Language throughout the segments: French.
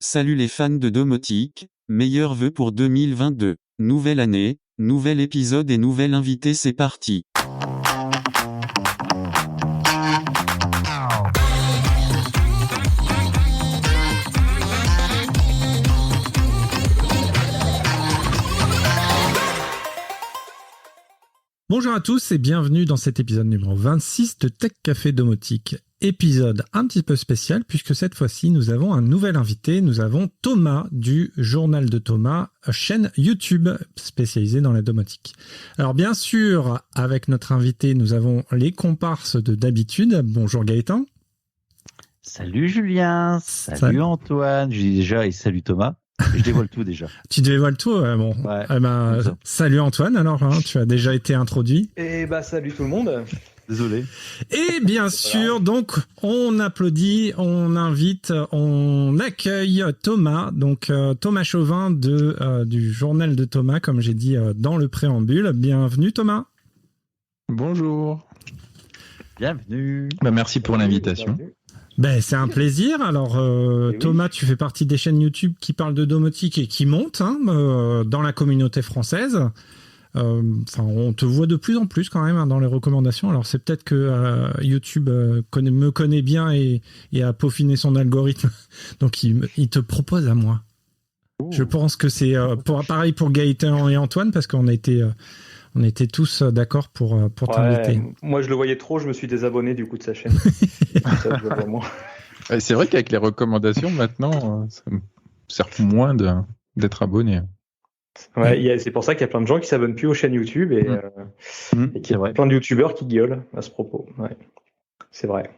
Salut les fans de domotique, meilleurs vœux pour 2022. Nouvelle année, nouvel épisode et nouvel invité, c'est parti. Bonjour à tous et bienvenue dans cet épisode numéro 26 de Tech Café Domotique. Épisode un petit peu spécial puisque cette fois-ci nous avons un nouvel invité, nous avons Thomas du Journal de Thomas, chaîne YouTube spécialisée dans la domotique. Alors bien sûr, avec notre invité, nous avons les comparses de d'habitude. Bonjour Gaëtan. Salut Julien, salut Antoine, je dis déjà et salut Thomas. Je dévoile tout déjà. Tu dévoiles tout, bon. Ouais, salut Antoine, alors tu as déjà été introduit. Et salut tout le monde. Désolé. Et bien sûr, donc on applaudit, on invite, on accueille Thomas, donc Thomas Chauvin du Journal de Thomas, comme j'ai dit dans le préambule. Bienvenue Thomas. Bonjour. Bienvenue. Merci pour l'invitation. C'est un plaisir. Alors Thomas, tu fais partie des chaînes YouTube qui parlent de domotique et qui montent dans la communauté française. On te voit de plus en plus quand même dans les recommandations. Alors c'est peut-être que YouTube me connaît bien et a peaufiné son algorithme. Donc il te propose à moi. Je pense que c'est pareil pour Gaëtan et Antoine parce qu'on a été... On était tous d'accord pour t'inviter. Moi, je le voyais trop, je me suis désabonné du coup de sa chaîne. Ça, je le vois moins. C'est vrai qu'avec les recommandations, maintenant, ça me sert moins d'être abonné. Ouais, c'est pour ça qu'il y a plein de gens qui s'abonnent plus aux chaînes YouTube et qu'il y a plein de youtubeurs qui gueulent à ce propos. Ouais, c'est vrai.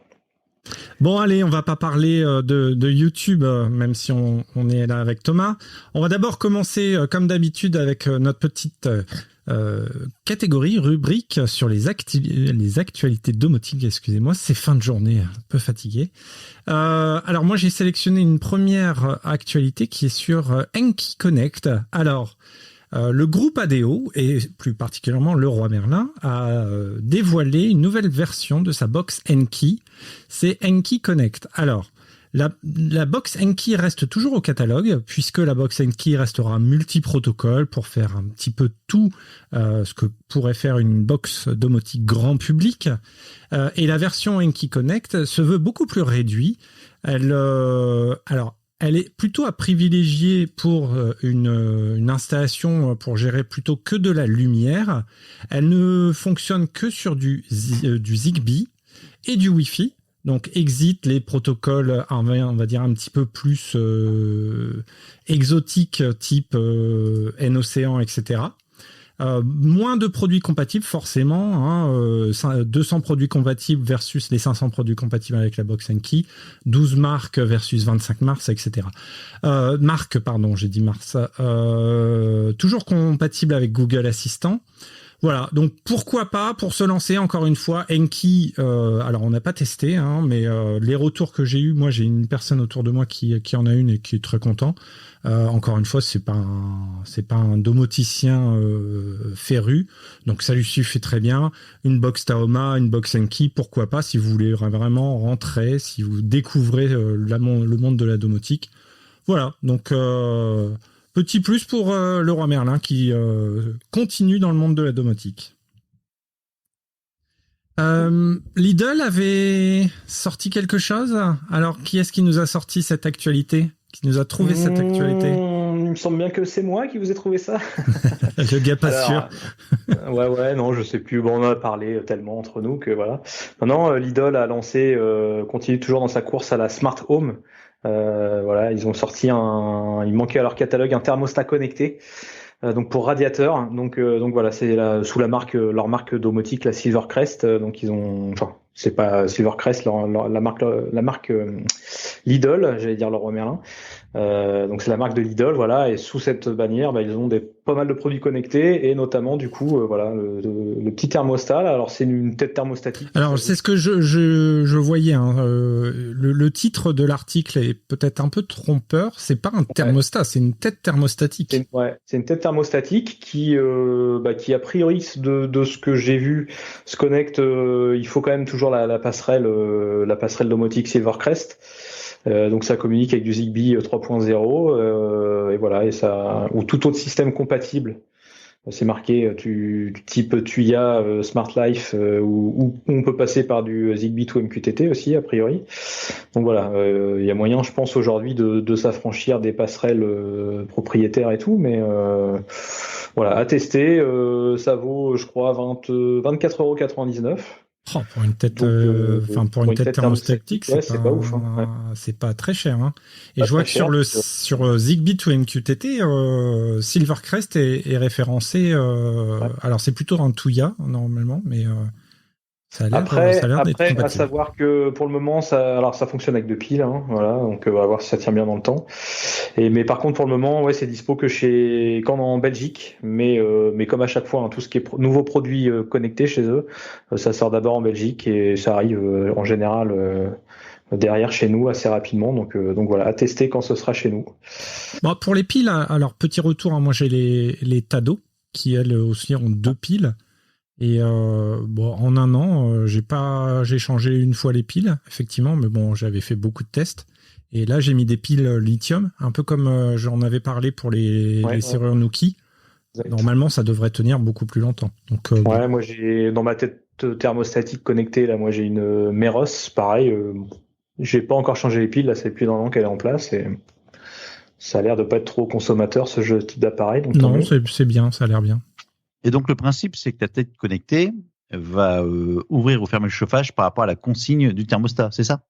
Bon, allez, on va pas parler de YouTube, même si on est là avec Thomas. On va d'abord commencer, comme d'habitude, avec notre petite... catégorie, rubrique sur les actualités domotiques, excusez-moi, c'est fin de journée, un peu fatigué. Alors moi j'ai sélectionné une première actualité qui est sur Enki Connect. Alors le groupe ADO, et plus particulièrement Leroy Merlin, a dévoilé une nouvelle version de sa box Enki, c'est Enki Connect. Alors, la box Enki reste toujours au catalogue, puisque la box Enki restera multi-protocole pour faire un petit peu tout ce que pourrait faire une box domotique grand public. Et la version Enki Connect se veut beaucoup plus réduite. Elle est plutôt à privilégier pour une installation pour gérer plutôt que de la lumière. Elle ne fonctionne que sur du Zigbee et du Wi-Fi. Donc, exit les protocoles, on va dire, un petit peu plus exotiques, type N-Océan, etc. Moins de produits compatibles, forcément. 200 produits compatibles versus les 500 produits compatibles avec la box Enki. 12 marques versus 25 marques, etc. Marques, pardon, j'ai dit marques. Toujours compatible avec Google Assistant. Voilà, donc pourquoi pas, pour se lancer encore une fois, Enki, alors on n'a pas testé, mais les retours que j'ai eu, moi j'ai une personne autour de moi qui en a une et qui est très content. Encore une fois, c'est pas un domoticien féru, donc ça lui suffit très bien. Une box Tahoma, une box Enki, pourquoi pas, si vous voulez vraiment rentrer, si vous découvrez le monde de la domotique. Voilà, donc... Petit plus pour Leroy Merlin qui continue dans le monde de la domotique. Lidl avait sorti quelque chose. Alors, qui est-ce qui nous a sorti cette actualité? Qui nous a trouvé cette actualité? Il me semble bien que c'est moi qui vous ai trouvé ça. Le gars pas sûr. Non, je sais plus. Bon, on en a parlé tellement entre nous que voilà. Maintenant, Lidl a lancé, continue toujours dans sa course à la Smart Home. Ils ont sorti il manquait à leur catalogue un thermostat connecté, donc pour radiateur. Donc voilà, c'est sous la marque, leur marque domotique, la Silvercrest. Donc c'est pas Silvercrest, la marque Lidl, j'allais dire Leroy Merlin. Donc c'est la marque de Lidl, voilà. Et sous cette bannière, ils ont pas mal de produits connectés et notamment du coup, le petit thermostat. Là. Alors c'est une tête thermostatique. Alors c'est ce que je voyais. Le titre de l'article est peut-être un peu trompeur. C'est pas un thermostat, c'est une tête thermostatique. C'est une tête thermostatique qui a priori de ce que j'ai vu se connecte. Il faut quand même toujours la passerelle domotique Silvercrest. Donc ça communique avec du Zigbee 3.0 et voilà, et ça, ou tout autre système compatible. C'est marqué du type Tuya, Smart Life, ou on peut passer par du Zigbee to MQTT aussi, a priori. Donc voilà, il y a moyen, je pense, aujourd'hui de s'affranchir des passerelles propriétaires et tout, mais voilà, à tester. Ça vaut, je crois, 24,99 €. Oh, pour une tête, pour une tête thermostatique, c'est pas ouf. Hein. Ouais. C'est pas très cher. Hein. Et je vois que sur Zigbee to MQTT, Silvercrest est référencé. Alors c'est plutôt un Tuya normalement, mais ça a l'air d'être compatible. À savoir que pour le moment, ça fonctionne avec 2 piles, hein, voilà, donc on va voir si ça tient bien dans le temps. Mais par contre, pour le moment, ouais, c'est dispo que en Belgique, mais comme à chaque fois, hein, tout ce qui est nouveaux produits connectés chez eux, ça sort d'abord en Belgique et ça arrive en général derrière chez nous assez rapidement. Donc voilà, à tester quand ce sera chez nous. Bon, pour les piles, alors petit retour, hein, moi j'ai les Tado qui elles aussi ont 2 piles. Et en un an, j'ai changé une fois les piles, effectivement, mais bon, j'avais fait beaucoup de tests. Et là, j'ai mis des piles lithium, un peu comme j'en avais parlé pour les serrures Nuki. Exact. Normalement, ça devrait tenir beaucoup plus longtemps. Donc, moi j'ai dans ma tête thermostatique connectée, là, moi j'ai une Meros, pareil. J'ai pas encore changé les piles, là, c'est plus d'un an qu'elle est en place et ça a l'air de pas être trop consommateur ce type d'appareil. Donc non, c'est bien, ça a l'air bien. Et donc, le principe, c'est que ta tête connectée va ouvrir ou fermer le chauffage par rapport à la consigne du thermostat, c'est ça?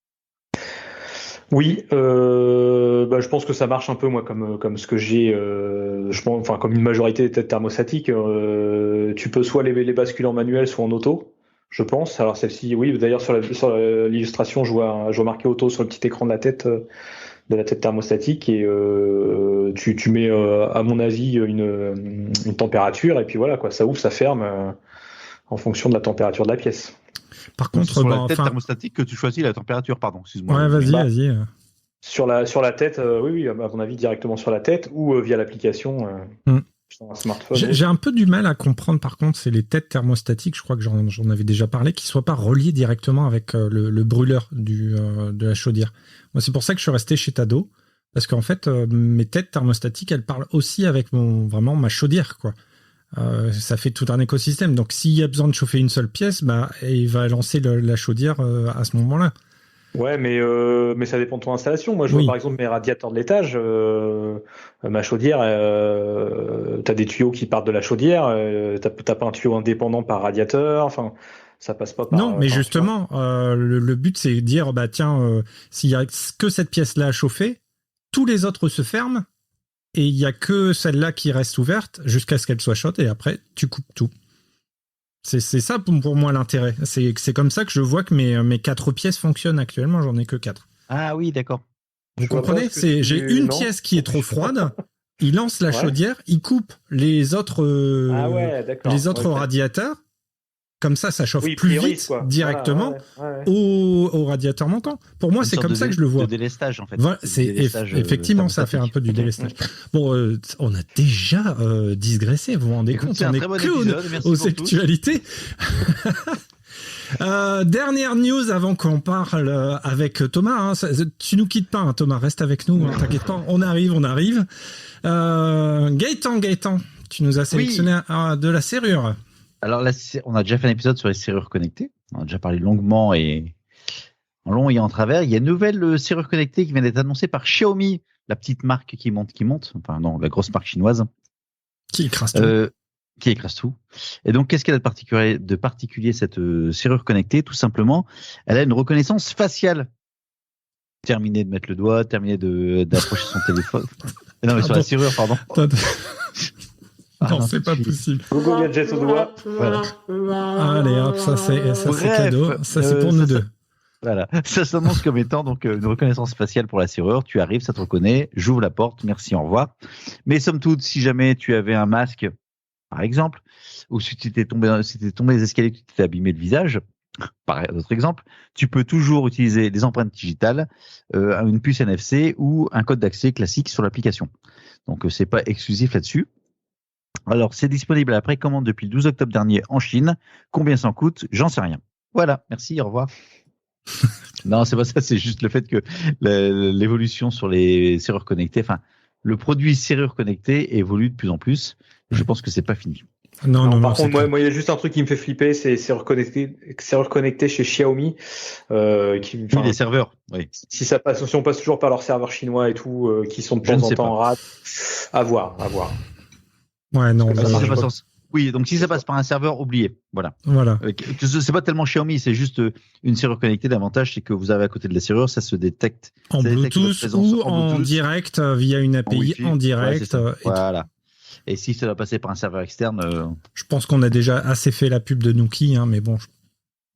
Oui, je pense que ça marche un peu, moi, comme ce que j'ai, je pense, enfin, comme une majorité des têtes thermostatiques. Tu peux soit les basculer en manuel, soit en auto, je pense. Alors, celle-ci, oui, d'ailleurs, sur l'illustration, je vois marqué auto sur le petit écran de la tête thermostatique et tu mets à mon avis une température et puis voilà quoi, ça ouvre, ça ferme en fonction de la température de la pièce. Par contre, sur la tête thermostatique que tu choisis la température, pardon, excuse-moi. Ouais, vas-y. Sur la tête, oui, à mon avis directement sur la tête ou via l'application sur un smartphone. J'ai un peu du mal à comprendre, par contre, c'est les têtes thermostatiques, je crois que j'en avais déjà parlé, qui ne soient pas reliées directement avec le brûleur de la chaudière. Moi, c'est pour ça que je suis resté chez Tado, parce qu'en fait, mes têtes thermostatiques, elles parlent aussi avec vraiment ma chaudière, quoi. Ça fait tout un écosystème. Donc, s'il y a besoin de chauffer une seule pièce, il va lancer la chaudière à ce moment-là. Ouais, mais ça dépend de ton installation. Moi, je vois par exemple mes radiateurs de l'étage, ma chaudière, t'as des tuyaux qui partent de la chaudière, t'as pas un tuyau indépendant par radiateur, enfin, ça passe pas par... Non, mais justement, le but, c'est de dire, s'il y a que cette pièce-là à chauffer, tous les autres se ferment, et il y a que celle-là qui reste ouverte jusqu'à ce qu'elle soit chaude, et après, tu coupes tout. C'est ça pour moi l'intérêt. C'est comme ça que je vois que mes 4 pièces fonctionnent actuellement. J'en ai que 4. Ah oui, d'accord. Vous comprenez? J'ai une pièce qui est trop froide. Il lance la chaudière, il coupe les autres radiateurs. Comme ça chauffe plus vite directement au radiateur manquant. Pour moi, c'est comme ça que je le vois. De délestage, en fait. Voilà, effectivement, ça fait un peu du délestage. Bon, on a déjà digressé, vous vous rendez compte, on est que aux actualités. Dernière news avant qu'on parle avec Thomas. Hein. Tu nous quittes pas, hein, Thomas, reste avec nous. Hein, t'inquiète pas, on arrive. Gaëtan, tu nous as sélectionné de la serrure. Alors là, on a déjà fait un épisode sur les serrures connectées. On a déjà parlé longuement et en long et en travers. Il y a une nouvelle serrure connectée qui vient d'être annoncée par Xiaomi, la petite marque qui monte. Enfin non, la grosse marque chinoise. Qui écrase tout. Qui écrase tout. Et donc, qu'est-ce qu'elle a de particulier cette serrure connectée? Tout simplement, elle a une reconnaissance faciale. Terminé de mettre le doigt, terminé d'approcher son téléphone. Non, mais sur la serrure, pardon. Non, c'est pas possible. Google Gadget au doigt. Voilà. Allez, hop, ça c'est cadeau. Ça c'est pour nous deux. Voilà. Ça s'annonce comme étant donc une reconnaissance faciale pour la serrure. Tu arrives, ça te reconnaît. J'ouvre la porte. Merci, au revoir. Mais somme toute, si jamais tu avais un masque, par exemple, ou si tu t'es tombé les escaliers, que tu t'es abîmé le visage, par autre exemple, tu peux toujours utiliser des empreintes digitales, une puce NFC ou un code d'accès classique sur l'application. Donc, c'est pas exclusif là-dessus. Alors, c'est disponible à la précommande depuis le 12 octobre dernier en Chine. Combien ça en coûte? J'en sais rien. Voilà, merci, au revoir. Non, c'est pas ça, c'est juste le fait que l'évolution sur les serrures connectées, enfin, le produit serrure connectée évolue de plus en plus. Et je pense que c'est pas fini. Non, Par c'est contre, clair. moi, il y a juste un truc qui me fait flipper, c'est serrures connectées chez Xiaomi, Oui, les serveurs, oui. si on passe toujours par leurs serveurs chinois et tout, qui sont de Je ne temps en sais temps pas. en rate, à voir. Ouais, non, Parce que Ça marche passe pas. Oui, donc si ça passe par un serveur, oubliez. Voilà. voilà. C'est pas tellement Xiaomi, c'est juste une serrure connectée. L'avantage, c'est que vous avez à côté de la serrure, ça se détecte. En Ça détecte votre Bluetooth présence ou en en Bluetooth, direct via une en API Wi-Fi. en Ouais, direct. c'est ça. Et tout. Voilà. Et si ça doit passer par un serveur externe, Je pense qu'on a déjà assez fait la pub de Nuki, hein, mais bon.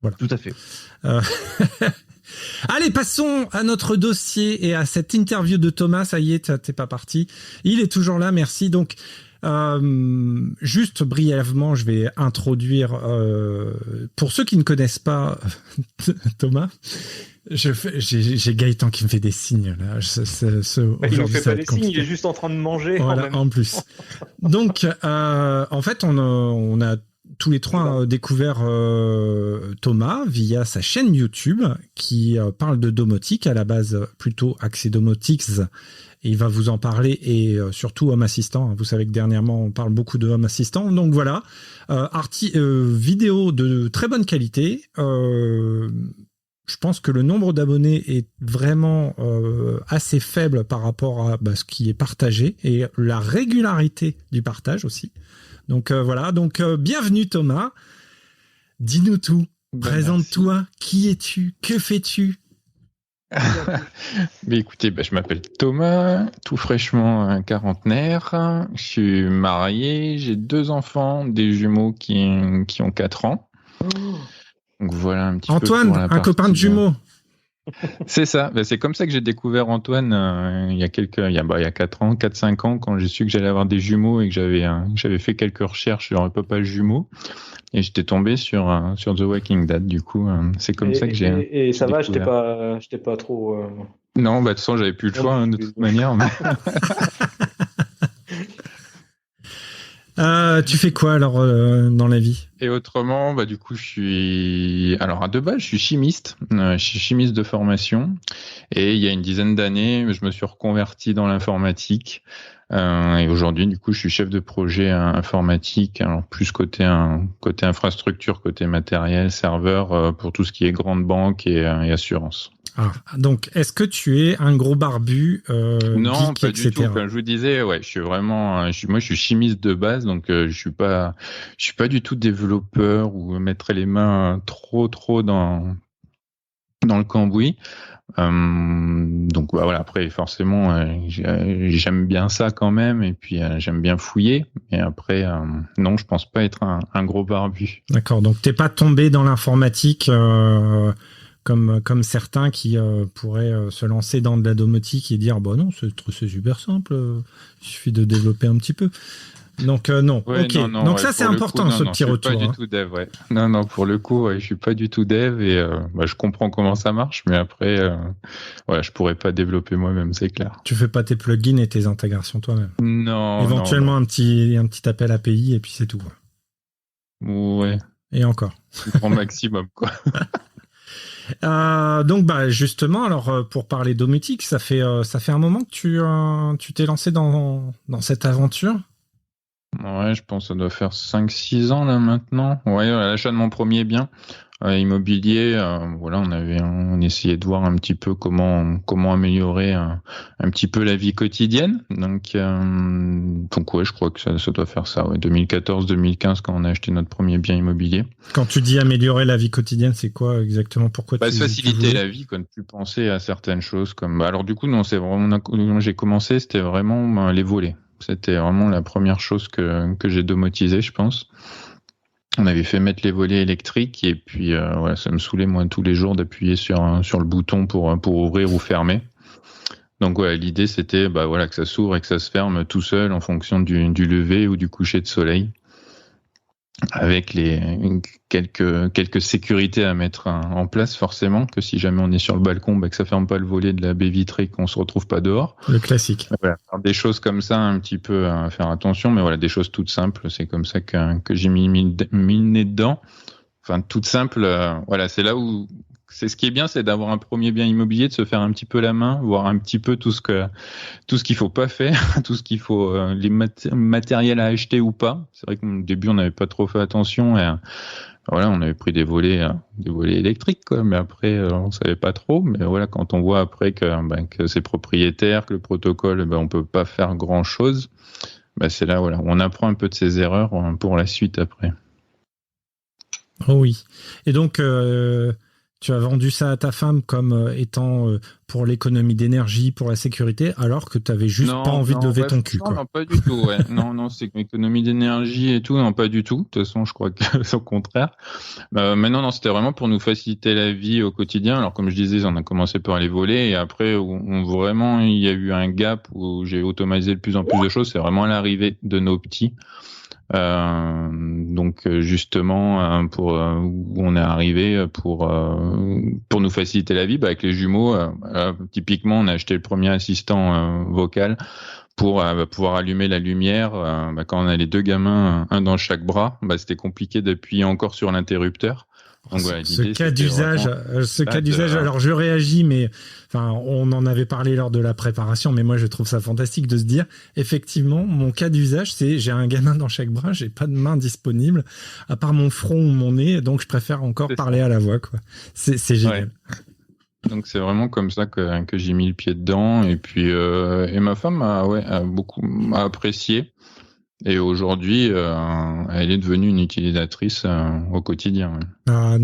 Voilà. tout à fait. Allez, passons à notre dossier et à cette interview de Thomas. Ça y est, t'es pas parti. Il est toujours là, merci. Donc, juste brièvement, je vais introduire, pour ceux qui ne connaissent pas Thomas, j'ai Gaëtan qui me fait des signes là. Il nous fait pas des signes, il est juste en train de manger. Voilà, en plus. Donc, en fait, on a tous les trois découvert Thomas via sa chaîne YouTube qui parle de domotique, à la base plutôt axé domotics. Et il va vous en parler, et surtout Home Assistant. Vous savez que dernièrement, on parle beaucoup de Home Assistant. Donc voilà, vidéo de très bonne qualité. Je pense que le nombre d'abonnés est vraiment assez faible par rapport à ce qui est partagé, et la régularité du partage aussi. Donc voilà, donc bienvenue Thomas. Dis-nous tout. Présente-toi. Qui es-tu? Que fais-tu? Mais écoutez, je m'appelle Thomas, tout fraîchement un quarantenaire. Je suis marié, j'ai 2 enfants, des jumeaux qui ont 4 ans. Donc voilà un petit Antoine, peu pour la un copain de jumeaux. C'est ça. C'est comme ça que j'ai découvert Antoine il y a 4 ans, 4-5 ans, quand j'ai su que j'allais avoir des jumeaux et que j'avais fait quelques recherches sur un papa jumeau. Et j'étais tombé sur The Walking Dead. Du coup, c'est comme ça que j'ai. Et ça va, j'étais pas trop. Non, de toute façon, j'avais plus le choix de toute manière. Mais... Tu fais quoi alors dans la vie? Et autrement, du coup, alors de base, je suis chimiste. Je suis chimiste de formation. Et il y a une dizaine d'années, je me suis reconverti dans l'informatique. Et aujourd'hui, du coup, je suis chef de projet informatique, alors plus côté infrastructure, côté matériel, serveur, pour tout ce qui est grande banque et assurance. Ah, donc, est-ce que tu es un gros barbu Non, geek, pas etc. du tout. Comme je vous disais, je suis vraiment, moi, je suis chimiste de base, donc je suis pas du tout développeur ou mettre les mains trop dans le cambouis. Donc voilà. Après, forcément, j'aime bien ça quand même, et puis j'aime bien fouiller. Et après, non, je pense pas être un gros barbu. D'accord. Donc, t'es pas tombé dans l'informatique. Comme certains qui pourraient se lancer dans de la domotique et dire non, c'est super simple, il suffit de développer un petit peu. Donc non, Ouais, ok. non, donc ça c'est important, ce petit retour. Je suis pas du tout dev, ouais. Non, pour le coup, je suis pas du tout dev, et je comprends comment ça marche, mais après, je pourrais pas développer moi-même, c'est clair. Tu fais pas tes plugins et tes intégrations toi-même. Non. Éventuellement non. un petit appel API et puis c'est tout. Ouais. Et encore. Grand maximum, quoi. Donc justement, alors pour parler domotique, ça fait un moment que tu t'es lancé dans cette aventure. Ouais, je pense que ça doit faire 5-6 ans là maintenant. Ouais, à l'achat de mon premier bien immobilier, on essayait de voir un petit peu comment améliorer un petit peu la vie quotidienne. Donc ouais, je crois que ça doit faire ça, 2014-2015 quand on a acheté notre premier bien immobilier. Quand tu dis améliorer la vie quotidienne, c'est quoi exactement? Pourquoi faciliter la vie, quand tu pensais à certaines choses comme alors du coup non, c'est vraiment quand j'ai commencé, c'était vraiment les volets. C'était vraiment la première chose que j'ai domotisé, je pense. On avait fait mettre les volets électriques, et puis ça me saoulait moi tous les jours d'appuyer sur le bouton pour ouvrir ou fermer. Donc l'idée c'était que ça s'ouvre et que ça se ferme tout seul en fonction du lever ou du coucher de soleil, avec quelques sécurités à mettre en place, forcément, que si jamais on est sur le balcon, que ça ferme pas le volet de la baie vitrée, qu'on se retrouve pas dehors. Le classique. Voilà, des choses comme ça, un petit peu à faire attention, mais des choses toutes simples. C'est comme ça que j'ai mis le nez dedans. Enfin, toutes simples. C'est là où c'est ce qui est bien, c'est d'avoir un premier bien immobilier, de se faire un petit peu la main, voir un petit peu tout ce qu'il faut pas faire, tout ce qu'il faut, les matériels à acheter ou pas. C'est vrai qu'au début, on n'avait pas trop fait attention et voilà, on avait pris des volets électriques, quoi, mais après, on savait pas trop. Mais voilà, quand on voit après que c'est propriétaire, que le protocole, on peut pas faire grand chose, c'est là, voilà, on apprend un peu de ses erreurs pour la suite après. Oh oui. Et donc, tu as vendu ça à ta femme comme étant pour l'économie d'énergie, pour la sécurité, alors que tu n'avais juste pas envie de lever ton cul. Quoi. Non, pas du tout. Ouais. non, c'est l'économie d'énergie et tout, non, pas du tout. De toute façon, je crois que c'est au contraire. Mais non, c'était vraiment pour nous faciliter la vie au quotidien. Alors, comme je disais, on a commencé par les volets et après, vraiment, il y a eu un gap où j'ai automatisé de plus en plus de choses. C'est vraiment l'arrivée de nos petits. Donc justement pour où on est arrivé pour nous faciliter la vie, avec les jumeaux, typiquement on a acheté le premier assistant vocal pour pouvoir allumer la lumière quand on a les deux gamins, un dans chaque bras. C'était compliqué d'appuyer encore sur l'interrupteur. Donc, voilà, ce cas d'usage, alors je réagis, mais enfin, on en avait parlé lors de la préparation, mais moi je trouve ça fantastique de se dire, effectivement, mon cas d'usage, c'est j'ai un gamin dans chaque bras, j'ai pas de main disponible, à part mon front ou mon nez, donc je préfère encore parler à la voix, quoi. C'est génial. Ouais. Donc c'est vraiment comme ça que j'ai mis le pied dedans, et puis et ma femme a beaucoup apprécié. Et aujourd'hui, elle est devenue une utilisatrice au quotidien. Ouais.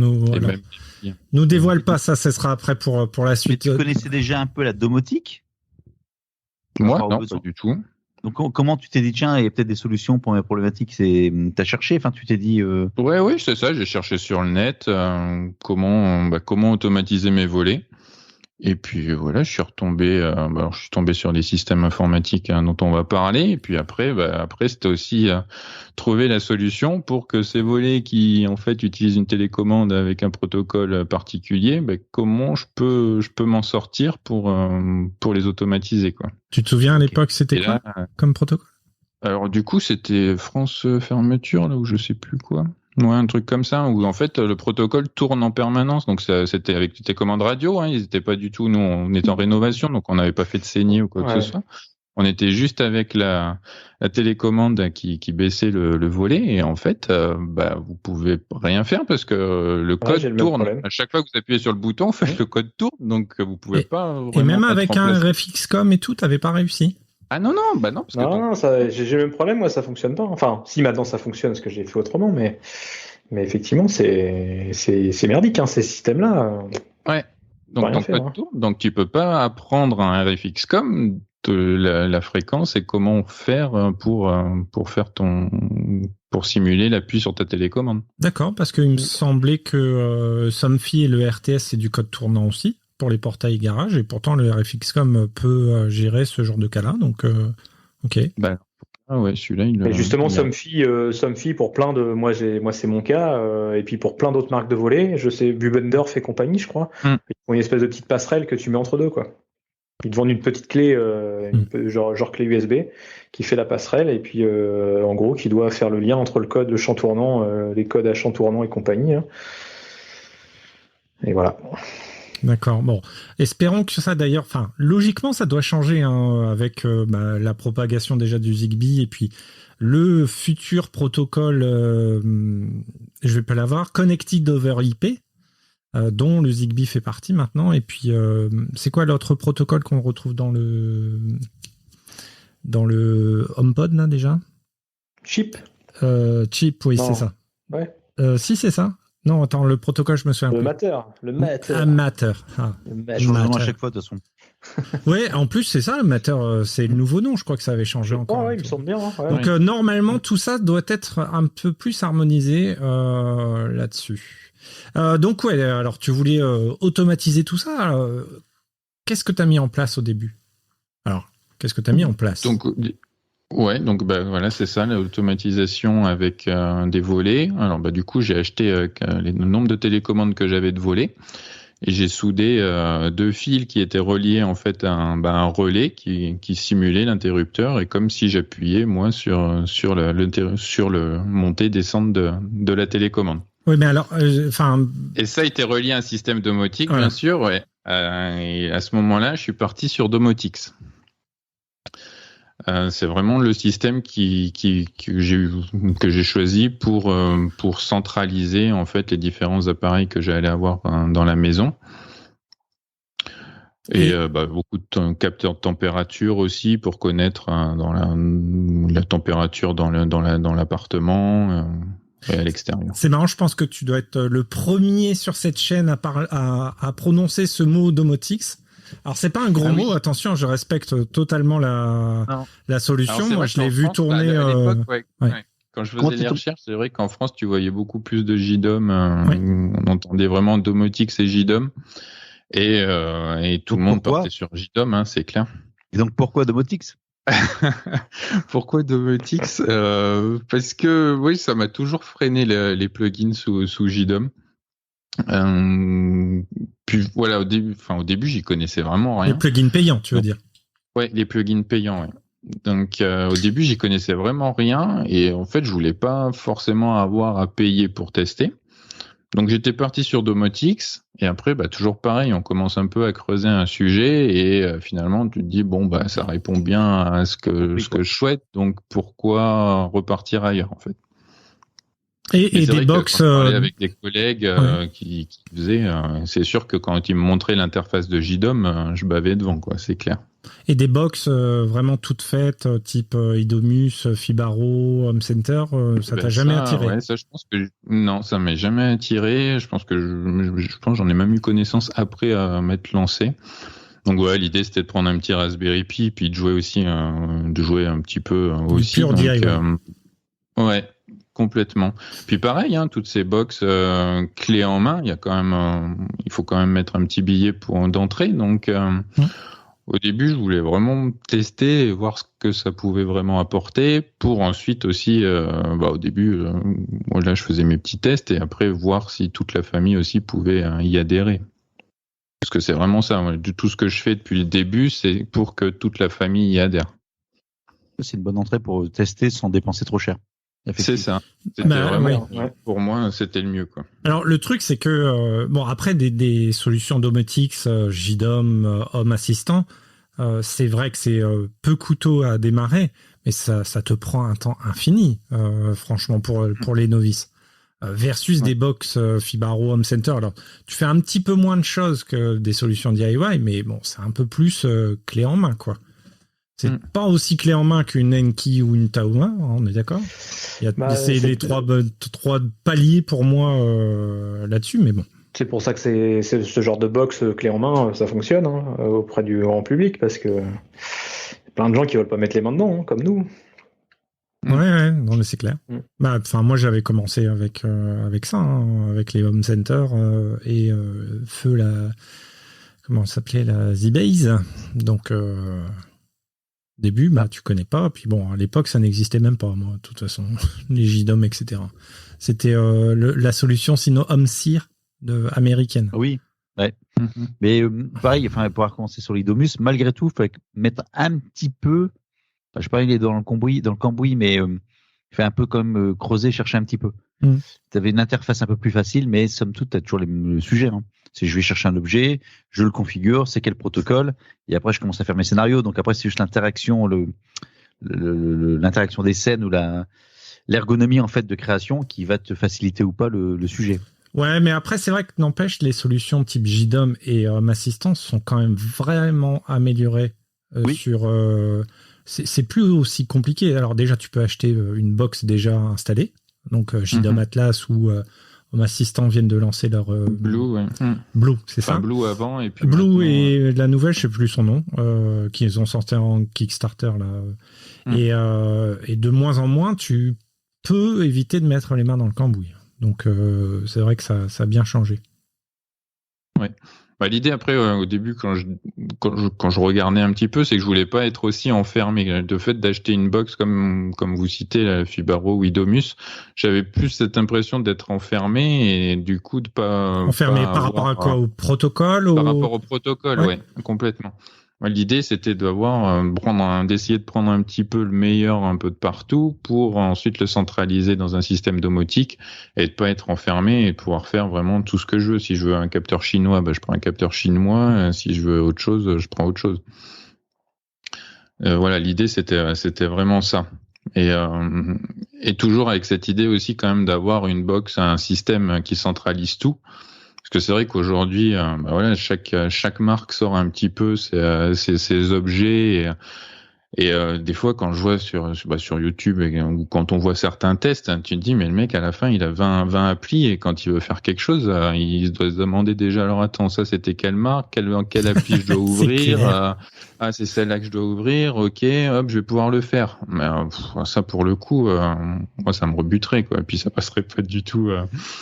Nous dévoile pas ça, ce sera après pour la suite. Mais tu connaissais déjà un peu la domotique ? Moi, non, pas du tout. Donc comment tu t'es dit, tiens, il y a peut-être des solutions pour mes problématiques, t'as cherché, enfin tu t'es dit... Oui, c'est ça, j'ai cherché sur le net comment automatiser mes volets. Et puis voilà, je suis tombé sur les systèmes informatiques dont on va parler. Et puis après c'était aussi trouver la solution pour que ces volets qui en fait utilisent une télécommande avec un protocole particulier, comment je peux m'en sortir pour les automatiser, quoi. Tu te souviens à l'époque c'était quoi comme protocole ? Alors du coup c'était France Fermeture, là où je sais plus quoi. Ouais, un truc comme ça, où en fait le protocole tourne en permanence. Donc c'était avec des commandes radio, ils n'étaient pas du tout, nous on était en rénovation, donc on n'avait pas fait de saignée ou quoi que ce soit. On était juste avec la télécommande qui baissait le volet, et en fait vous pouvez rien faire parce que le code tourne. À chaque fois que vous appuyez sur le bouton, en fait, le code tourne, donc vous pouvez pas. Et même avec un RFX-COM et tout, t'avais pas réussi? Ah non, parce que non, j'ai le même problème, moi ça fonctionne pas. Enfin, si maintenant ça fonctionne, parce que j'ai fait autrement, mais effectivement c'est merdique, ces systèmes-là. Ouais. Donc tu peux pas apprendre un RFX-COM de la fréquence et comment faire pour simuler l'appui sur ta télécommande. D'accord, parce qu'il me semblait que Somfy et le RTS c'est du code tournant aussi pour les portails garage, et pourtant le RFX-COM peut gérer ce genre de cas-là, donc ok. Celui-là, il. Justement, Somfy pour plein de, moi c'est mon cas, et puis pour plein d'autres marques de volets, je sais Bubendorf et compagnie, je crois, ils font une espèce de petite passerelle que tu mets entre deux, quoi. Ils te vendent une petite clé, genre clé USB, qui fait la passerelle, et puis en gros qui doit faire le lien entre le code, le champ tournant, les codes à champ tournant et compagnie. Et voilà. D'accord. Bon, espérons que ça d'ailleurs, enfin, logiquement, ça doit changer avec la propagation déjà du Zigbee et puis le futur protocole, je vais pas l'avoir, Connected over IP, dont le Zigbee fait partie maintenant. Et puis, c'est quoi l'autre protocole qu'on retrouve dans le HomePod là déjà? Chip. Chip, oui, c'est ça. Ouais. Si, c'est ça. Non, attends, le protocole, je me souviens plus. Le Matter. Matter. À chaque fois, de toute façon. Oui, en plus, c'est ça, le Matter, c'est le nouveau nom, je crois que ça avait changé encore. Ouais, il me semble bien. Donc, normalement, tout ça doit être un peu plus harmonisé là-dessus. Donc, alors, tu voulais automatiser tout ça. Qu'est-ce que tu as mis en place au début? Alors, qu'est-ce que tu as mis en place? Donc voilà, c'est ça, l'automatisation avec des volets. Alors du coup, j'ai acheté le nombre de télécommandes que j'avais de volets et j'ai soudé 2 fils qui étaient reliés en fait à un relais qui simulait l'interrupteur, et comme si j'appuyais moi sur le montée descente de la télécommande. Oui, mais alors, Et ça a été relié à un système domotique, Voilà. bien sûr, ouais. Et à ce moment-là, je suis parti sur Domotix. C'est vraiment le système que j'ai choisi pour centraliser en fait les différents appareils que j'allais avoir dans la maison. Et beaucoup de capteurs de température aussi pour connaître dans la température dans l'appartement et à l'extérieur. C'est marrant, je pense que tu dois être le premier sur cette chaîne à prononcer ce mot Domotix. Alors c'est pas un gros mot, attention, je respecte totalement la solution. Alors, moi je l'ai vu France, tourner. à l'époque, ouais. Quand je faisais les recherches, c'est vrai qu'en France, tu voyais beaucoup plus de JDOM. On entendait vraiment Domotix et JDOM. Et tout le monde partait sur JDOM, hein, c'est clair. Et donc pourquoi Domotix? Pourquoi Domotix? Parce que oui, ça m'a toujours freiné les plugins sous JDOM. Puis voilà, au début, j'y connaissais vraiment rien. Les plugins payants, tu veux dire? Ouais, les plugins payants, ouais. Donc au début, j'y connaissais vraiment rien et en fait, je voulais pas forcément avoir à payer pour tester. Donc j'étais parti sur Domotix et après toujours pareil, on commence un peu à creuser un sujet et finalement tu te dis ça répond bien à ce que je souhaite, donc pourquoi repartir ailleurs en fait. Et des box. Quand je parlais avec des collègues qui faisaient, c'est sûr que quand ils me montraient l'interface de JDOM, je bavais devant quoi, c'est clair. Et des box vraiment toutes faites, type Idomus, Fibaro, Home Center, ça t'a jamais attiré? Ouais, ça, je pense que non, ça m'est jamais attiré. Je pense que j'en ai même eu connaissance après m'être lancé. Donc ouais, l'idée c'était de prendre un petit Raspberry Pi puis de jouer aussi, un petit peu aussi. Pure DIY. Ouais, complètement. Puis pareil, hein, toutes ces box clés en main, il faut quand même mettre un petit billet d'entrée. Donc au début, je voulais vraiment tester et voir ce que ça pouvait vraiment apporter pour ensuite aussi, au début, là, je faisais mes petits tests et après voir si toute la famille aussi pouvait y adhérer. Parce que c'est vraiment ça, tout ce que je fais depuis le début, c'est pour que toute la famille y adhère. C'est une bonne entrée pour tester sans dépenser trop cher. C'est ça. C'était vraiment, pour moi, c'était le mieux, quoi. Alors, le truc, c'est que, après des solutions Domotix, JDOM, Home Assistant, c'est vrai que c'est peu coûteux à démarrer, mais ça te prend un temps infini, franchement, pour les novices. Versus des box Fibaro, Home Center. Alors, tu fais un petit peu moins de choses que des solutions DIY, mais bon, c'est un peu plus clé en main, quoi. C'est pas aussi clé en main qu'une Enki ou une Tauma, on est d'accord? C'est les trois paliers pour moi là-dessus, mais bon. C'est pour ça que c'est ce genre de box clé en main, ça fonctionne auprès du grand public, parce que y a plein de gens qui veulent pas mettre les mains dedans, comme nous. Ouais, non, mais c'est clair. Moi, j'avais commencé avec ça, avec les Home Center et feu comment ça s'appelait, la Z-Base. Donc début, tu connais pas. Puis bon, à l'époque, ça n'existait même pas, moi, de toute façon, les JDOM, etc. C'était la solution, sinon HomeSeer américaine. Oui, ouais. Mais pareil, pour avoir commencé sur l'Idomus, malgré tout, il fallait mettre un petit peu. Je sais pas, il est dans le cambouis, mais il fait un peu comme creuser, chercher un petit peu. Tu avais une interface un peu plus facile, mais somme toute, tu as toujours le sujet. C'est je vais chercher un objet, je le configure, c'est quel protocole, et après je commence à faire mes scénarios. Donc après c'est juste l'interaction, l'interaction des scènes ou l'ergonomie en fait de création qui va te faciliter ou pas le sujet. Ouais, mais après c'est vrai que n'empêche, les solutions type JDOM et Home Assistant sont quand même vraiment améliorées sur. C'est plus aussi compliqué. Alors déjà tu peux acheter une box déjà installée, donc JDOM Atlas ou Home Assistant viennent de lancer leur Blue, Blue, c'est ça. Blue avant et puis Blue et la nouvelle, je sais plus son nom, qu'ils ont sorti en Kickstarter là. Et de moins en moins, tu peux éviter de mettre les mains dans le cambouis. Donc c'est vrai que ça a bien changé. Ouais. L'idée après, au début, quand je regardais un petit peu, c'est que je voulais pas être aussi enfermé. Le fait d'acheter une box comme vous citez, la Fibaro ou Idomus, j'avais plus cette impression d'être enfermé et du coup de pas. Enfermé par rapport à quoi? Au protocole? Par rapport au protocole, ouais, complètement. Ouais, l'idée, c'était d'essayer de prendre un petit peu le meilleur un peu de partout pour ensuite le centraliser dans un système domotique et de pas être enfermé et de pouvoir faire vraiment tout ce que je veux. Si je veux un capteur chinois, je prends un capteur chinois. Si je veux autre chose, je prends autre chose. Voilà, l'idée, c'était vraiment ça. Et toujours avec cette idée aussi quand même d'avoir une box, un système qui centralise tout. Parce que c'est vrai qu'aujourd'hui, chaque marque sort un petit peu ses objets et des fois quand je vois sur YouTube ou quand on voit certains tests, tu te dis mais le mec à la fin il a 20 applis et quand il veut faire quelque chose, il doit se demander déjà alors attends ça c'était quelle marque, quelle appli je dois ouvrir, c'est celle-là que je dois ouvrir, ok hop je vais pouvoir le faire. Mais ça pour le coup moi ça me rebuterait quoi et puis ça passerait pas du tout.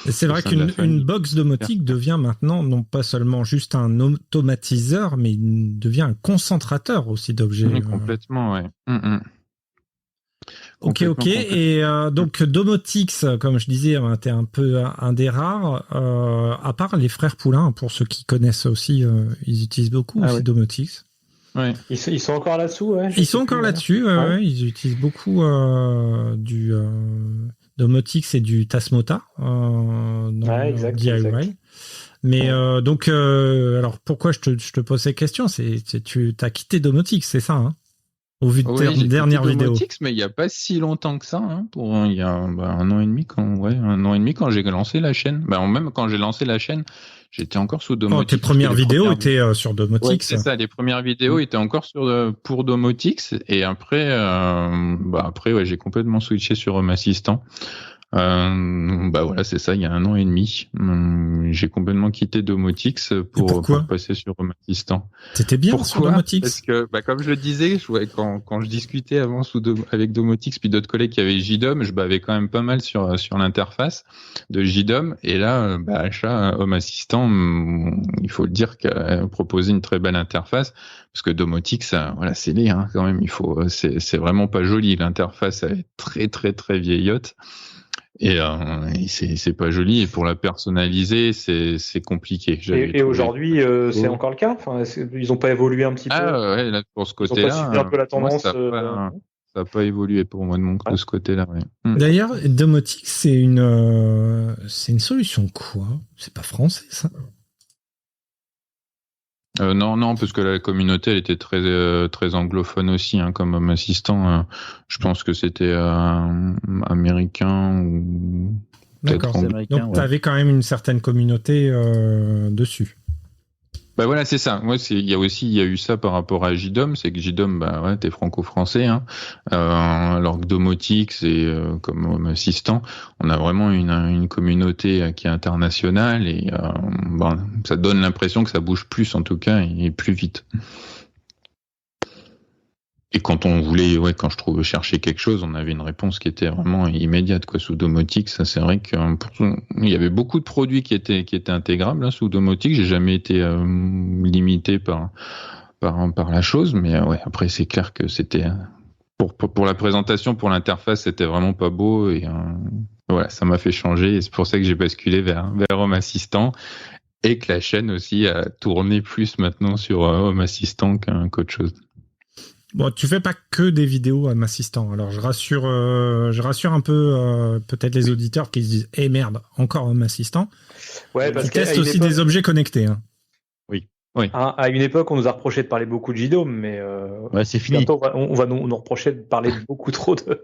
C'est vrai qu'une box domotique devient maintenant non pas seulement juste un automatiseur mais devient un concentrateur aussi d'objets. Oui, complètement. Ouais. Ok. Et donc Domotix, comme je disais, t'es un peu un des rares. À part les frères Poulain, pour ceux qui connaissent aussi, ils utilisent beaucoup aussi Domotix. Ouais. Ils sont encore là-dessous, ouais. Ils sont encore là-dessus. Ouais. Ils utilisent beaucoup du Domotix et du Tasmota dans exact. Mais donc, alors pourquoi je te pose ces questions, tu as quitté Domotix, c'est ça, hein? Au vu de tes dernières vidéos. Domotix, mais il n'y a pas si longtemps que ça. Hein, il y a un an et demi quand j'ai lancé la chaîne. Même quand j'ai lancé la chaîne, j'étais encore sous Domotix. Tes premières vidéos étaient sur Domotix. Ouais, c'est ça. Les premières vidéos étaient encore pour Domotix. Et après, j'ai complètement switché sur Home Assistant. Voilà, c'est ça, il y a 1 an et demi. J'ai complètement quitté Domotix pour passer sur Home Assistant. C'était bien sur Domotix. Parce que, comme je le disais, quand je discutais avant avec Domotix puis d'autres collègues qui avaient JDOM, je bavais quand même pas mal sur l'interface de JDOM. Et là, Home Assistant, il faut le dire qu'elle proposait une très belle interface. Parce que Domotix, c'est laid, hein, quand même. C'est vraiment pas joli. L'interface, elle est très, très, très vieillotte. Et c'est pas joli et pour la personnaliser c'est compliqué. Et aujourd'hui c'est encore le cas. Enfin, ils ont pas évolué un petit peu. Ouais, là pour ce côté-là. Ils ont pas suivi un peu la tendance. Ça a pas évolué pour moi de ce côté-là. Ouais. D'ailleurs, Domotix c'est une solution quoi? C'est pas français ça? Non, parce que la communauté elle était très très anglophone aussi, hein, comme Home Assistant. Je pense que c'était américain ou peut-être américain. Donc, tu avais quand même une certaine communauté dessus. Voilà, c'est ça. Moi, il y a eu ça par rapport à JDOM, c'est que JDOM, t'es franco-français, hein. Alors que Domotix et comme Home Assistant, on a vraiment une communauté qui est internationale et ça donne l'impression que ça bouge plus en tout cas et plus vite. Et quand on voulait, quand je chercher quelque chose, on avait une réponse qui était vraiment immédiate, quoi. Sous Domotix, ça c'est vrai qu'il y avait beaucoup de produits qui étaient intégrables, hein, sous Domotix. J'ai jamais été limité par la chose, mais après c'est clair que c'était pour la présentation, pour l'interface, c'était vraiment pas beau et ça m'a fait changer. Et c'est pour ça que j'ai basculé vers Home Assistant et que la chaîne aussi a tourné plus maintenant sur Home Assistant qu'autre chose. Bon, tu fais pas que des vidéos Home Assistant. Alors, je rassure un peu peut-être les auditeurs qui se disent « Eh merde, encore Home Assistant ». Ouais, parce tu testes aussi des objets connectés. Hein. Oui. À une époque, on nous a reproché de parler beaucoup de JDOM, mais c'est fini. Bientôt, on va nous reprocher de parler beaucoup trop d'Home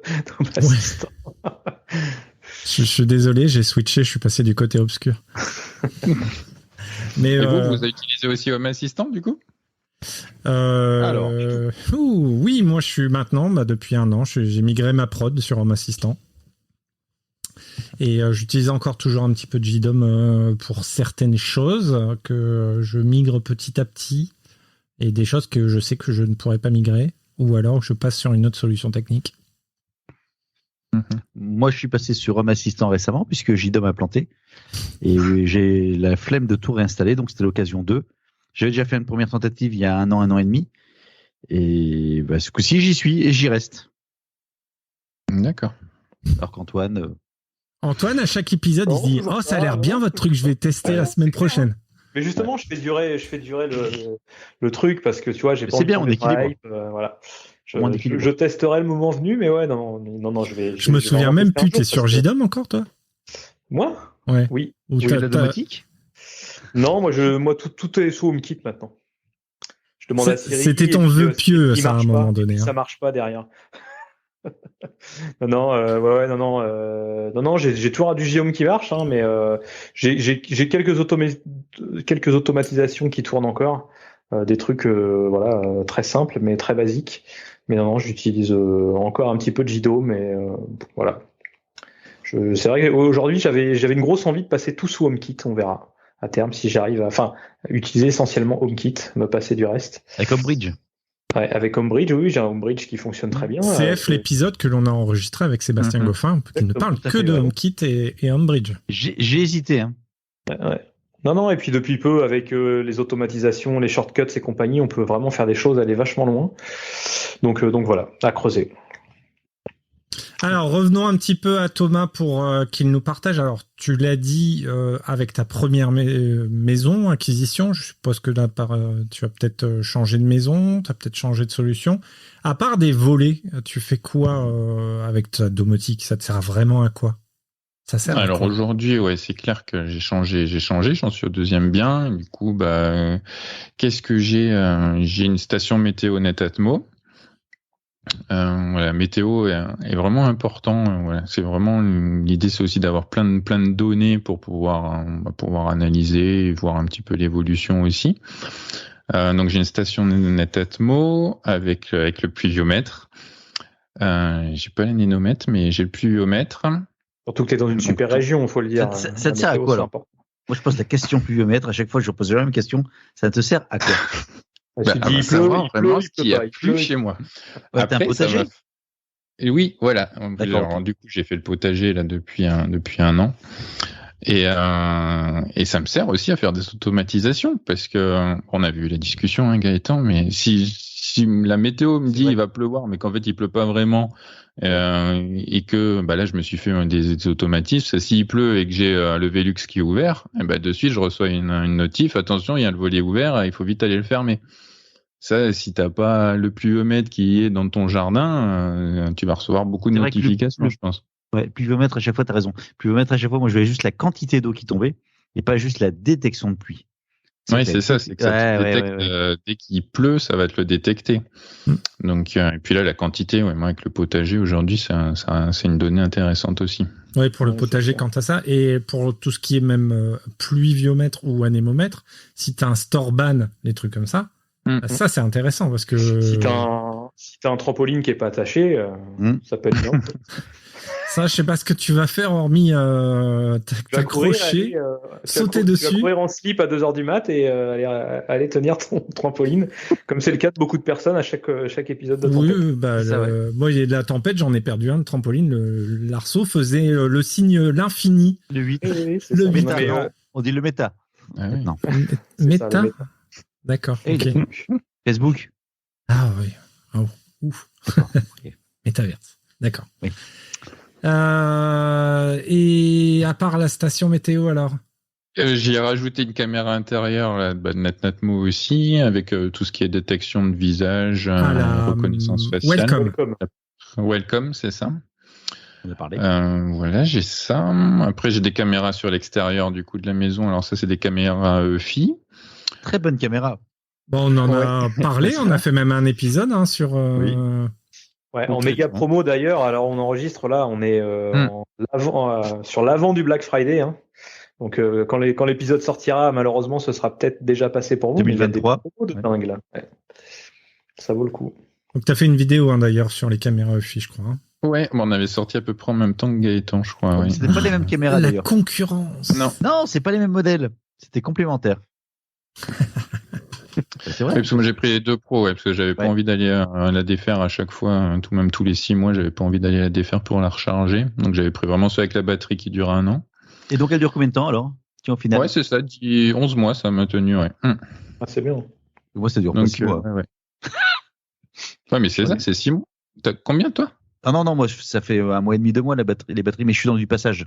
Assistant. Je suis désolé, j'ai switché, je suis passé du côté obscur. Mais vous avez utilisé aussi Home Assistant, du coup ? Oui, moi je suis maintenant, depuis 1 an, j'ai migré ma prod sur Home Assistant. Et j'utilise encore toujours un petit peu de JDOM pour certaines choses que je migre petit à petit et des choses que je sais que je ne pourrais pas migrer ou alors je passe sur une autre solution technique. Moi, je suis passé sur Home Assistant récemment puisque JDOM a planté et j'ai la flemme de tout réinstaller, donc c'était l'occasion 2. J'avais déjà fait une première tentative il y a 1 an et demi. Et ce coup-ci, j'y suis et j'y reste. D'accord. Alors qu'Antoine... Antoine, à chaque épisode, il se dit « Oh, ça a l'air bien votre truc, je vais tester la semaine prochaine. » Mais justement, je fais durer le truc parce que tu vois, j'ai pas C'est envie bien, de on tomber dans la équilibre. hype, voilà. On équilibre. Je testerai le moment venu, mais ouais, non, Je me souviens vraiment même tester un plus, t'es jour sur parce que- JDOM encore, toi? Moi? Ouais. Oui. Ou Tu fais de la domotique? Non, moi tout est sous HomeKit maintenant. Je demande à Siri. C'était ton et puis, vœu pieux, il ça, à un marche moment pas, donné. Ça Hein. marche pas derrière. Non, j'ai toujours du Guillaume qui marche, hein, mais j'ai quelques automatisations qui tournent encore, des trucs très simples mais très basiques. Mais non, j'utilise encore un petit peu de JDO, mais voilà. C'est vrai qu'aujourd'hui j'avais une grosse envie de passer tout sous HomeKit, on verra à terme si j'arrive à utiliser essentiellement HomeKit, me passer du reste. Avec Homebridge. Ouais, avec Homebridge, oui, j'ai un Homebridge qui fonctionne très bien. CF, l'épisode que l'on a enregistré avec Sébastien Goffin, qui ne parle que de HomeKit et Homebridge. J'ai hésité. Hein. Ouais. Non, et puis depuis peu, avec les automatisations, les shortcuts et compagnie, on peut vraiment faire des choses, aller vachement loin. Donc voilà, à creuser. Alors, revenons un petit peu à Thomas pour qu'il nous partage. Alors, tu l'as dit avec ta première maison, acquisition. Je suppose que là, tu as peut-être changé de maison, tu as peut-être changé de solution. À part des volets, tu fais quoi avec ta domotique? Ça te sert vraiment à quoi? Ça sert à Alors quoi? aujourd'hui, ouais, c'est clair que j'ai changé, j'en suis au deuxième bien. Du coup, qu'est-ce que j'ai? J'ai une station météo Netatmo. Voilà, météo est vraiment important. Voilà, c'est vraiment l'idée, c'est aussi d'avoir plein de données pour pouvoir analyser et voir un petit peu l'évolution aussi. Donc j'ai une station Netatmo avec le pluviomètre. J'ai pas les nénomètres, mais j'ai le pluviomètre. Surtout que tu es dans une super région, il faut le dire. Ça te sert à quoi alors? Moi, je pose la question pluviomètre. À chaque fois, je pose la même question. Ça te sert à quoi? Il pleut, vraiment ce qu'il y a plu chez moi. Ouais, t'as un potager? Et oui, voilà. Alors, du coup, j'ai fait le potager là depuis un an. Et ça me sert aussi à faire des automatisations parce que on a vu la discussion, hein, Gaëtan, mais si la météo me dit il va pleuvoir, mais qu'en fait il pleut pas vraiment, et que là je me suis fait des automatismes, s'il pleut et que j'ai le Velux qui est ouvert, de suite je reçois une notif, attention, il y a le volet ouvert, il faut vite aller le fermer. Ça, si t'as pas le pluviomètre qui est dans ton jardin, tu vas recevoir beaucoup de notifications, je pense. Ouais, pluviomètre à chaque fois, t'as raison. Pluviomètre à chaque fois, moi je voyais juste la quantité d'eau qui tombait et pas juste la détection de pluie. Oui, c'est ça, c'est que ça te détecte, dès qu'il pleut, ça va te le détecter. Donc, et puis là, la quantité, moi avec le potager aujourd'hui, c'est une donnée intéressante aussi. Oui, pour le potager, quant à ça, et pour tout ce qui est même pluviomètre ou anémomètre, si t'as un Storban, les trucs comme ça, ça c'est intéressant parce que si t'as un trampoline qui est pas attaché, ça peut être bien. Ça, je sais pas ce que tu vas faire hormis t'accrocher, sauter dessus. Tu vas courir en slip à 2h du mat et aller tenir ton trampoline, comme c'est le cas de beaucoup de personnes à chaque épisode de tempête. Oui, moi, il y a de la tempête, j'en ai perdu un de trampoline. L'arceau faisait le signe l'infini. Le 8. Oui, le méta. On dit le méta. Non. Méta. D'accord. Okay. Facebook. Ah oui. Oh, ouf. Métaverse. D'accord. Oui. Et à part la station météo, alors j'y ai rajouté une caméra intérieure là, de Netatmo aussi, avec tout ce qui est détection de visage, reconnaissance faciale. Welcome, c'est ça. On a parlé. Voilà, j'ai ça. Après, j'ai des caméras sur l'extérieur du coup de la maison. Alors ça, c'est des caméras EFI. Très bonne caméra. Bon, on en a parlé, on a fait même un épisode sur... Oui. Ouais, en méga promo d'ailleurs, alors on enregistre là, on est sur l'avant du Black Friday. Hein. Donc quand l'épisode sortira, malheureusement, ce sera peut-être déjà passé pour vous. 2023. Mais il y a des promos de dingue là. Ouais. Ça vaut le coup. Donc tu as fait une vidéo d'ailleurs sur les caméras EFI, je crois. Hein. Ouais, on avait sorti à peu près en même temps que Gaëtan, je crois. C'était pas les mêmes caméras d'ailleurs. La concurrence. Non, c'est pas les mêmes modèles. C'était complémentaire. C'est vrai. Parce que moi j'ai pris les 2 Pro, parce que j'avais pas envie d'aller la défaire à chaque fois, même tous les 6 mois, j'avais pas envie d'aller la défaire pour la recharger. Donc j'avais pris vraiment ceux avec la batterie qui dure 1 an. Et donc elle dure combien de temps alors, au final? Ouais, c'est ça, 11 mois ça m'a tenu, ouais. Ah, c'est bien. Moi ça dure pas 6 mois. Ouais, mais c'est ça, c'est 6 mois. T'as combien toi? Ah non, moi ça fait 1 mois et demi, 2 mois les batteries, mais je suis dans du passage.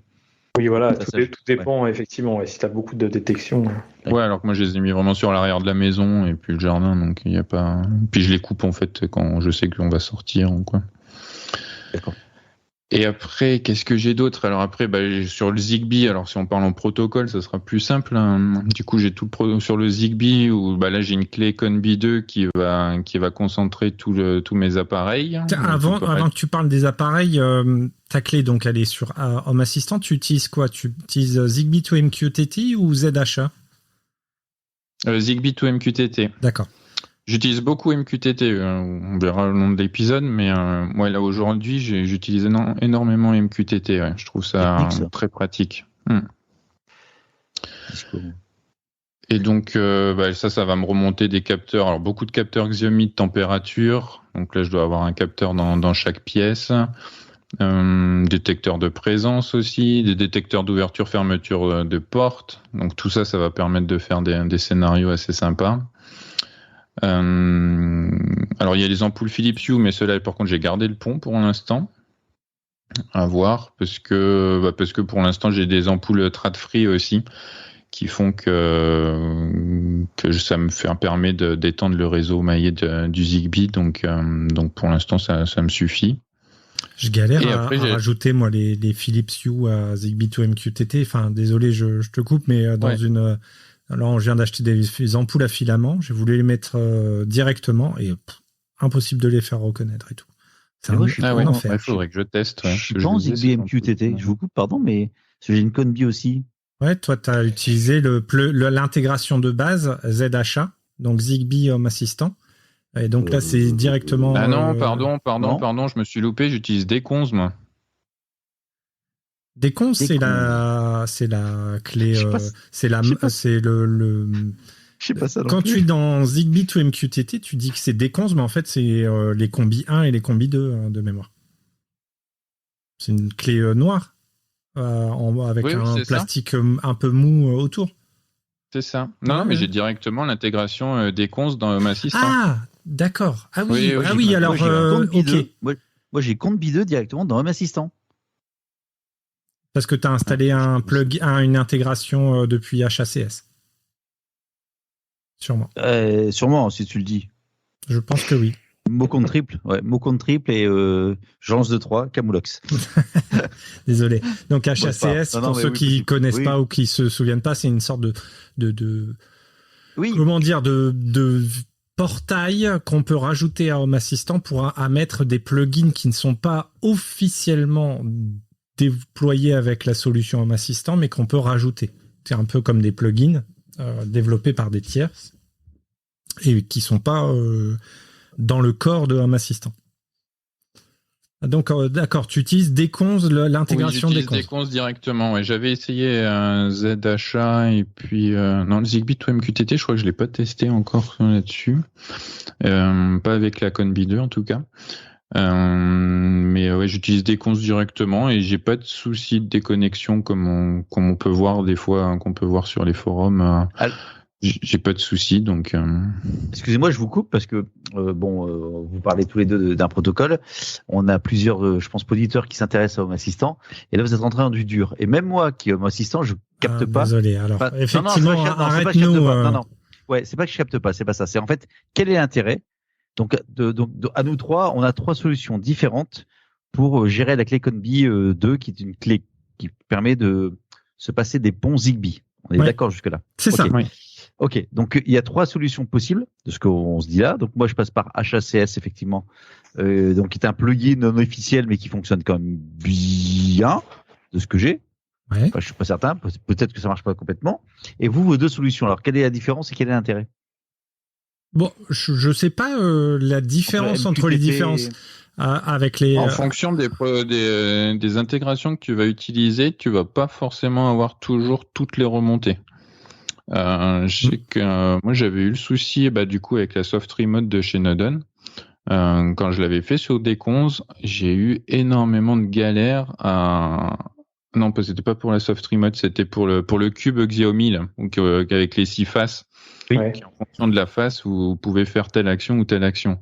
Oui, voilà, Ça, tout dépend, effectivement. Et si tu as beaucoup de détection. Ouais, alors que moi je les ai mis vraiment sur l'arrière de la maison et puis le jardin, donc il y a pas. Puis je les coupe en fait quand je sais qu'on va sortir ou quoi. D'accord. Et après, qu'est-ce que j'ai d'autre? Alors après, sur le Zigbee, alors si on parle en protocole, ça sera plus simple. Hein. Du coup, j'ai tout sur le Zigbee où là j'ai une clé Conbi 2 qui va concentrer tous mes appareils. Tiens, avant que tu parles des appareils, ta clé donc elle est sur Home Assistant. Tu utilises quoi? Tu utilises Zigbee to MQTT ou ZHA? Zigbee to MQTT. D'accord. J'utilise beaucoup MQTT, on verra le nom de l'épisode, mais moi là aujourd'hui j'utilise énormément MQTT, ouais. Je trouve ça très pratique. Et donc ça va me remonter des capteurs, alors beaucoup de capteurs Xiaomi de température, donc là je dois avoir un capteur dans chaque pièce, détecteur de présence aussi, des détecteurs d'ouverture-fermeture de porte, donc tout ça va permettre de faire des scénarios assez sympas. Alors il y a les ampoules Philips Hue, mais ceux-là par contre j'ai gardé le pont pour l'instant. À voir, parce que pour l'instant j'ai des ampoules Trad-Free aussi qui font que ça me permet d'étendre le réseau maillé du Zigbee, donc pour l'instant ça me suffit. Je galère à rajouter moi les Philips Hue à Zigbee to MQTT. Enfin désolé, je te coupe, mais dans une alors, je viens d'acheter des ampoules à filament. J'ai voulu les mettre directement et impossible de les faire reconnaître et tout. C'est un enfer. Il faudrait que je teste. Ouais. Je suis pas en Zigbee MQTT. Je vous coupe, pardon, mais j'ai une Conbi aussi. Ouais, toi, tu as utilisé l'intégration de base ZHA, donc Zigbee Home Assistant. Et donc là, c'est directement. Ah non, pardon, je me suis loupé. J'utilise Deconz, moi. Deconz, c'est la clé, c'est le. Je sais pas ça. Quand tu es dans Zigbee to MQTT, tu dis que c'est Deconz, mais en fait, c'est les combis 1 et les combis 2 de mémoire. C'est une clé noire avec un plastique un peu mou autour. C'est ça. Non, mais j'ai directement l'intégration Deconz dans Home Assistant. Ah, d'accord. Ah oui, alors, ok. Moi, j'ai Conbi 2 directement dans Home Assistant. Parce que tu as installé une intégration depuis HACS. Sûrement. Sûrement, si tu le dis. Je pense que oui. Mot compte triple, et Jance de 3, Camoulox. Désolé. Donc HACS, pour ceux qui ne connaissent pas ou qui se souviennent pas, c'est une sorte de comment dire, de portail qu'on peut rajouter à Home Assistant pour mettre des plugins qui ne sont pas officiellement déployés avec la solution Home Assistant, mais qu'on peut rajouter. C'est un peu comme des plugins développés par des tiers et qui sont pas dans le corps de Home Assistant. Donc, d'accord, tu utilises Deconz, l'intégration Deconz. Oui, Deconz directement. Ouais. J'avais essayé ZHA et puis non, le Zigbee to MQTT, je crois que je l'ai pas testé encore là-dessus. Pas avec la Conbi 2 en tout cas. Mais ouais, j'utilise Deconz directement et j'ai pas de souci de déconnexion comme on peut voir des fois, qu'on peut voir sur les forums. J'ai pas de souci, donc. Excusez-moi, je vous coupe parce que vous parlez tous les deux d'un protocole. On a plusieurs, je pense, auditeurs qui s'intéressent à Home Assistant. Et là, vous êtes rentré dans du dur. Et même moi, qui est Home Assistant, je capte pas. Désolé. Alors, effectivement, arrête-nous. Non. Ouais, c'est pas que je capte pas, c'est pas ça. C'est en fait, quel est l'intérêt? Donc, à nous trois, on a trois solutions différentes pour gérer la clé Conbi 2, qui est une clé qui permet de se passer des ponts Zigbee. On est d'accord jusque-là? C'est ça, oui. Ok, donc il y a trois solutions possibles de ce qu'on se dit là. Donc moi je passe par HACS effectivement, donc qui est un plugin non officiel mais qui fonctionne quand même bien de ce que j'ai. Ouais. Enfin, je suis pas certain, peut-être que ça marche pas complètement. Et vous, vos deux solutions. Alors quelle est la différence et quel est l'intérêt? Bon, je sais pas la différence entre les différences avec les. En fonction des intégrations que tu vas utiliser, tu vas pas forcément avoir toujours toutes les remontées. Je sais que moi j'avais eu le souci du coup avec la soft remote de chez Nodon. Quand je l'avais fait sur Deconz, j'ai eu énormément de galères non, c'était pas pour la soft remote, c'était pour le cube Xiaomi là, avec les 6 faces. Oui. En fonction de la face, vous pouvez faire telle action ou telle action.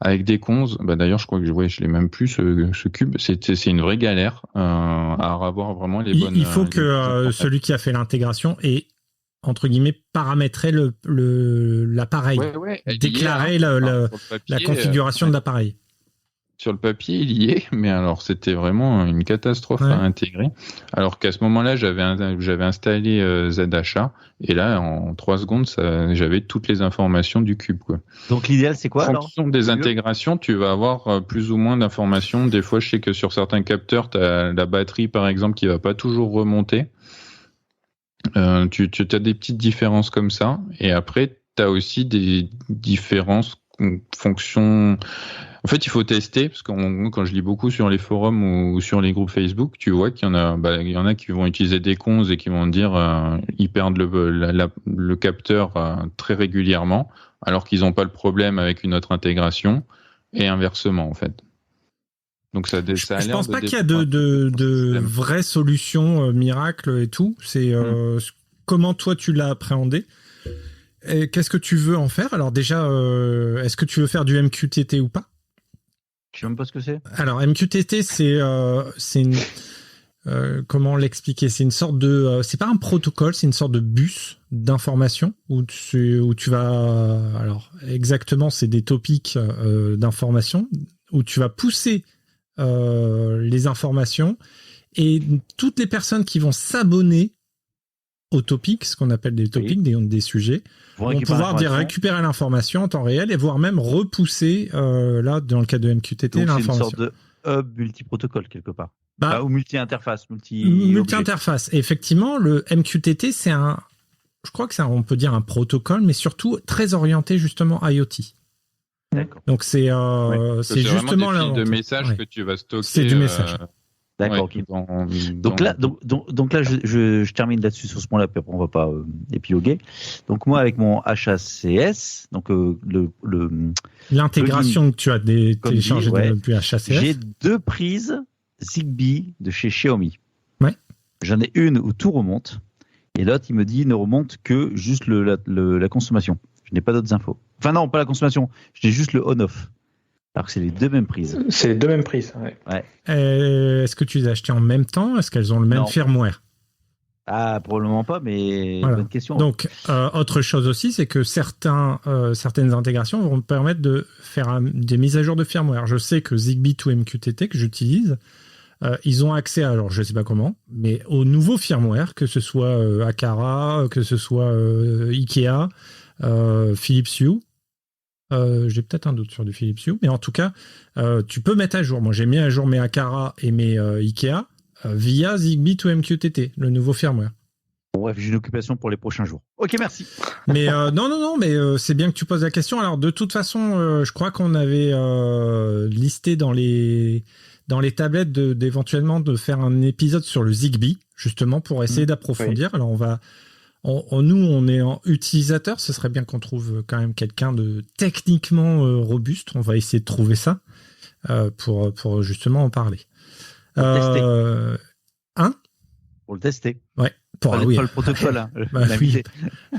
avec des cons. D'ailleurs, je crois que je l'ai même plus ce cube. C'est une vraie galère à avoir vraiment les bonnes. Il faut que celui qui a fait l'intégration ait entre guillemets paramétrer l'appareil, déclarer la configuration de l'appareil. Sur le papier, il y est, mais alors c'était vraiment une catastrophe à intégrer. Alors qu'à ce moment-là, j'avais installé ZHA, et là, en 3 secondes, j'avais toutes les informations du cube, quoi. Donc l'idéal, c'est quoi, en fonction des intégrations, tu vas avoir plus ou moins d'informations. Des fois, je sais que sur certains capteurs, tu as la batterie, par exemple, qui va pas toujours remonter. Tu as des petites différences comme ça, et après, tu as aussi des différences fonction. En fait, il faut tester, parce que quand je lis beaucoup sur les forums ou sur les groupes Facebook, tu vois qu'il y en a qui vont utiliser des cons et qui vont dire ils perdent le capteur très régulièrement, alors qu'ils n'ont pas le problème avec une autre intégration, et inversement, en fait. Donc ça a l'air. Je pense pas qu'il y a de vraies solutions miracles et tout. C'est comment toi tu l'as appréhendé. Et qu'est-ce que tu veux en faire? Alors déjà, est-ce que tu veux faire du MQTT ou pas? Je sais même pas ce que c'est. Alors MQTT, c'est une comment l'expliquer? C'est une sorte de, c'est pas un protocole, c'est une sorte de bus d'information où tu vas, alors exactement, c'est des topics d'information où tu vas pousser les informations, et toutes les personnes qui vont s'abonner aux topics, ce qu'on appelle des topics, des sujets, vont pouvoir récupérer l'information en temps réel et voire même repousser, là, dans le cas de MQTT, l'information. C'est une sorte de hub multiprotocole, quelque part. Ou multi-interface. Multi-interface. Et effectivement, le MQTT, je crois que on peut dire un protocole, mais surtout très orienté justement IoT. D'accord. Donc c'est justement là. C'est de messages que tu vas stocker. C'est du message. D'accord. Donc là, je termine là-dessus sur ce point-là, puis après on va pas épiloguer. Donc moi, avec mon HACS, donc l'intégration que tu as téléchargée depuis HACS, j'ai 2 prises Zigbee de chez Xiaomi. Ouais. J'en ai une où tout remonte, et l'autre il me dit ne remonte que juste la consommation. Je n'ai pas d'autres infos. Enfin non, pas la consommation. J'ai juste le on/off. Alors que c'est les 2 mêmes prises. C'est les 2 mêmes prises, ouais. Est-ce que tu les as achetées en même temps? Est-ce qu'elles ont le même firmware? Ah, probablement pas, mais bonne question. Donc, autre chose aussi, c'est que certaines intégrations vont me permettre de faire des mises à jour de firmware. Je sais que Zigbee to MQTT, que j'utilise, ils ont accès à, alors je sais pas comment, mais au nouveau firmware, que ce soit Aqara, que ce soit Ikea, Philips Hue. J'ai peut-être un doute sur du Philips Hue, mais en tout cas, tu peux mettre à jour. Moi, j'ai mis à jour mes Aqara et mes Ikea via Zigbee to MQTT, le nouveau firmware. Bon, bref, j'ai une occupation pour les prochains jours. Ok, merci. Mais non, mais c'est bien que tu poses la question. Alors, de toute façon, je crois qu'on avait listé dans les tablettes d'éventuellement de faire un épisode sur le Zigbee, justement, pour essayer d'approfondir. Oui. Alors, nous, on est en utilisateur. Ce serait bien qu'on trouve quand même quelqu'un de techniquement robuste. On va essayer de trouver ça pour justement en parler. Pour le tester. Pour le tester. Ouais. Pas le protocole. Hein, l'invité.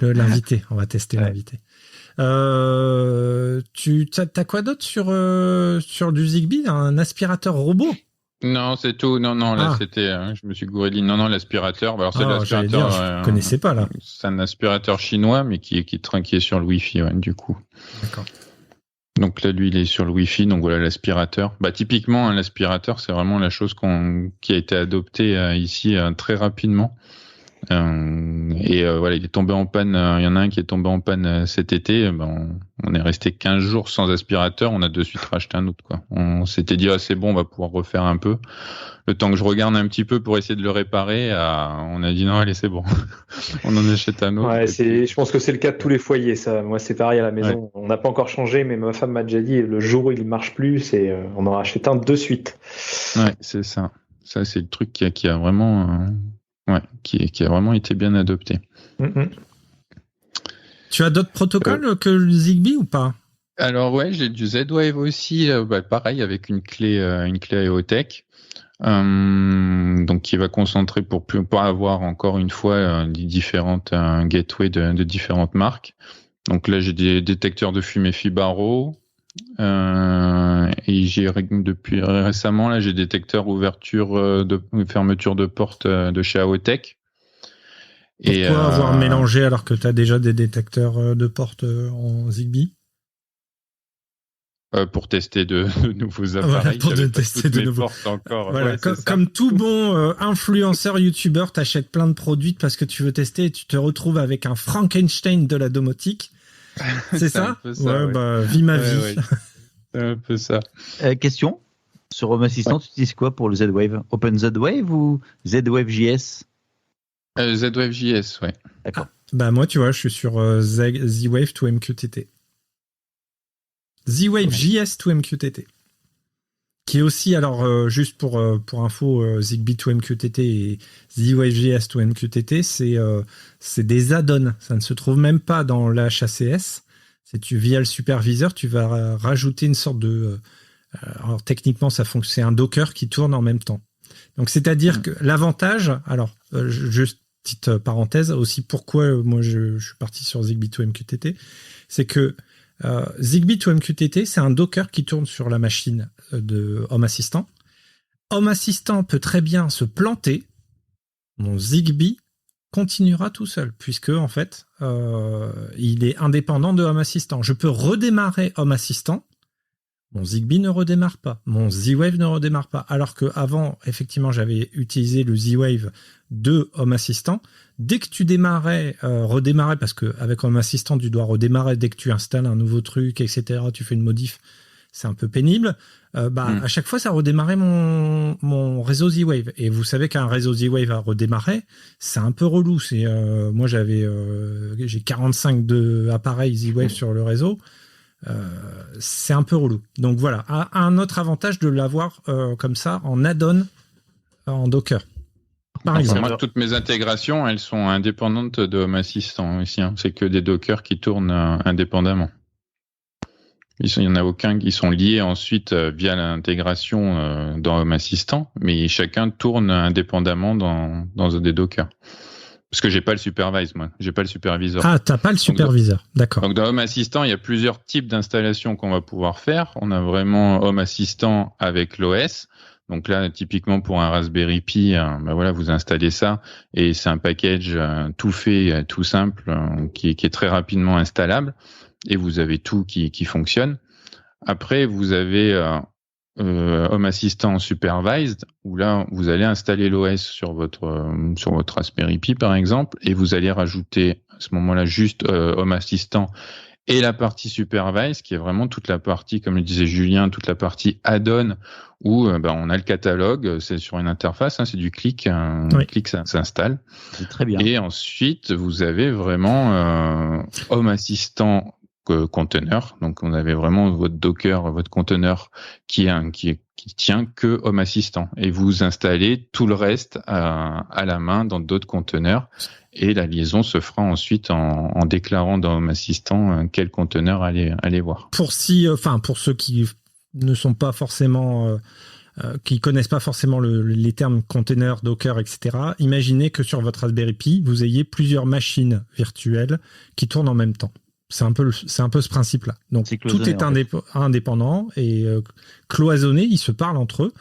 L'invité. On va tester l'invité. T'as quoi d'autre sur du Zigbee? Un aspirateur robot? Non, c'est tout. Non, là, c'était. Je me suis gouré de ligne. Non, l'aspirateur. Alors, c'est l'aspirateur. Je connaissais pas, là. C'est un aspirateur chinois, mais qui est sur le Wi-Fi, du coup. D'accord. Donc là, lui, il est sur le Wi-Fi. Donc voilà, l'aspirateur. Typiquement, l'aspirateur, c'est vraiment la chose qui a été adoptée ici très rapidement. Voilà, il est tombé en panne. Il y en a un qui est tombé en panne cet été. On est resté 15 jours sans aspirateur. On a de suite racheté un autre, quoi. On s'était dit, c'est bon, on va pouvoir refaire un peu. Le temps que je regarde un petit peu pour essayer de le réparer, on a dit non, allez, c'est bon. On en achète un autre. Ouais, je pense que c'est le cas de tous les foyers, ça. Moi, c'est pareil à la maison. Ouais. On n'a pas encore changé, mais ma femme m'a déjà dit, le jour où il marche plus, on en rachète un de suite. Ouais, c'est ça. Ça, c'est le truc qui a vraiment, qui a vraiment été bien adopté. Mm-hmm. Tu as d'autres protocoles que le Zigbee ou pas? Alors j'ai du Z-Wave aussi, pareil avec une clé IoTech. Donc qui va concentrer pour avoir encore une fois des différentes gateways de différentes marques. Donc là j'ai des détecteurs de fumée Fibaro, Et depuis récemment, là, j'ai détecteur ouverture fermeture de porte de chez AOTech. Pourquoi avoir mélangé alors que tu as déjà des détecteurs de porte en Zigbee? Pour tester de nouveaux appareils. Voilà, pour tester de nouveaux portes encore. Voilà, comme tout bon influenceur youtubeur, t'achètes plein de produits parce que tu veux tester et tu te retrouves avec un Frankenstein de la domotique. C'est ça? Ouais. Vis ma vie. Ouais. C'est un peu ça. Question sur Home Assistant, tu utilises quoi pour le Z-Wave? OpenZ-Wave ou Z-Wave JS? Z-Wave JS, ouais. D'accord. Moi, tu vois, je suis sur Z-Wave to MQTT. Z-Wave JS to MQTT. Qui est aussi, alors, juste pour info, Zigbee to MQTT et Z-Wave JS to MQTT, c'est des add-ons. Ça ne se trouve même pas dans l'HACS. Via le superviseur, tu vas rajouter une sorte de... alors, techniquement, c'est un Docker qui tourne en même temps. Donc, c'est-à-dire que l'avantage... Alors, juste petite parenthèse, aussi pourquoi moi je suis parti sur Zigbee to MQTT, c'est que Zigbee to MQTT, c'est un Docker qui tourne sur la machine de Home Assistant. Home Assistant peut très bien se planter. Mon Zigbee continuera tout seul, puisque en fait, il est indépendant de Home Assistant. Je peux redémarrer Home Assistant. Mon Zigbee ne redémarre pas. Mon Z-Wave ne redémarre pas. Alors qu'avant, effectivement, j'avais utilisé le Z-Wave de Home Assistant. Dès que tu redémarrais, parce qu'avec Home Assistant, tu dois redémarrer dès que tu installes un nouveau truc, etc. Tu fais une modif, c'est un peu pénible. À chaque fois, ça redémarrait mon réseau Z-Wave. Et vous savez qu'un réseau Z-Wave à redémarrer, c'est un peu relou. Moi, j'ai 45 appareils Z-Wave sur le réseau. C'est un peu relou. Donc voilà, un autre avantage de l'avoir comme ça en add-on en Docker. Par exemple. Moi, toutes mes intégrations, elles sont indépendantes de Home Assistant aussi. C'est que des Dockers qui tournent indépendamment. Il n'y en a aucun qui sont liés ensuite via l'intégration dans Home Assistant, mais chacun tourne indépendamment dans des Dockers. Parce que j'ai pas le supervise, moi. J'ai pas le superviseur. Ah, t'as pas le superviseur. D'accord. Donc, dans Home Assistant, il y a plusieurs types d'installations qu'on va pouvoir faire. On a vraiment Home Assistant avec l'OS. Donc là, typiquement pour un Raspberry Pi, vous installez ça et c'est un package tout fait, tout simple, qui est très rapidement installable. Et vous avez tout qui fonctionne. Après, vous avez Home Assistant Supervised, où là, vous allez installer l'OS sur votre Raspberry Pi, par exemple, et vous allez rajouter à ce moment-là juste Home Assistant et la partie Supervised, qui est vraiment toute la partie, comme le disait Julien, toute la partie add-on, où on a le catalogue, c'est sur une interface, c'est du clic, clic, ça s'installe. C'est très bien. Et ensuite, vous avez vraiment Home Assistant conteneur. Donc, on avait vraiment votre Docker, votre conteneur qui tient que Home Assistant. Et vous installez tout le reste à la main dans d'autres conteneurs. Et la liaison se fera ensuite en déclarant dans Home Assistant quel conteneur aller voir. Pour ceux qui ne sont pas forcément, qui connaissent pas forcément les termes container, Docker, etc. Imaginez que sur votre Raspberry Pi, vous ayez plusieurs machines virtuelles qui tournent en même temps. C'est un peu ce principe-là. Donc tout est indépendant et cloisonné, ils se parlent entre eux.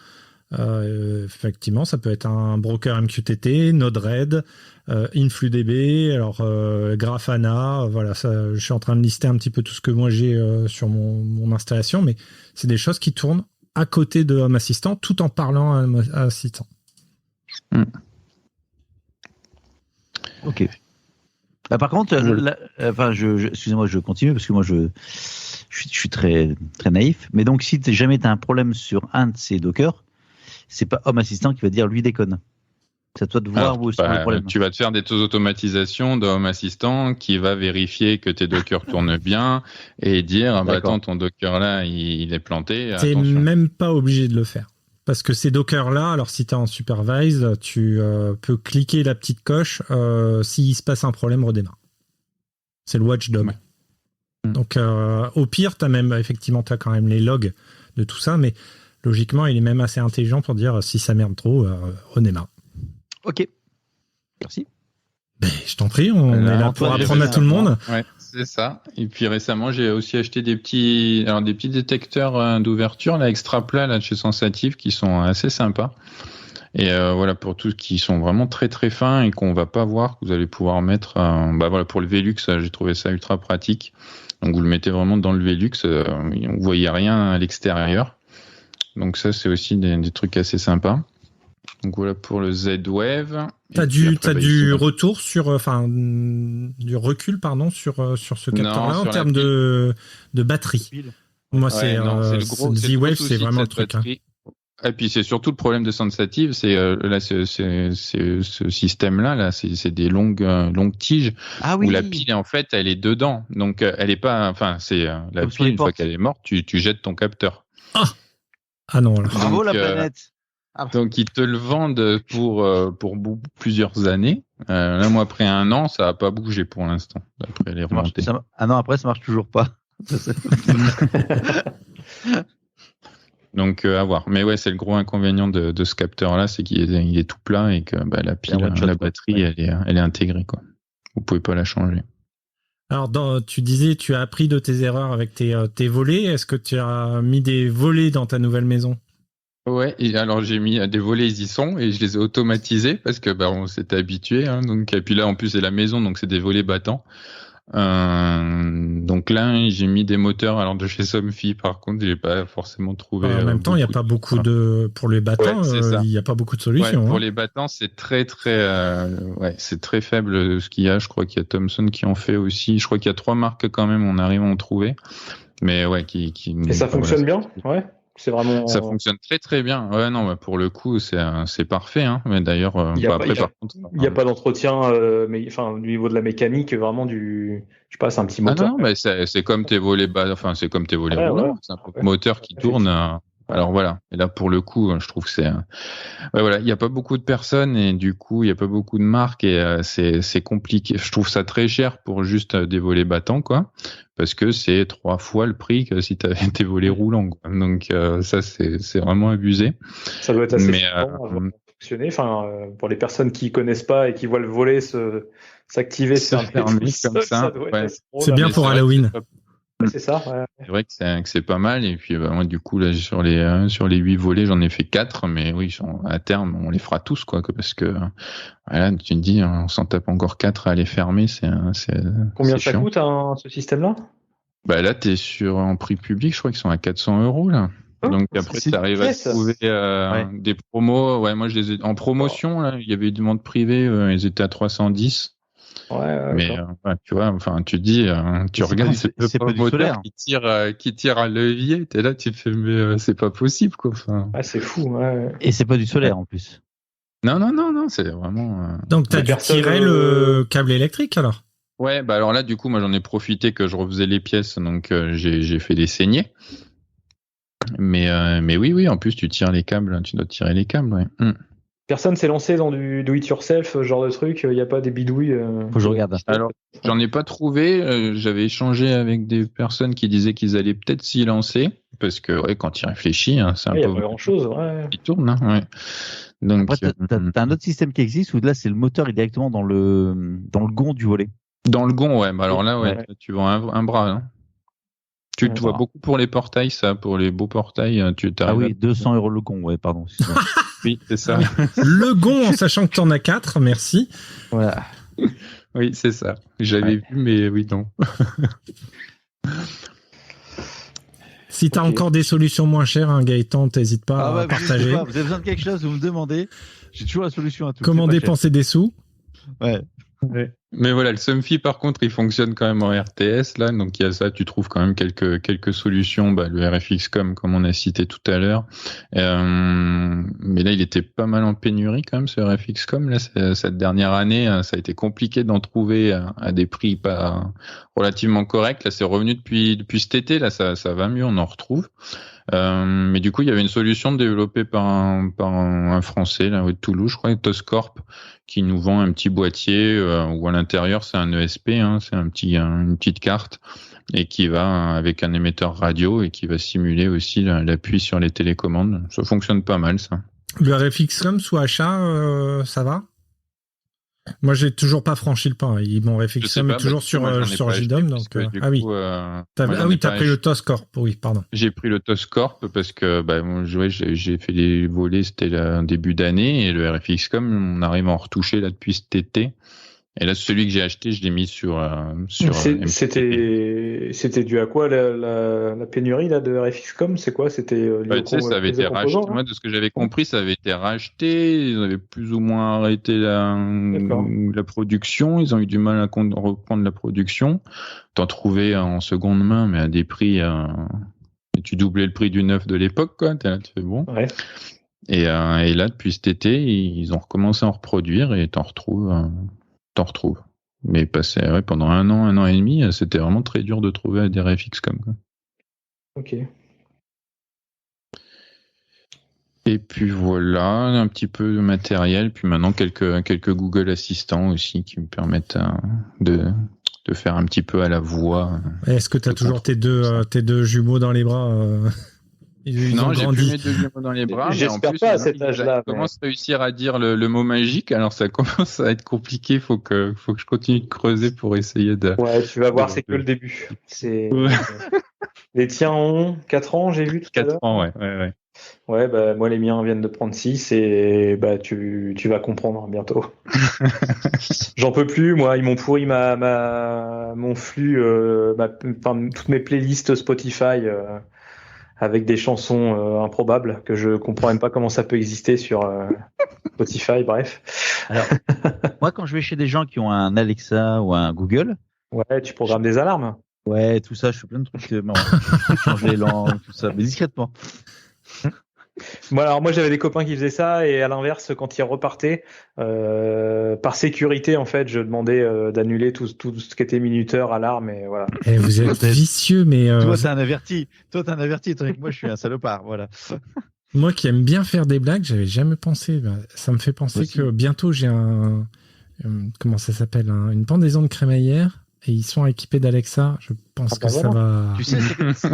Effectivement, ça peut être un broker MQTT, Node-RED, InfluDB, Grafana, voilà, ça, je suis en train de lister un petit peu tout ce que moi j'ai sur mon installation, mais c'est des choses qui tournent à côté de Home Assistant tout en parlant à Home Assistant. Ok. Par contre, excusez-moi, je continue parce que moi je suis très très naïf. Mais donc, si jamais tu as un problème sur un de ces Dockers, c'est pas Home Assistant qui va dire lui déconne. C'est à toi de voir où est le problème. Tu vas te faire des automatisations de Home Assistant qui va vérifier que tes Dockers tournent bien et dire attends, ton Docker là il est planté. T'es même pas obligé de le faire. Parce que ces Dockers-là, alors si tu es en supervise, tu peux cliquer la petite coche, s'il se passe un problème, redémarre. C'est le watchdog. Ouais. Donc au pire, t'as quand même les logs de tout ça, mais logiquement, il est même assez intelligent pour dire si ça merde trop, redémarre. Ok. Merci. Je t'en prie, on est là pour apprendre à tout le monde. Ouais. C'est ça. Et puis récemment, j'ai aussi acheté des petits détecteurs d'ouverture là, extra plats là, de chez Sensative qui sont assez sympas. Et voilà, pour tous qui sont vraiment très très fins et qu'on va pas voir, que vous allez pouvoir mettre. Voilà, pour le Velux, j'ai trouvé ça ultra pratique. Donc vous le mettez vraiment dans le Velux, vous voyez rien à l'extérieur. Donc ça, c'est aussi des trucs assez sympas. Donc voilà pour le Z-Wave. T'as du retour sur, du recul, pardon, sur ce capteur-là en termes de batterie. Moi, c'est Z-Wave, c'est vraiment le truc. Et puis c'est surtout le problème de Sensative, c'est là ce système-là, c'est des longues tiges où la pile en fait elle est dedans, donc elle est pas, c'est la pile une fois qu'elle est morte, tu jettes ton capteur. Ah non. Là. Bravo la planète. Donc ils te le vendent pour plusieurs années. Là moi après 1 an ça a pas bougé pour l'instant. Après les remontées. Un an après ça marche toujours pas. Donc à voir. Mais ouais, c'est le gros inconvénient de ce capteur-là, c'est qu'il est tout plat et que la pile, la batterie, elle est intégrée, quoi. Vous pouvez pas la changer. Alors, tu disais, tu as appris de tes erreurs avec tes volets. Est-ce que tu as mis des volets dans ta nouvelle maison? Ouais, et alors j'ai mis des volets, ils y sont, et je les ai automatisés parce que on s'était habitué. Hein, donc et puis là, en plus, c'est la maison, donc c'est des volets battants. Donc là, j'ai mis des moteurs alors de chez Somfy. Par contre, j'ai pas forcément trouvé. En même temps, il n'y a pas beaucoup pour les battants. Il n'y a pas beaucoup de solutions. Pour les battants, c'est très c'est très faible ce qu'il y a. Je crois qu'il y a Thomson qui en fait aussi. Je crois qu'il y a 3 marques quand même. On arrive à en trouver, mais Et ça fonctionne bien, ouais. C'est vraiment. Ça fonctionne très très bien. Ouais, non, pour le coup, c'est parfait. Hein. Mais d'ailleurs, par contre, il n'y a pas d'entretien, au niveau de la mécanique, vraiment je sais pas, c'est un petit moteur. Ah non, mais c'est comme tes volets c'est comme tes volets roulants. C'est un moteur qui tourne. Alors voilà. Et là, pour le coup, je trouve que c'est. Voilà, il n'y a pas beaucoup de personnes et du coup, il n'y a pas beaucoup de marques et c'est compliqué. Je trouve ça très cher pour juste des volets battants, quoi. Parce que c'est 3 fois le prix que si tu avais tes volets roulants, quoi. Donc ça, c'est vraiment abusé. Ça doit être assez fonctionner. Pour les personnes qui connaissent pas et qui voient le volet s'activer, c'est fermé comme ça. C'est bien pour Halloween. C'est ça. Ouais. C'est vrai que c'est pas mal et puis moi du coup là sur les 8 volets j'en ai fait 4 mais oui à terme on les fera tous quoi parce que voilà tu te dis on s'en tape encore 4 à les fermer c'est combien ça coûte ce système-là? Là t'es en prix public je crois qu'ils sont à 400 € là. Donc après tu arrives à trouver des promos. Ouais, moi je les ai en promotion là, il y avait du monde privé, ils étaient à 310. Mais tu vois, tu dis, tu regardes, c'est pas du moteur qui tire un levier. T'es là, tu fais, mais c'est pas possible, quoi. C'est fou. Ouais. Et c'est pas du solaire en plus. Non, c'est vraiment. Donc t'as dû tirer le câble électrique alors. Ouais, alors là, du coup, moi j'en ai profité que je refaisais les pièces, donc j'ai fait des saignées. Mais oui, en plus tu tires les câbles, tu dois tirer les câbles, ouais. Personne s'est lancé dans du do-it-yourself, genre de truc. Il n'y a pas des bidouilles. Faut que je regarde. Alors, j'en ai pas trouvé. J'avais échangé avec des personnes qui disaient qu'ils allaient peut-être s'y lancer, parce que quand tu réfléchis, c'est un peu. Il n'y a pas grand-chose. Il tourne, hein. Ouais. Donc, après, t'as un autre système qui existe où là, c'est le moteur est directement dans le gond du volet. Dans le gond, ouais. Alors là, tu vends un bras. Hein. Tu te vois beaucoup pour les portails, ça, pour les beaux portails. Ah oui, 200 € le gond, ouais, pardon. Oui, c'est ça. Le gond, en sachant que tu en as 4, merci. Voilà. Oui, c'est ça. J'avais vu, mais oui, non. Si tu as encore des solutions moins chères, Gaëtan, t'hésites pas à partager. Vous avez besoin de quelque chose, vous me demandez. J'ai toujours la solution à tout. Comment dépenser des sous? Ouais. Mais voilà, le Somfy par contre, il fonctionne quand même en RTS là, donc il y a ça, tu trouves quand même quelques solutions, le RFX-Com comme on a cité tout à l'heure. Mais là, il était pas mal en pénurie quand même ce RFX-Com là cette dernière année, ça a été compliqué d'en trouver à des prix pas relativement corrects. Là, c'est revenu depuis cet été, là ça va mieux, on en retrouve. Mais du coup, il y avait une solution développée par un Français là, de Toulouse, je crois, Toscorp, qui nous vend un petit boîtier où à l'intérieur c'est un ESP, c'est une petite carte et qui va avec un émetteur radio et qui va simuler aussi l'appui sur les télécommandes. Ça fonctionne pas mal, ça. Le RFX-Com sous achat, ça va? Moi, j'ai toujours pas franchi le pas. Mon Je RFX sais Home pas, est toujours sur moi, j'en ai pas JDOM. acheté, Donc, parce que, du oui. coup, T'as pris le TOS Corp. Oui, pardon. J'ai pris le TOS Corp parce que moi, j'ai fait les volets, c'était le début d'année, et le RFX.com, on arrive à en retoucher là depuis cet été. Et là, celui que j'ai acheté, je l'ai mis sur MQTT. C'était dû à quoi la pénurie là de RFX.com? C'est quoi? C'était lié Tu sais, ça avait été racheté. Moi, de ce que j'avais compris, ça avait été racheté. Ils avaient plus ou moins arrêté la production. Ils ont eu du mal à reprendre la production. T'en trouvais en seconde main, mais à des prix. Et tu doublais le prix du neuf de l'époque, quoi. T'es là, tu fais bon. Ouais. Et là, depuis cet été, ils ont recommencé à en reproduire et t'en retrouves. Mais pendant un an et demi, c'était vraiment très dur de trouver des RFX.com, quoi. Ok. Et puis voilà, un petit peu de matériel, puis maintenant quelques Google Assistants aussi qui me permettent de faire un petit peu à la voix. Est-ce que tu as toujours tes deux jumeaux dans les bras Non, j'ai plus mes deux jumeaux dans les bras. J'espère pas à cet âge-là. Je commence à réussir à dire le mot magique, alors ça commence à être compliqué. Faut que je continue de creuser pour essayer de. Ouais, tu vas voir, c'est que le début. Les tiens ont 4 ans, j'ai vu tout à l'heure. 4 ans, ouais. Ouais, moi les miens viennent de prendre 6 et tu vas comprendre bientôt. J'en peux plus, moi, ils m'ont pourri mon flux, toutes mes playlists Spotify avec des chansons improbables que je comprends même pas comment ça peut exister sur Spotify, bref. Alors, moi quand je vais chez des gens qui ont un Alexa ou un Google, ouais, tu programmes des alarmes. Ouais, tout ça, je fais plein de trucs. Je change les langues, tout ça, mais discrètement. Bon, alors moi j'avais des copains qui faisaient ça et à l'inverse quand ils repartaient par sécurité en fait je demandais d'annuler tout ce qui était minuteur, alarme et voilà. Et vous êtes vicieux mais toi t'es un averti tandis que moi je suis un salopard, voilà. Moi qui aime bien faire des blagues, j'avais jamais pensé. Ça me fait penser que bientôt j'ai comment ça s'appelle, une pendaison de crémaillère. Et ils sont équipés d'Alexa. Je pense que ça va. Tu sais,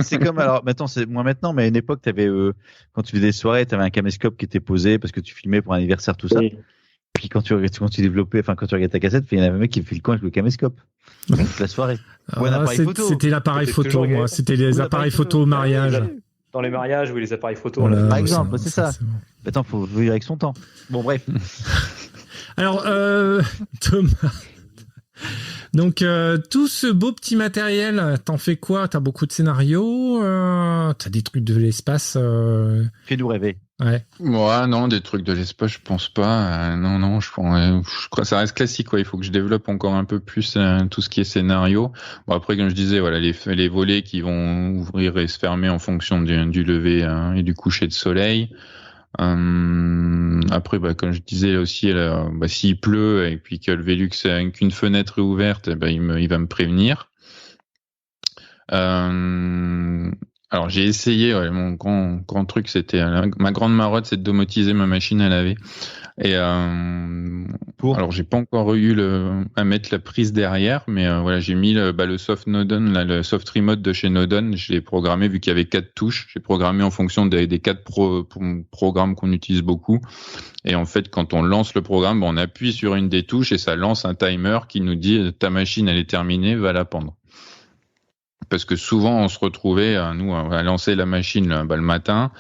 c'est comme alors maintenant c'est moins maintenant, mais à une époque t'avais quand tu faisais des soirées, t'avais un caméscope qui était posé parce que tu filmais pour un anniversaire tout ça. Oui. Puis quand tu développais, quand tu regardais ta cassette, il y en avait un mec qui fait le coin avec le caméscope toute la soirée. Ou un appareil photo. C'était l'appareil photo, moi. C'était les appareils photo au mariage. Dans les mariages, oui, les appareils photo. Voilà, par exemple, c'est ça. Attends, faut vivre avec son temps. Bon, bref. Alors, Thomas. Donc, tout ce beau petit matériel, t'en fais quoi? T'as beaucoup de scénarios? T'as des trucs de l'espace? Fais-nous rêver. Ouais. Ouais, non, des trucs de l'espace, je pense pas. Non, je crois que ça reste classique, quoi. Il faut que je développe encore un peu plus tout ce qui est scénario. Bon, après, comme je disais, voilà, les volets qui vont ouvrir et se fermer en fonction du lever et du coucher de soleil. Après, comme je disais aussi, s'il pleut et puis que le Velux a qu'une fenêtre est ouverte, il va me prévenir. Alors j'ai essayé, mon grand truc, c'était ma grande marotte, c'est de domotiser ma machine à laver. Et alors j'ai pas encore eu à mettre la prise derrière, mais voilà, j'ai mis le soft Nodon, là, le soft remote de chez Nodon. Je l'ai programmé vu qu'il y avait 4 touches. J'ai programmé en fonction des 4 programmes qu'on utilise beaucoup. Et en fait, quand on lance le programme, on appuie sur une des touches et ça lance un timer qui nous dit ta machine elle est terminée, va la pendre. Parce que souvent on se retrouvait nous à lancer la machine le matin.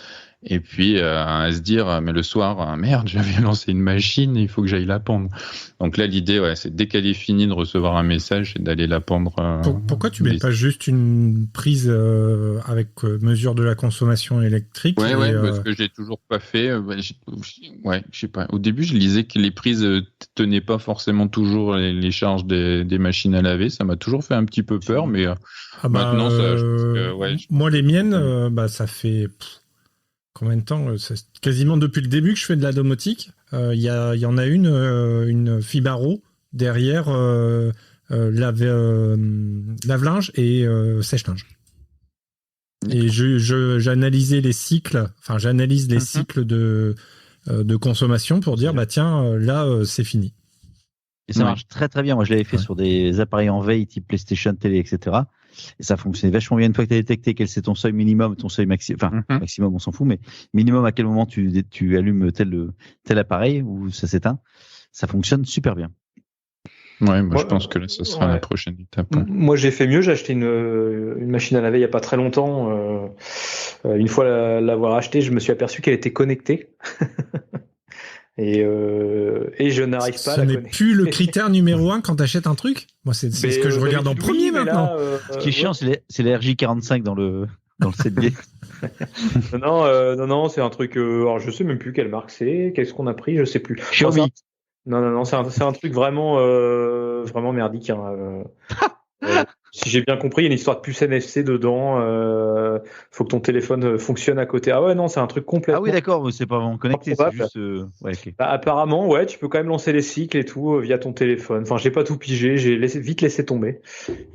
Et puis à se dire mais le soir merde, j'avais lancé une machine, il faut que j'aille la pendre. Donc là l'idée c'est dès qu'elle est finie de recevoir un message, c'est d'aller la pendre. Pourquoi tu mets pas juste une prise avec mesure de la consommation électrique? Ouais, parce que j'ai toujours pas fait. Je sais pas. Au début je lisais que les prises tenaient pas forcément toujours les charges des machines à laver. Ça m'a toujours fait un petit peu peur, mais maintenant moi les miennes ça fait combien de temps? Quasiment depuis le début que je fais de la domotique. Il y en a une Fibaro derrière lave-linge et sèche-linge. Et j'analysais les cycles, j'analyse les cycles de consommation pour dire là c'est fini. Et ça marche très très bien. Moi je l'avais fait sur des appareils en veille type PlayStation, télé, etc. Et ça fonctionnait vachement bien. Une fois que tu as détecté quel c'est ton seuil minimum, ton seuil maximum, maximum on s'en fout, mais minimum à quel moment tu allumes tel appareil ou ça s'éteint, ça fonctionne super bien. Ouais, Moi, je pense que là, ce sera la prochaine étape. Moi, j'ai fait mieux. J'ai acheté une machine à laver il y a pas très longtemps. Une fois l'avoir achetée, je me suis aperçu qu'elle était connectée. Et je n'arrive pas à la connecter. Ce n'est plus le critère numéro 1 quand tu achètes un truc. Moi, c'est ce que je regarde en premier maintenant. Là, ce qui est chiant, c'est la RJ45 dans le CD. non, c'est un truc. Alors, je sais même plus quelle marque c'est. Qu'est-ce qu'on a pris? Je sais plus. Xiaomi. Non, c'est un truc vraiment merdique. Hein. Si j'ai bien compris, il y a une histoire de puce NFC dedans. Faut que ton téléphone fonctionne à côté. Ah ouais, non, c'est un truc complètement. Ah oui, d'accord, mais c'est pas vraiment connecté, c'est juste. Ouais, okay. Bah, apparemment, ouais, tu peux quand même lancer les cycles et tout via ton téléphone. Enfin, j'ai pas tout pigé, j'ai vite laissé tomber,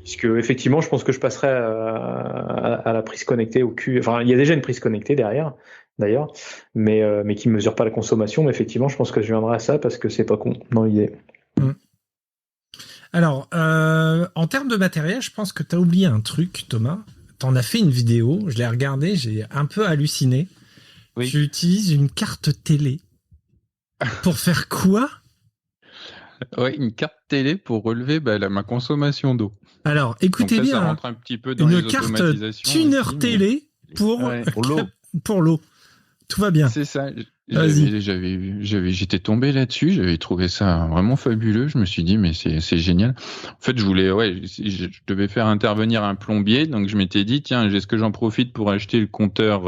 puisque effectivement, je pense que je passerai à la prise connectée au cul. Enfin, il y a déjà une prise connectée derrière, d'ailleurs, mais qui mesure pas la consommation. Mais effectivement, je pense que je viendrai à ça parce que c'est pas con dans l'idée. Alors, en termes de matériel, je pense que tu as oublié un truc, Thomas. Tu en as fait une vidéo, je l'ai regardée, j'ai un peu halluciné. Oui. Tu utilises une carte télé. Pour faire quoi? Ouais, une carte télé pour relever ma consommation d'eau. Alors, écoutez bien, ça rentre un petit peu dans une carte tuner télé pour l'eau. Pour l'eau. Tout va bien. C'est ça. J'étais tombé là-dessus, j'avais trouvé ça vraiment fabuleux. Je me suis dit, mais c'est génial. En fait, je devais faire intervenir un plombier, donc je m'étais dit, tiens, est-ce que j'en profite pour acheter le compteur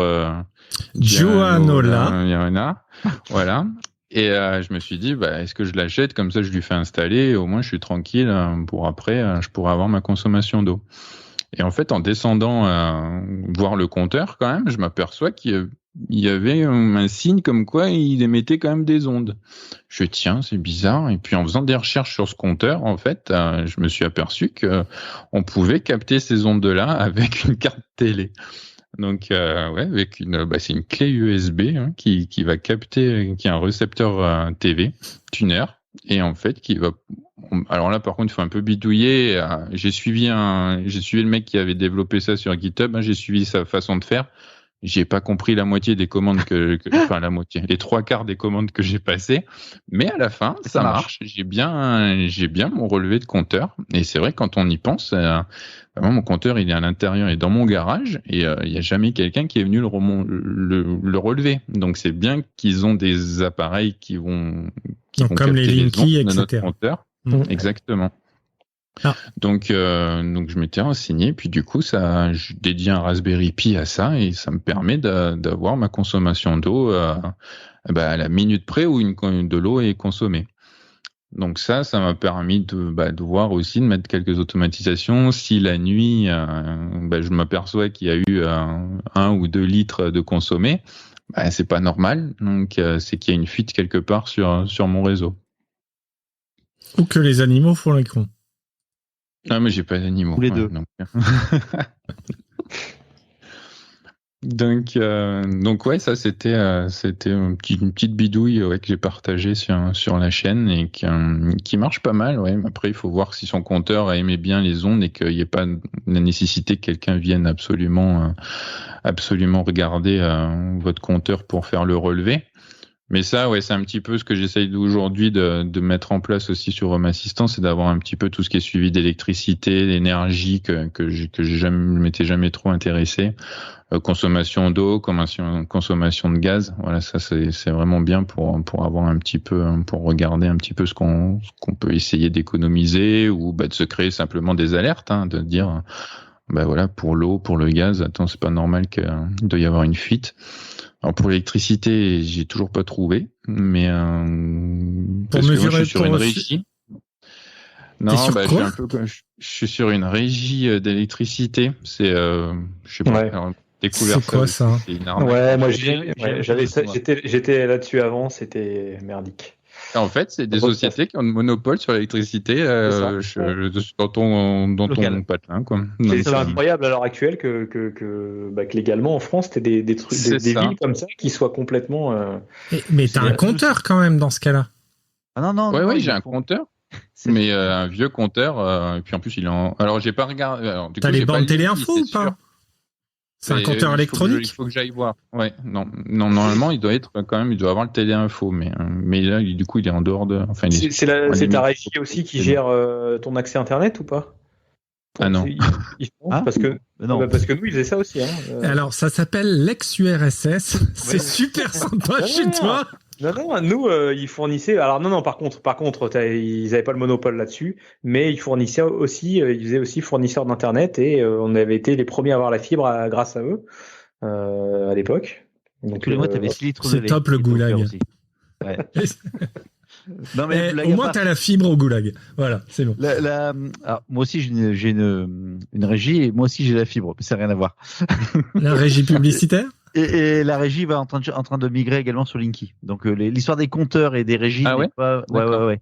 Johannola. Voilà. Et je me suis dit, est-ce que je l'achète, comme ça je lui fais installer, au moins je suis tranquille pour après, je pourrai avoir ma consommation d'eau. Et en fait, en descendant voir le compteur, quand même, je m'aperçois qu'il y avait un signe comme quoi il émettait quand même des ondes. Je me dis, tiens, c'est bizarre. Et puis en faisant des recherches sur ce compteur, en fait, je me suis aperçu que on pouvait capter ces ondes-là avec une carte télé. Donc avec c'est une clé USB qui va capter, qui est un récepteur TV tuner, et en fait qui va. Alors là, par contre, il faut un peu bidouiller. J'ai suivi le mec qui avait développé ça sur GitHub. J'ai suivi sa façon de faire. J'ai pas compris la moitié des commandes enfin la moitié, les 3/4 des commandes que j'ai passées, mais à la fin ça marche. J'ai bien mon relevé de compteur, et c'est vrai que quand on y pense, moi, mon compteur il est à l'intérieur et dans mon garage, et il y a jamais quelqu'un qui est venu le relever. Donc c'est bien qu'ils ont des appareils qui vont comme les Linky, etc. De notre compteur. Exactement. Ah. Donc je m'étais renseigné, puis du coup je dédie un Raspberry Pi à ça, et ça me permet d'avoir ma consommation d'eau à la minute près où de l'eau est consommée. Donc ça m'a permis de voir aussi, de mettre quelques automatisations. Si la nuit je m'aperçois qu'il y a eu 1 ou 2 litres de consommé, c'est pas normal, donc c'est qu'il y a une fuite quelque part sur mon réseau. Ou que les animaux font les cons. Ah, mais j'ai pas d'animaux. Tous les deux. Donc ouais, ça c'était une petite bidouille que j'ai partagée sur la chaîne, et qui marche pas mal. Ouais. Après, il faut voir si son compteur a aimé bien les ondes, et qu'il n'y ait pas la nécessité que quelqu'un vienne absolument regarder votre compteur pour faire le relevé. Mais ça, ouais, c'est un petit peu ce que j'essaye aujourd'hui de mettre en place aussi sur Home Assistant, c'est d'avoir un petit peu tout ce qui est suivi d'électricité, d'énergie, que je m'étais jamais trop intéressé. Consommation d'eau, consommation de gaz. Voilà, ça c'est vraiment bien pour avoir un petit peu, pour regarder un petit peu ce qu'on peut essayer d'économiser, ou de se créer simplement des alertes, de dire voilà, pour l'eau, pour le gaz, attends, c'est pas normal qu'il doit y avoir une fuite. Alors pour l'électricité, j'ai toujours pas trouvé, mais parce que moi, je suis sur une régie. Non, je suis sur une régie d'électricité. C'est, je sais pas. Ouais. C'est quoi ça? C'est une arnaque. Ouais, moi j'étais là-dessus avant, c'était merdique. En fait, c'est des sociétés qui ont le monopole sur l'électricité dans ton patelin, quoi. C'est incroyable à l'heure actuelle que légalement en France, t'aies des villes comme ça qui soient complètement. Mais t'as un compteur quand même dans ce cas-là. Ah non. Ouais, j'ai un compteur. Mais un vieux compteur, et puis en plus il est en. Alors j'ai pas regardé. T'as les bandes télé-info ou pas? C'est un compteur électronique? Il faut que j'aille voir. Ouais, non, normalement, il doit avoir le téléinfo, mais là, du coup, il est en dehors de. Enfin, c'est ta régie aussi qui gère ton accès Internet ou pas? Ah non. Parce que nous, ils faisaient ça aussi. Alors, ça s'appelle l'ex-URSS. C'est super sympa chez toi. Non, nous, ils fournissaient. Alors non, par contre, ils n'avaient pas le monopole là-dessus, mais ils fournissaient aussi, ils faisaient aussi fournisseurs d'internet et on avait été les premiers à avoir la fibre grâce à eux à l'époque. Donc tous les mois, t'avais 6 litres de lait. C'est top le goulag. Aussi. Ouais. Non, mais au moins, t'as la fibre au goulag. Voilà, c'est bon. Alors, moi aussi, j'ai une régie et moi aussi, j'ai la fibre. Mais ça n'a rien à voir. La régie publicitaire? Et la régie va en train de migrer également sur Linky. Donc l'histoire des compteurs et des régies n'est pas. Ouais.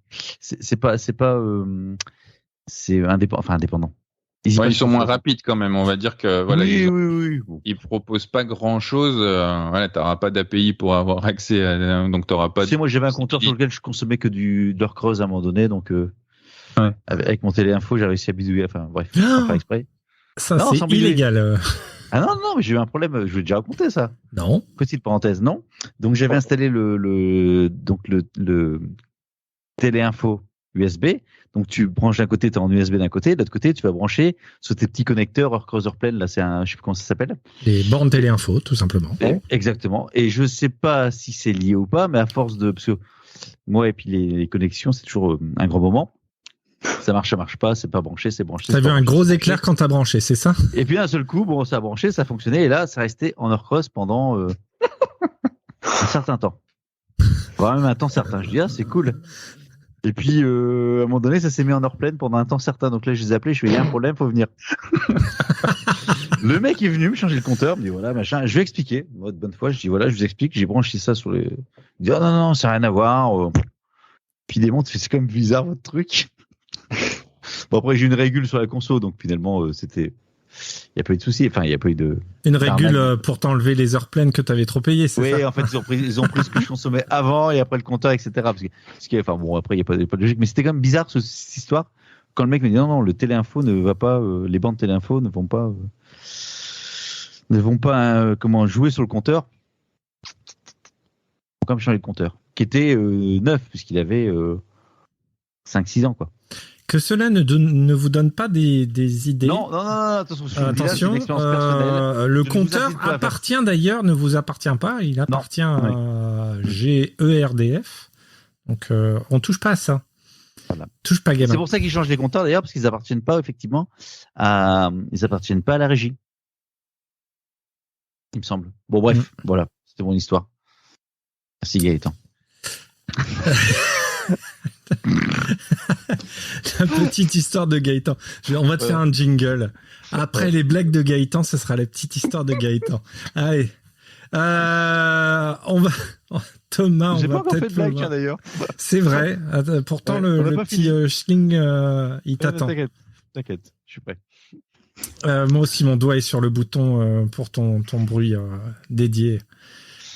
C'est indépendant. Ils sont moins rapides quand même. On va dire que voilà. Oui. Ils proposent pas grand chose. Voilà, t'auras pas d'API pour avoir accès. Donc t'auras pas. Tu sais, moi j'avais un compteur sur lequel je consommais que de l'heure creuse à un moment donné. Donc avec mon téléinfo, j'ai réussi à bidouiller. Enfin bref, sans faire exprès. Ça c'est illégal. Ah non, mais j'ai eu un problème. Je vais déjà raconter ça. Non. Petite parenthèse, non. Donc j'avais installé le téléinfo USB. Donc tu branches d'un côté, tu es en USB d'un côté, de l'autre côté, tu vas brancher sur tes petits connecteurs heure creuse heure pleine. Là, je sais plus comment ça s'appelle. Les bornes téléinfo, tout simplement. Exactement. Et je sais pas si c'est lié ou pas, mais à force parce que moi et puis les connexions, c'est toujours un grand moment. Ça marche pas, c'est pas branché, c'est branché. T'as vu un gros éclair quand t'as branché, c'est ça? Et puis d'un seul coup, ça a branché, ça a fonctionné, et là, ça restait en heure creuse pendant un certain temps. Vraiment même un temps certain. Je dis, c'est cool. Et puis, à un moment donné, ça s'est mis en heure pleine pendant un temps certain. Donc là, je les ai appelés, je fais, il y a un problème, faut venir. Le mec est venu me changer le compteur, me dit, voilà, machin. Je vais expliquer. Moi, de bonne foi, je dis, voilà, je vous explique, j'ai branché ça sur les. Il dit, oh, non, ça n'a rien à voir. Puis il démonte, c'est comme bizarre votre truc. Bon, après, j'ai une régule sur la conso, donc finalement, c'était. Il n'y a pas eu de souci. Enfin, il n'y a pas eu de. Une régule pour t'enlever les heures pleines que tu avais trop payées, c'est ça? Oui, en fait, ils ont pris ce que je consommais avant et après le compteur, etc. Enfin, bon, après, il n'y a pas de logique. Mais c'était quand même bizarre, cette histoire. Quand le mec me dit non, le téléinfo ne va pas, les bandes téléinfo ne vont pas jouer sur le compteur. Faut quand même changer le compteur. Qui était neuf, puisqu'il avait 5-6 ans, quoi. Que cela ne vous donne pas des idées. Non, attention. Attention, le compteur ne vous appartient pas, il appartient à GERDF. Donc, on touche pas à ça. Voilà. Touche pas, gamin. C'est pour ça qu'ils changent les compteurs d'ailleurs, parce qu'ils appartiennent pas effectivement à la régie. Il me semble. Bon, bref, voilà. C'était mon histoire. Merci Gaëtan. La petite histoire de Gaëtan. On va te faire un jingle. Après les blagues de Gaëtan, ce sera la petite histoire de Gaëtan. Allez. On va. Thomas, j'ai on va pas encore fait de blague, d'ailleurs. C'est vrai. Pourtant, le petit Schling, il t'attend. T'inquiète, je suis prêt. Moi aussi, mon doigt est sur le bouton pour ton bruit dédié.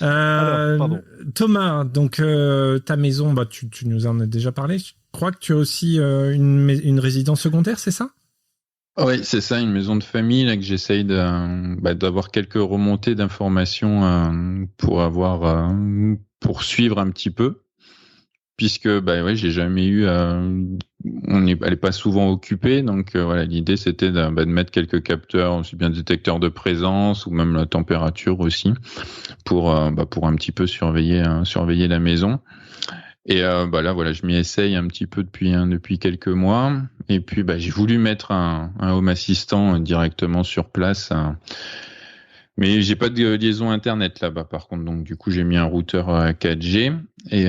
Alors, Thomas, donc ta maison, tu nous en as déjà parlé. Je crois que tu as aussi une résidence secondaire, c'est ça? Oui, c'est ça, une maison de famille là que j'essaye d'avoir quelques remontées d'informations pour suivre un petit peu, puisque j'ai jamais eu, elle est pas souvent occupée, donc voilà, l'idée c'était de mettre quelques capteurs, aussi bien détecteurs de présence ou même la température aussi, pour un petit peu surveiller la maison. Et là voilà, je m'y essaye un petit peu depuis quelques mois, et puis j'ai voulu mettre un home assistant directement sur place. Mais j'ai pas de liaison internet là-bas par contre, donc du coup j'ai mis un routeur 4G et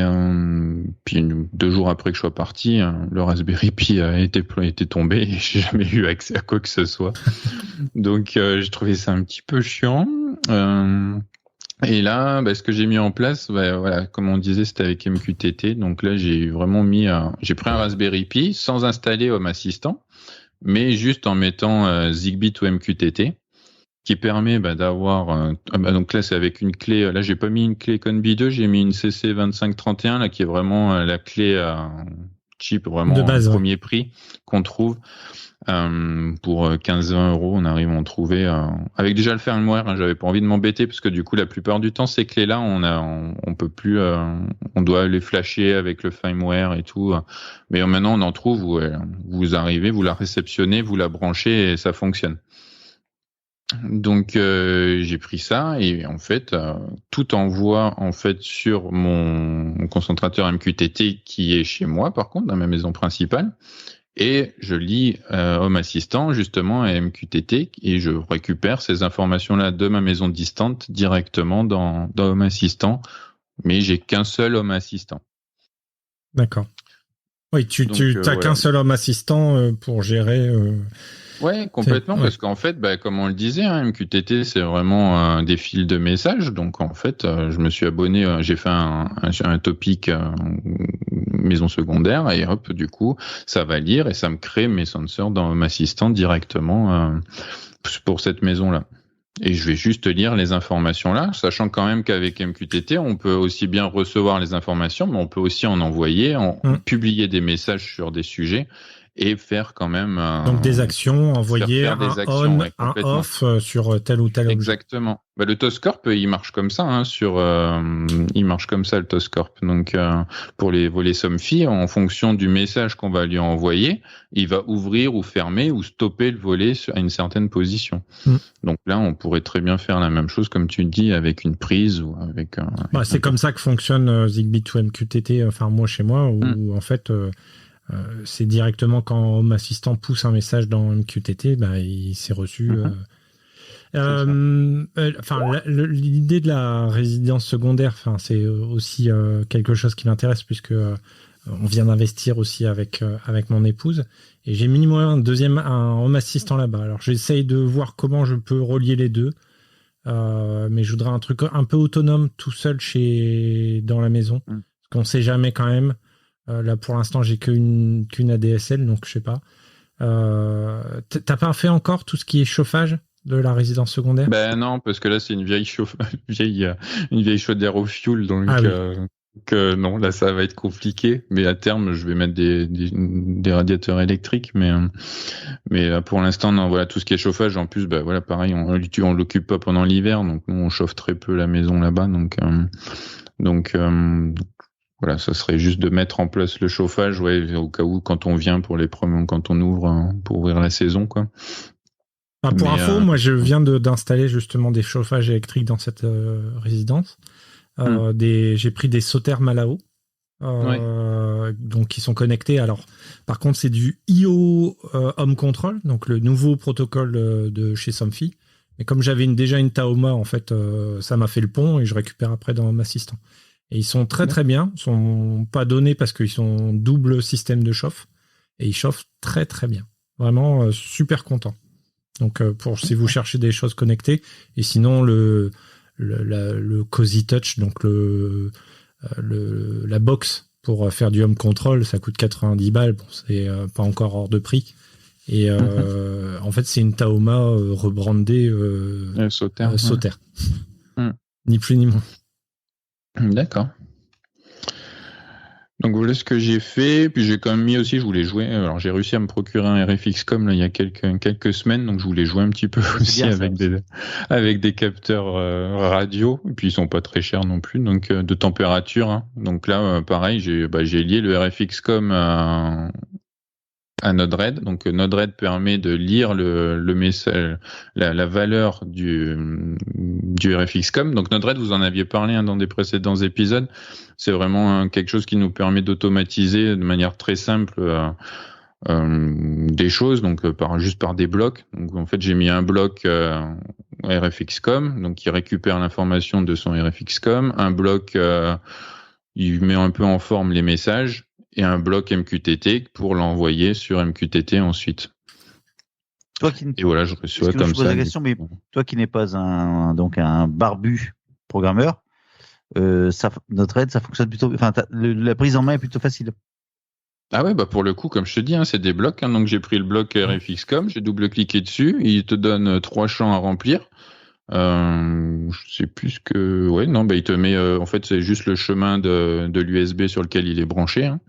puis 2 jours après que je sois parti, le Raspberry Pi était tombé et j'ai jamais eu accès à quoi que ce soit. Donc j'ai trouvé ça un petit peu chiant. Et là, ce que j'ai mis en place, voilà, comme on disait, c'était avec MQTT. Donc là, j'ai vraiment j'ai pris un Raspberry Pi sans installer Home Assistant, mais juste en mettant Zigbee to MQTT, qui permet d'avoir. Donc là, c'est avec une clé. Là, j'ai pas mis une clé Conbi 2, j'ai mis une CC2531 là, qui est vraiment la clé cheap, vraiment De base, premier prix qu'on trouve. Pour 15-20 €, on arrive à en trouver avec déjà le firmware. J'avais pas envie de m'embêter parce que du coup, la plupart du temps, ces clés-là, on peut plus, on doit les flasher avec le firmware et tout. Mais maintenant, on en trouve où vous arrivez, vous la réceptionnez, vous la branchez et ça fonctionne. Donc j'ai pris ça et en fait tout envoie en fait sur mon concentrateur MQTT qui est chez moi par contre dans ma maison principale. Et je lis Home Assistant justement à MQTT et je récupère ces informations-là de ma maison distante directement dans Home Assistant, mais j'ai qu'un seul Home Assistant. D'accord. Oui, tu n'as voilà. qu'un seul Home Assistant pour gérer. Ouais, complètement, ouais. parce qu'en fait, comme on le disait, hein, MQTT c'est vraiment des fils de messages. Donc en fait, je me suis abonné, j'ai fait un topic maison secondaire et hop, du coup, ça va lire et ça me crée mes sensors dans Home Assistant directement pour cette maison-là. Et je vais juste lire les informations là, sachant quand même qu'avec MQTT, on peut aussi bien recevoir les informations, mais on peut aussi en envoyer, publier des messages sur des sujets. Et faire quand même donc des actions, envoyer un on, ouais, un off sur tel ou tel objet. Exactement. Le TOScorp, il marche comme ça, hein, il marche comme ça le TOScorp. Donc pour les volets Somfy, en fonction du message qu'on va lui envoyer, il va ouvrir ou fermer ou stopper le volet à une certaine position. Donc là, on pourrait très bien faire la même chose, comme tu dis, avec une prise ou avec. C'est comme ça que fonctionne Zigbee to MQTT. Enfin moi chez moi, où en fait. C'est directement quand Home Assistant pousse un message dans MQTT, il s'est reçu. L'idée de la résidence secondaire, c'est aussi quelque chose qui m'intéresse puisque on vient d'investir aussi avec mon épouse et j'ai mis moi un Home Assistant là-bas. Alors j'essaye de voir comment je peux relier les deux, mais je voudrais un truc un peu autonome tout seul dans la maison, parce qu'on sait jamais quand même. Là, pour l'instant, j'ai qu'une ADSL, donc je sais pas. T'as pas fait encore tout ce qui est chauffage de la résidence secondaire ? Non, parce que là, c'est une vieille chaudière au fioul, donc non, là, ça va être compliqué. Mais à terme, je vais mettre des radiateurs électriques, mais là, pour l'instant, non. Voilà, tout ce qui est chauffage, en plus, pareil, on l'occupe pas pendant l'hiver, donc nous, on chauffe très peu la maison là-bas, donc. Voilà, ça serait juste de mettre en place le chauffage, au cas où quand on vient quand on ouvre pour ouvrir la saison, quoi. Pour info, moi je viens d'installer justement des chauffages électriques dans cette résidence. J'ai pris des Sauterres Malao, donc qui sont connectés. Alors, par contre, c'est du IO Home Control, donc le nouveau protocole de chez Somfy. Mais comme j'avais déjà une Taoma, en fait, ça m'a fait le pont et je récupère après dans Home Assistant. Et ils sont très très bien, ils sont pas donnés parce qu'ils sont double système de chauffe et ils chauffent très très bien. Vraiment super content. Donc si vous cherchez des choses connectées, et sinon le Cozy Touch, donc la box pour faire du home control, ça coûte 90 balles. Bon, c'est pas encore hors de prix. Et en fait, c'est une Taoma rebrandée Sauterre. Ni plus ni moins. D'accord. Donc voilà ce que j'ai fait, puis j'ai quand même mis aussi, je voulais jouer, alors j'ai réussi à me procurer un RFX-Com là, il y a quelques semaines, donc je voulais jouer un petit peu aussi avec des capteurs radio, et puis ils sont pas très chers non plus, donc de température, hein. Donc là pareil, j'ai lié le RFX-Com à Node-RED. Donc Node-RED permet de lire le message, la valeur du RFX-Com. Donc Node-RED, vous en aviez parlé dans des précédents épisodes. C'est vraiment quelque chose qui nous permet d'automatiser de manière très simple des choses, donc juste par des blocs. Donc en fait, j'ai mis un bloc RFX-Com, donc qui récupère l'information de son RFX-Com, un bloc il met un peu en forme les messages, et un bloc MQTT pour l'envoyer sur MQTT ensuite. Et voilà, je reçois comme ça. Je pose la question, mais toi qui n'es pas un barbu programmeur, Node-RED, ça fonctionne plutôt. Enfin, la prise en main est plutôt facile. Ah ouais, pour le coup, comme je te dis, c'est des blocs. Donc j'ai pris le bloc RFX-Com, j'ai double-cliqué dessus, il te donne 3 champs à remplir. Je sais plus ce que. Ouais, non, il te met. En fait, c'est juste le chemin de l'USB sur lequel il est branché, hein,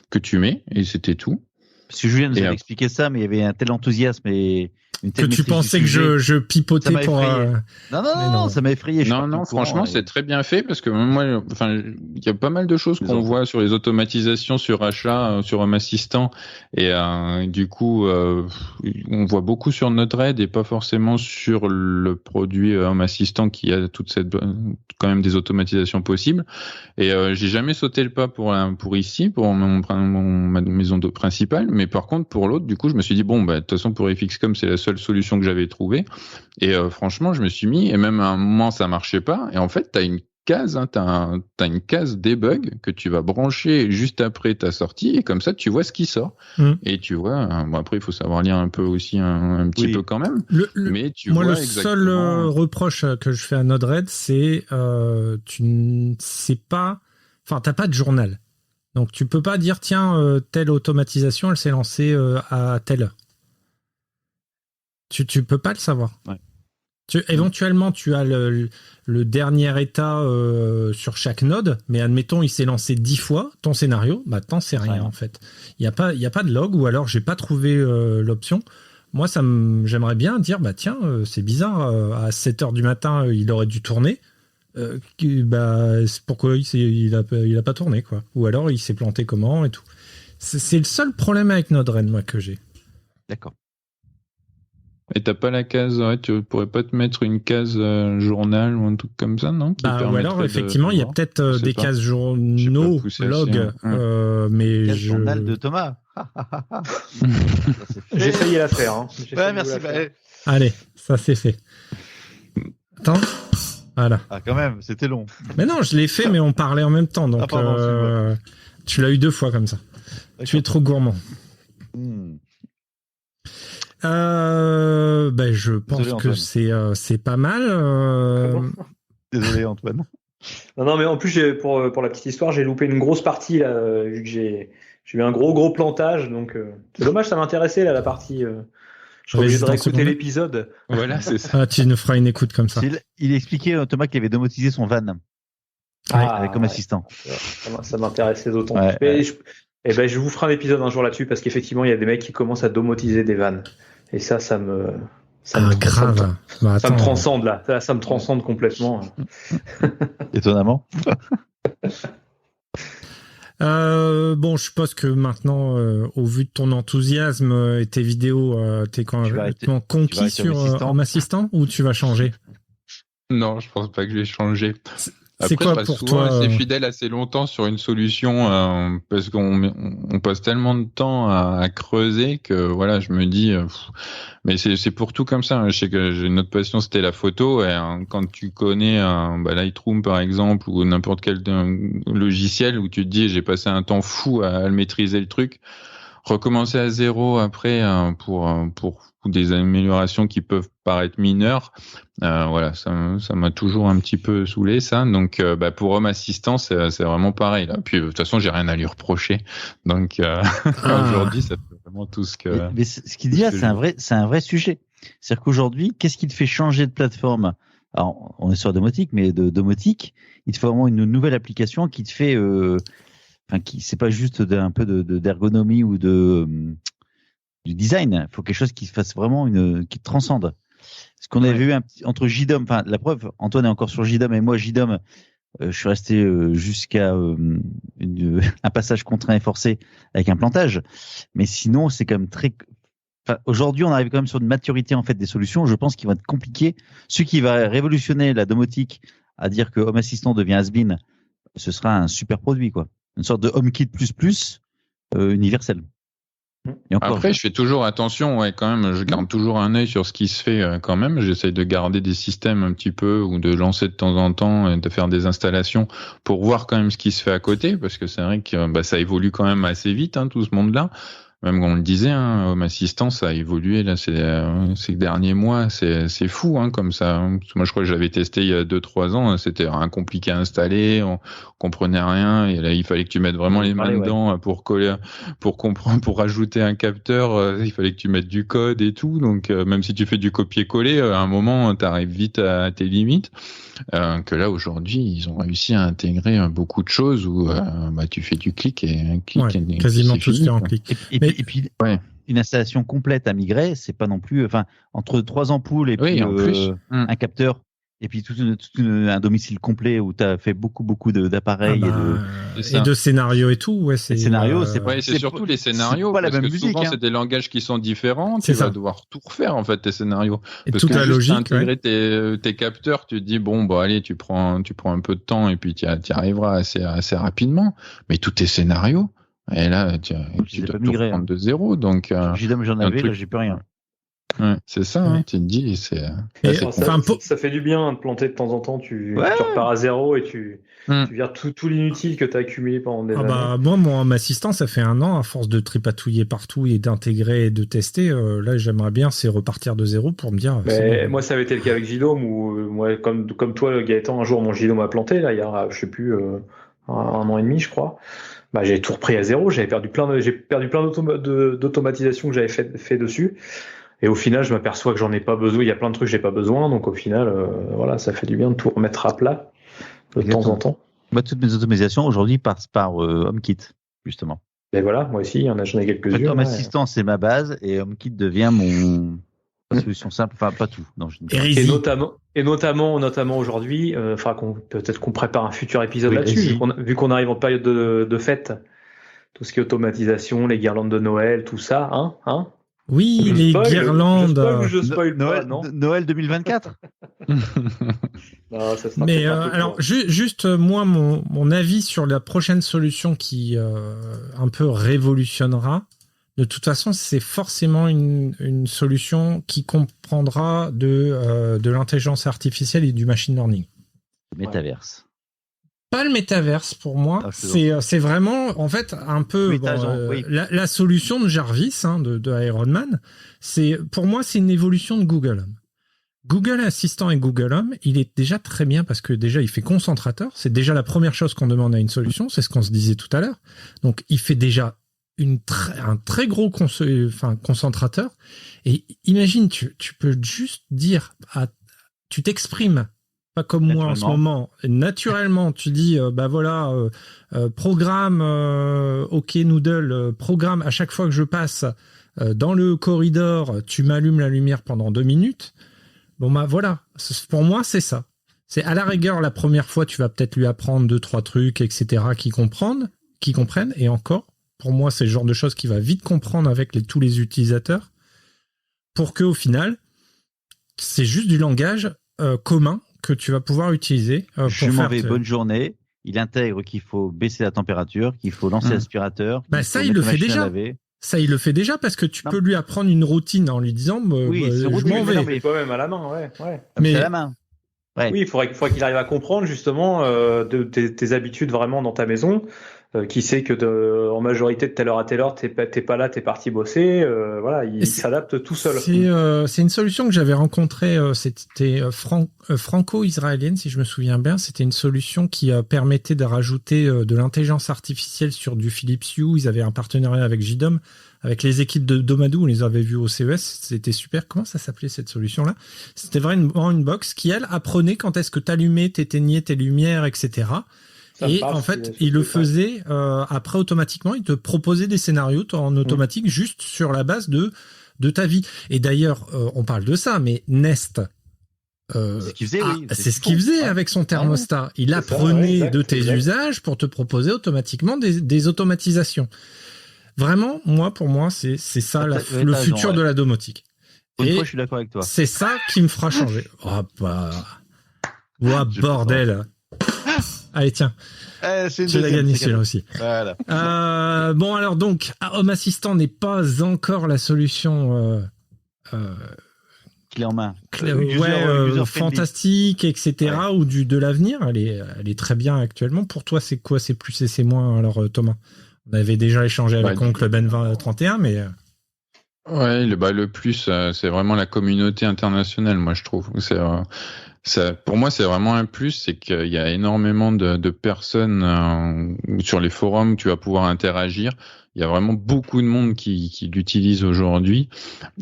que tu mets, et c'était tout. Parce que Julien nous avait expliqué ça, mais il y avait un tel enthousième et une telle Que tu maîtrise pensais du que sujet. je pipotais Ça m'a pour. effrayé. Non, ça m'a effrayé. Non, franchement, c'est très bien fait parce que moi, il y a pas mal de choses qu'on voit sur les automatisations sur achat, sur Home Assistant, et du coup, on voit beaucoup sur Node-RED et pas forcément sur le produit Home Assistant qui a quand même des automatisations possibles. Et j'ai jamais sauté le pas pour ici, pour ma maison principale, mais par contre pour l'autre, du coup, je me suis dit bon, de toute façon pour FXCOM, c'est la seule solution que j'avais trouvée. Et franchement, je me suis mis, et même à un moment, ça marchait pas. Et en fait, t'as une case, hein, t'as une case debug que tu vas brancher juste après ta sortie, et comme ça, tu vois ce qui sort. Et tu vois, après, il faut savoir lire un peu aussi, un petit peu quand même. Mais tu moi, vois le seul reproche que je fais à Node-RED, c'est tu ne sais pas, enfin, t'as pas de journal. Donc, tu peux pas dire, tiens, telle automatisation, elle s'est lancée à telle heure. Tu peux pas le savoir. Ouais. Éventuellement, tu as le dernier état sur chaque node, mais admettons, il s'est lancé 10 fois ton scénario, t'en sais rien en fait. Il y a pas de log, ou alors j'ai pas trouvé l'option. Moi, j'aimerais bien dire, tiens, c'est bizarre, à 7h du matin, il aurait dû tourner. Pourquoi il a pas tourné, quoi. Ou alors il s'est planté comment et tout. C'est le seul problème avec Node-RED, moi, que j'ai. D'accord. Et t'as pas la case, tu pourrais pas te mettre une case journal ou un truc comme ça, non? Ou alors, effectivement, il y a peut-être des cases journaux, log, mais case journal de Thomas. J'ai essayé la faire. Hein. Merci. Allez, ça c'est fait. Attends. Voilà. Ah, quand même, c'était long. Mais non, je l'ai fait, mais on parlait en même temps, donc tu l'as eu 2 fois comme ça. D'accord. Tu es trop gourmand. Je pense Désolé, que c'est pas mal. Désolé Antoine. Non, mais en plus pour la petite histoire, j'ai loupé une grosse partie là, vu que j'ai eu un gros plantage, donc c'est dommage, ça m'intéressait là la partie. Je suis obligé de réécouter l'épisode. Voilà, c'est ça. Tu nous feras une écoute comme ça. Il expliquait Thomas qu'il avait domotisé son van avec comme assistant. Ça m'intéressait d'autant plus. Je vous ferai un épisode un jour là-dessus parce qu'effectivement il y a des mecs qui commencent à domotiser des vannes. Et ça me grave. Ça me transcende là. Ça me transcende complètement. Étonnamment. Je suppose que maintenant, au vu de ton enthousiasme et tes vidéos, t'es complètement conquis sur Home Assistant, ou tu vas changer? Non, je pense pas que je vais changer. C'est Après, quoi je reste pour souvent toi assez fidèle assez longtemps sur une solution parce qu'on passe tellement de temps à creuser que voilà, je me dis mais c'est pour tout comme ça. Hein. Je sais que j'ai une autre passion, c'était la photo, et quand tu connais Lightroom par exemple, ou n'importe quel logiciel où tu te dis j'ai passé un temps fou à le maîtriser le truc, recommencer à zéro après pour des améliorations qui peuvent paraître mineures, ça m'a toujours un petit peu saoulé ça. Donc pour Home Assistant, c'est vraiment pareil là. Puis de toute façon, j'ai rien à lui reprocher. Donc aujourd'hui, ça fait vraiment tout ce que. Mais ce qu'il dit là, c'est un vrai sujet. C'est-à-dire qu'aujourd'hui, qu'est-ce qui te fait changer de plateforme? Alors, on est sur domotique, mais de domotique, il te faut vraiment une nouvelle application qui te fait, c'est pas juste un peu d'ergonomie ou du design. Il faut quelque chose qui fasse vraiment qui te transcende. Ce qu'on avait vu entre JDOM, la preuve, Antoine est encore sur JDOM, et moi JDOM, je suis resté jusqu'à un passage contraint et forcé avec un plantage. Mais sinon, c'est quand même aujourd'hui, on arrive quand même sur une maturité en fait des solutions. Je pense qu'il va être compliqué. Ce qui va révolutionner la domotique, à dire que Home Assistant devient has-been, ce sera un super produit, quoi. Une sorte de HomeKit universel. Après, je fais toujours attention, quand même, je garde toujours un œil sur ce qui se fait quand même. J'essaye de garder des systèmes un petit peu, ou de lancer de temps en temps et de faire des installations pour voir quand même ce qui se fait à côté, parce que c'est vrai que ça évolue quand même assez vite, tout ce monde-là. même on le disait, hein, Home Assistant, ça a évolué là ces derniers mois, c'est fou hein, comme ça. Moi, je crois que j'avais testé il y a 2-3 ans, c'était compliqué à installer, on comprenait rien, et là il fallait que tu mettes vraiment les mains dedans pour coller, pour comprendre, pour rajouter un capteur, il fallait que tu mettes du code et tout. Donc même si tu fais du copier-coller, à un moment, t'arrives vite à tes limites. Que là aujourd'hui, ils ont réussi à intégrer beaucoup de choses où tu fais du clic et quasiment tout se fait en clic. Et puis une installation complète à migrer, c'est pas non plus, enfin, entre 3 ampoules et puis un capteur. Et puis un domicile complet où tu as fait beaucoup d'appareils et de scénarios et tout. Les scénarios, c'est surtout les scénarios, pas la parce même que musique, souvent c'est des langages qui sont différents. Tu vas devoir tout refaire en fait tes scénarios. Et parce toute que la juste logique, intégrer tes capteurs, tu te dis bon allez, tu prends un peu de temps et puis tu y arriveras assez rapidement. Mais tous tes scénarios, et là tu dois tout reprendre de zéro. Donc j'en avais, là j'ai plus rien. Ouais, c'est ça, hein, tu te dis, ça fait du bien de planter de temps en temps, tu repars à zéro et tu vires tout l'inutile que tu as accumulé pendant des années. Moi, mon assistant, ça fait 1 an, à force de tripatouiller partout et d'intégrer et de tester, là, j'aimerais bien, c'est repartir de zéro pour me dire... Moi, ça avait été le cas avec JDOM, où moi, comme toi, Gaëtan, un jour, mon JDOM a planté, là, il y a, je sais plus, 1 an et demi, je crois. J'ai tout repris à zéro, j'ai perdu plein d'automatisation que j'avais fait dessus. Et au final, je m'aperçois que j'en ai pas besoin. Il y a plein de trucs que j'ai pas besoin. Donc au final, ça fait du bien de tout remettre à plat de temps en temps. Moi, toutes mes automatisations aujourd'hui passent par HomeKit, justement. Et voilà, moi aussi, j'en ai quelques-unes. Home Assistant, c'est ma base, et HomeKit devient mon solution simple. Enfin, pas tout. Non, et notamment aujourd'hui, peut-être qu'on prépare un futur épisode là-dessus, vu qu'on arrive en période de fête. Tout ce qui est automatisation, les guirlandes de Noël, tout ça, hein. Oui, les guirlandes. Je spoil pas, non. Noël 2024. Non, ça sera mais alors, juste moi, mon avis sur la prochaine solution qui un peu révolutionnera. De toute façon, c'est forcément une solution qui comprendra de l'intelligence artificielle et du machine learning. Métaverse. Pas le métaverse pour moi, c'est vraiment en fait un peu la solution de Jarvis de Iron Man. Pour moi c'est une évolution de Google. Google Assistant et Google Home, il est déjà très bien parce que déjà il fait concentrateur. C'est déjà la première chose qu'on demande à une solution, c'est ce qu'on se disait tout à l'heure. Donc il fait déjà un très gros concentrateur. Et imagine, tu peux juste dire, tu t'exprimes. Pas comme moi en ce moment. Naturellement, tu dis, programme, OK Noodle, programme à chaque fois que je passe dans le corridor, tu m'allumes la lumière pendant 2 minutes. Voilà. Pour moi, c'est ça. C'est à la rigueur, la première fois, tu vas peut-être lui apprendre 2-3 trucs, etc., qui comprennent. Et encore, pour moi, c'est le genre de choses qu'il va vite comprendre avec tous les utilisateurs. Pour qu'au final, c'est juste du langage commun que tu vas pouvoir utiliser. Je m'en vais, bonne journée. Il intègre qu'il faut baisser la température, qu'il faut lancer l'aspirateur. Ça, il le fait déjà. Ça, il le fait déjà parce que tu peux lui apprendre une routine en lui disant je m'en vais. Mais pas même à la main, ouais. Mais à la main. Ouais. Oui, il faudrait qu'il arrive à comprendre justement tes habitudes vraiment dans ta maison. Qui sait que en majorité de telle heure à telle heure, t'es pas là, t'es parti bosser. Il s'adapte tout seul. C'est une solution que j'avais rencontrée. C'était franco-israélienne, si je me souviens bien. C'était une solution qui permettait de rajouter de l'intelligence artificielle sur du Philips Hue. Ils avaient un partenariat avec JDOM, avec les équipes de Domadou. On les avait vus au CES. C'était super. Comment ça s'appelait cette solution-là? C'était vraiment une box qui, elle, apprenait quand est-ce que t'allumais, t'éteignais tes lumières, etc. Et en fait, il le faisait après automatiquement. Il te proposait des scénarios en automatique juste sur la base de ta vie. Et d'ailleurs, on parle de ça, mais Nest, c'est ce qu'il faisait avec son thermostat. Il apprenait de tes usages pour te proposer automatiquement des automatisations. Vraiment, pour moi, c'est ça le futur de la domotique. Une fois, je suis d'accord avec toi. C'est ça qui me fera changer. Bordel. Allez, tiens. Tu l'as gagné celui-là aussi. Voilà. Alors donc, Home Assistant n'est pas encore la solution clé en main. Fantastique, etc. ou de l'avenir. Elle est très bien actuellement. Pour toi, c'est quoi? C'est plus et c'est moins alors, Thomas? On avait déjà échangé avec Oncle Ben 31, mais... Ouais, le plus, c'est vraiment la communauté internationale, moi je trouve. Pour moi, c'est vraiment un plus, c'est qu'il y a énormément de personnes sur les forums où tu vas pouvoir interagir. Il y a vraiment beaucoup de monde qui l'utilise aujourd'hui,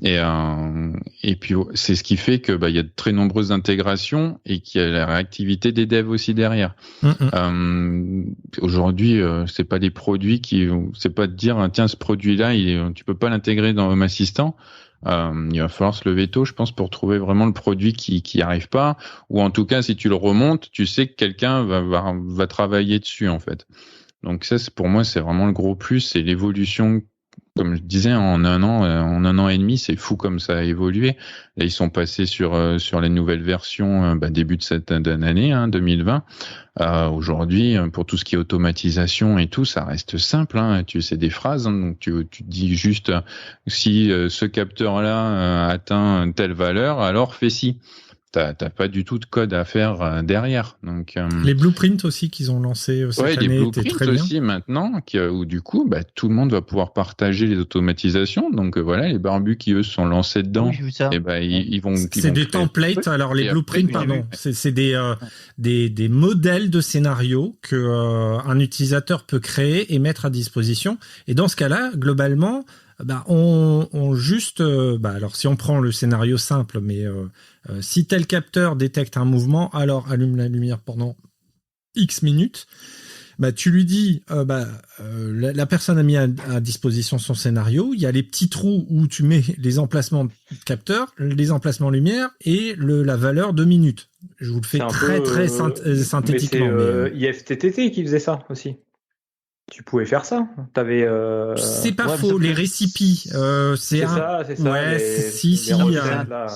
et puis c'est ce qui fait que il y a de très nombreuses intégrations et qu'il y a la réactivité des devs aussi derrière. Aujourd'hui, c'est pas des produits c'est pas de dire tiens ce produit-là, tu peux pas l'intégrer dans Home Assistant. Il va falloir se lever tôt, je pense, pour trouver vraiment le produit qui arrive pas, ou en tout cas, si tu le remontes, tu sais que quelqu'un va travailler dessus, en fait. Donc ça, pour moi, c'est vraiment le gros plus, c'est l'évolution. Comme je disais, en un an et demi, c'est fou comme ça a évolué. Là, ils sont passés sur les nouvelles versions début de cette année, 2020. Aujourd'hui, pour tout ce qui est automatisation et tout, ça reste simple. Tu sais des phrases, donc tu dis juste si ce capteur-là atteint telle valeur, alors fais ci. T'as pas du tout de code à faire derrière. Donc les blueprints aussi qu'ils ont lancés cette année les étaient très blueprints bien. aussi maintenant, où du coup, tout le monde va pouvoir partager les automatisations. Donc voilà, les barbus qui eux se sont lancés dedans, Oui, j'ai vu ça. et ils vont. C'est des templates. Alors les blueprints, pardon, c'est des modèles de scénarios que un utilisateur peut créer et mettre à disposition. Et dans ce cas-là, globalement, on juste, alors si on prend le scénario simple, mais si tel capteur détecte un mouvement, alors allume la lumière pendant X minutes. Tu lui dis, la personne a mis à disposition son scénario. Il y a les petits trous où tu mets les emplacements de capteurs, les emplacements lumière et la valeur de minutes. Je vous le fais très synthétiquement. Mais c'est IFTTT qui faisait ça aussi. Tu pouvais faire ça. T'avais. C'est pas faux. Les récipies, c'est ça. Ouais,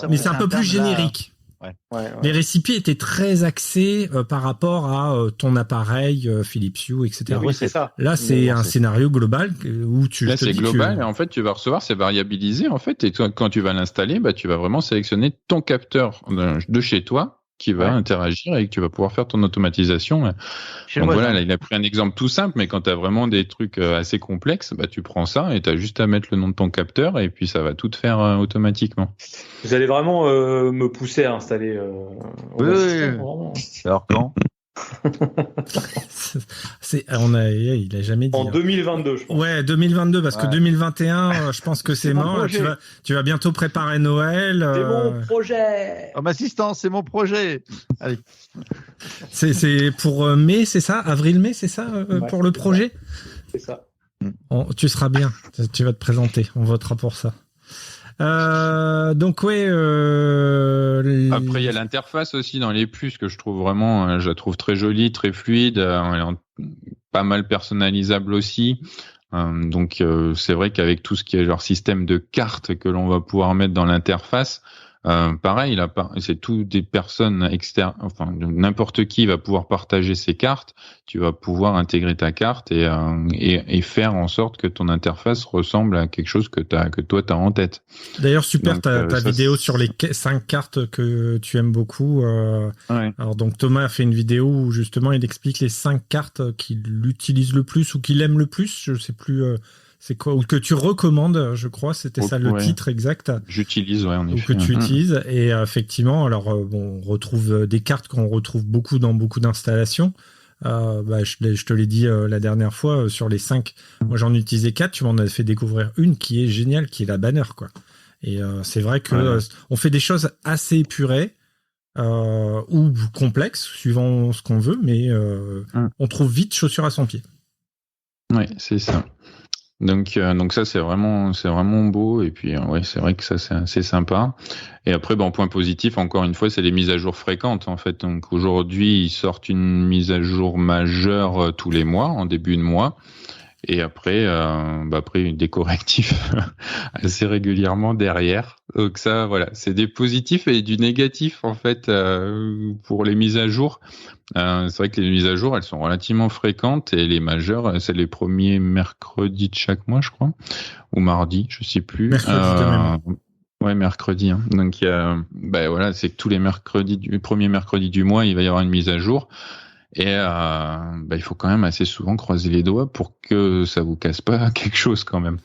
mais c'est un peu plus générique. Ouais. Les récipies étaient très axés par rapport à ton appareil, Philips Hue, etc. Oui, c'est ça. Là, c'est un scénario global où tu. Là, c'est global et en fait, tu vas recevoir, c'est variabilisé en fait. Et toi, quand tu vas l'installer, tu vas vraiment sélectionner ton capteur de chez toi qui va interagir et que tu vas pouvoir faire ton automatisation. Donc voilà, là, il a pris un exemple tout simple, mais quand tu as vraiment des trucs assez complexes, tu prends ça et tu as juste à mettre le nom de ton capteur et puis ça va tout te faire automatiquement. Vous allez vraiment me pousser à installer Alors quand il a jamais dit. En 2022, je pense. Ouais, 2022, parce que 2021, je pense que c'est mort. Tu vas bientôt préparer Noël. C'est mon projet. Home Assistant, c'est mon projet. Allez. C'est pour mai, c'est ça? Avril-mai, c'est ça, pour le projet? C'est ça. Tu seras bien. Tu vas te présenter. On votera pour ça. Donc Après il y a l'interface aussi dans les plus que je trouve vraiment, je la trouve très jolie, très fluide, pas mal personnalisable aussi. Donc c'est vrai qu'avec tout ce qui est leur système de cartes que l'on va pouvoir mettre dans l'interface, pareil, là, c'est tout des personnes externes, enfin n'importe qui va pouvoir partager ses cartes. Tu vas pouvoir intégrer ta carte et faire en sorte que ton interface ressemble à quelque chose que toi t'as en tête. D'ailleurs, super ta vidéo sur les 5 cartes que tu aimes beaucoup. Alors donc Thomas a fait une vidéo où justement il explique les 5 cartes qu'il utilise le plus ou qu'il aime le plus. Je sais plus. C'est quoi, ou que tu recommandes, je crois, c'était ça le titre exact. J'utilise, en effet. Ou que tu utilises. Et effectivement, alors on retrouve des cartes qu'on retrouve beaucoup dans beaucoup d'installations. Je te l'ai dit la dernière fois, sur les 5, moi j'en utilisais 4, tu m'en as fait découvrir une qui est géniale, qui est la banner, quoi. Et c'est vrai que on fait des choses assez épurées ou complexes, suivant ce qu'on veut, mais on trouve vite chaussure à son pied. Oui, c'est ça. Donc ça c'est vraiment beau et puis c'est vrai que ça c'est assez sympa. Et après point positif encore une fois c'est les mises à jour fréquentes en fait. Donc aujourd'hui ils sortent une mise à jour majeure tous les mois en début de mois et après des correctifs assez régulièrement derrière. Donc ça c'est des positifs et du négatif en fait pour les mises à jour. C'est vrai que les mises à jour, elles sont relativement fréquentes et les majeures, c'est les premiers mercredis de chaque mois, je crois, ou mardi, je sais plus. Mercredi. Donc c'est que tous les mercredis, premier mercredi du mois, il va y avoir une mise à jour. Et il faut quand même assez souvent croiser les doigts pour que ça vous casse pas quelque chose quand même.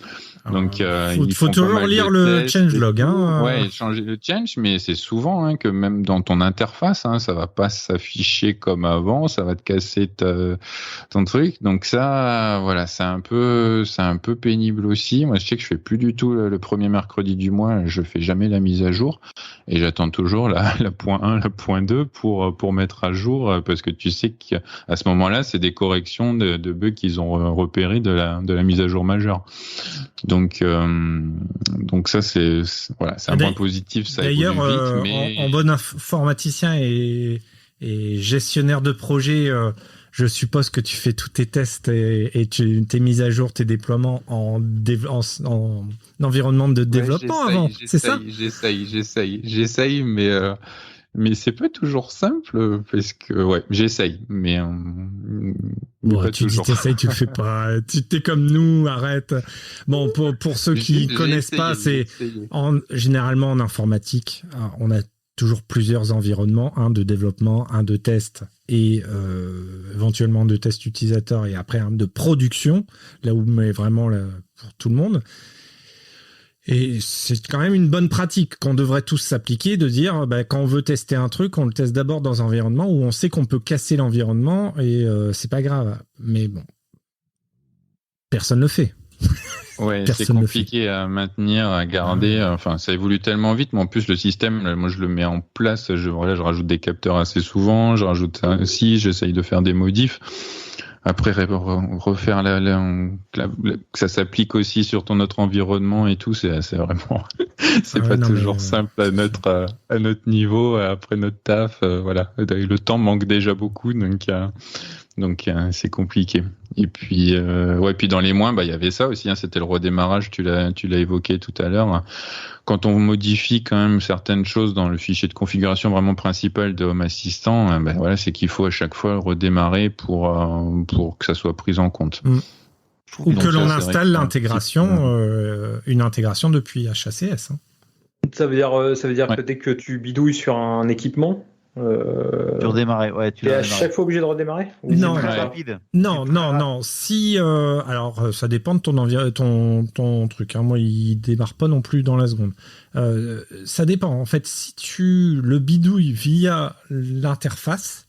Donc, il faut toujours lire le changelog. Ouais, changer le change, mais c'est souvent que même dans ton interface, ça va pas s'afficher comme avant, ça va te casser ton truc. Donc ça, voilà, c'est un peu pénible aussi. Moi, je sais que je fais plus du tout le premier mercredi du mois, je fais jamais la mise à jour et j'attends toujours la point 1, la point 2 pour mettre à jour, parce que tu sais qu'à ce moment-là, c'est des corrections de bugs qu'ils ont repérés de la mise à jour majeure. Donc ça c'est un point positif, ça évolue vite. Mais en bon informaticien et gestionnaire de projet, je suppose que tu fais tous tes tests et tes mises à jour, tes déploiements en environnement de développement avant, c'est ça? J'essaye, mais c'est pas toujours simple parce que j'essaye, mais pas tu toujours. dis t'essayes, tu le fais pas. Tu t'es comme nous, arrête. Bon, pour ceux qui connaissent pas, c'est généralement en informatique, on a toujours plusieurs environnements, un de développement, un de test et éventuellement de test utilisateur et après un de production, là où mais vraiment pour tout le monde. Et c'est quand même une bonne pratique qu'on devrait tous s'appliquer, de dire quand on veut tester un truc, on le teste d'abord dans un environnement où on sait qu'on peut casser l'environnement et c'est pas grave. Mais bon, personne ne le fait. Ouais, c'est compliqué à maintenir, à garder. Enfin, ça évolue tellement vite, mais en plus le système, moi je le mets en place. Je rajoute des capteurs assez souvent, je rajoute ça aussi, j'essaye de faire des modifs. Après, refaire que ça s'applique aussi sur ton autre environnement et tout, c'est vraiment, c'est pas toujours simple à notre niveau, après notre taf, voilà. Le temps manque déjà beaucoup, donc c'est compliqué. Et puis, puis dans les mois, il y avait ça aussi, c'était le redémarrage, tu l'as évoqué tout à l'heure. Quand on modifie quand même certaines choses dans le fichier de configuration vraiment principal de Home Assistant, c'est qu'il faut à chaque fois redémarrer pour que ça soit pris en compte. Ou que l'on installe l'intégration, une intégration depuis HACS. Ça veut dire que dès que tu bidouilles sur un équipement, tu redémarres, tu es à chaque fois obligé de redémarrer? Non, rapide. Non. Si, alors, ça dépend de ton truc. Moi, il démarre pas non plus dans la seconde. Ça dépend. En fait, si tu le bidouilles via l'interface,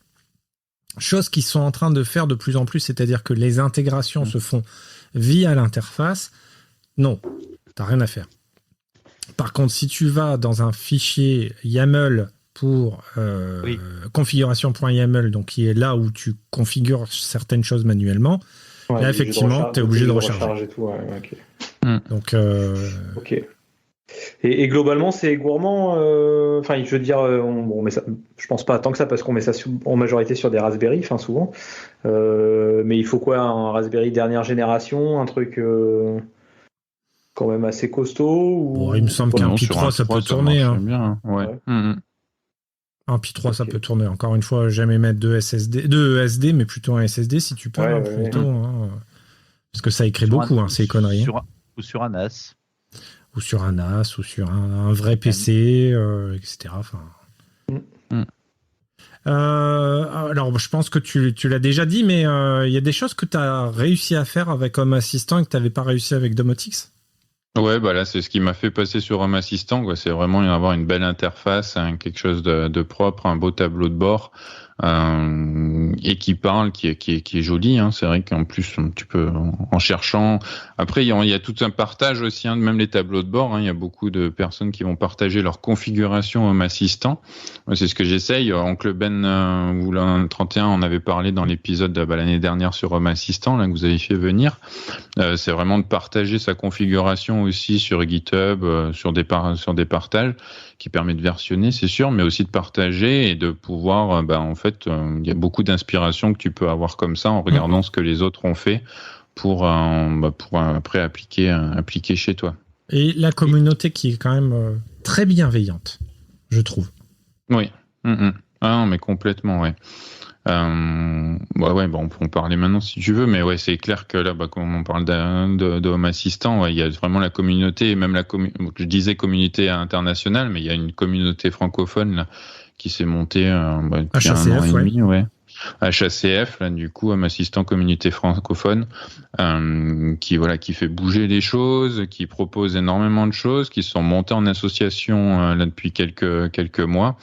chose qu'ils sont en train de faire de plus en plus, c'est-à-dire que les intégrations se font via l'interface, non, t'as rien à faire. Par contre, si tu vas dans un fichier YAML pour configuration.yaml, donc qui est là où tu configures certaines choses manuellement, là effectivement tu es obligé de recharger. Et tout, okay. Donc ok. Et globalement c'est gourmand, je veux dire, on met ça, je pense pas tant que ça parce qu'on met ça en majorité sur des Raspberry, souvent, mais il faut quoi, un Raspberry dernière génération, un truc quand même assez costaud ou... il me semble qu'un Pi 3 ça peut tourner. Bien. Ouais. Un Pi 3 ça peut tourner. Encore une fois, jamais mettre de SD, mais plutôt un SSD si tu peux. Parce que ça écrit beaucoup, ces conneries. Ou sur un NAS. Ou sur un NAS, ou sur un vrai PC, etc. Alors, je pense que tu l'as déjà dit, mais il y a des choses que tu as réussi à faire avec Home Assistant et que tu n'avais pas réussi avec Domotix. Ouais, là, c'est ce qui m'a fait passer sur Home Assistant, quoi. C'est vraiment avoir une belle interface, quelque chose de propre, un beau tableau de bord, et qui parle, qui est joli, C'est vrai qu'en plus, tu peux, en cherchant. Après, il y a tout un partage aussi, même les tableaux de bord, Il y a beaucoup de personnes qui vont partager leur configuration Home Assistant. Moi, c'est ce que j'essaye. Oncle Ben, ou le 31, on avait parlé dans l'épisode de l'année dernière sur Home Assistant, là, que vous avez fait venir. C'est vraiment de partager sa configuration aussi sur GitHub, sur des partages, qui permet de versionner, c'est sûr, mais aussi de partager et de pouvoir, il y a beaucoup d'inspiration que tu peux avoir comme ça en regardant ce que les autres ont fait pour après appliquer chez toi. Et la communauté qui est quand même très bienveillante, je trouve. Oui. Ah non, mais complètement, ouais. On peut en parler maintenant si tu veux, mais c'est clair que là, quand on parle de Home Assistant, il y a vraiment la communauté, et même je disais communauté internationale, mais il y a une communauté francophone là, qui s'est montée depuis HACF, un an et demi, HACF, là, du coup, un assistant communauté francophone, qui fait bouger les choses, qui propose énormément de choses, qui sont montés en association là depuis quelques mois.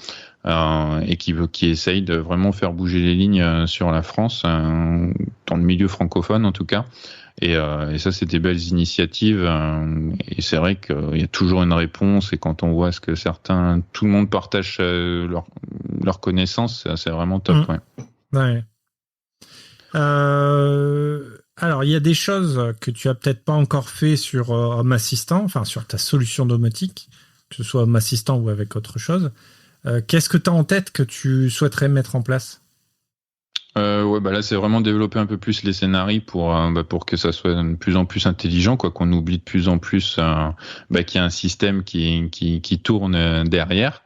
Et qui essaye de vraiment faire bouger les lignes sur la France, dans le milieu francophone en tout cas. Et ça, c'est des belles initiatives. Et c'est vrai qu'il y a toujours une réponse. Et quand on voit ce que tout le monde partage leurs connaissances, c'est vraiment top. Ouais. Alors, il y a des choses que tu as peut-être pas encore fait sur Home Assistant, enfin sur ta solution domotique, que ce soit Home Assistant ou avec autre chose. Qu'est-ce que tu as en tête que tu souhaiterais mettre en place ? Là, c'est vraiment développer un peu plus les scénarios pour que ça soit de plus en plus intelligent, quoi, qu'on oublie de plus en plus qu'il y a un système qui tourne derrière.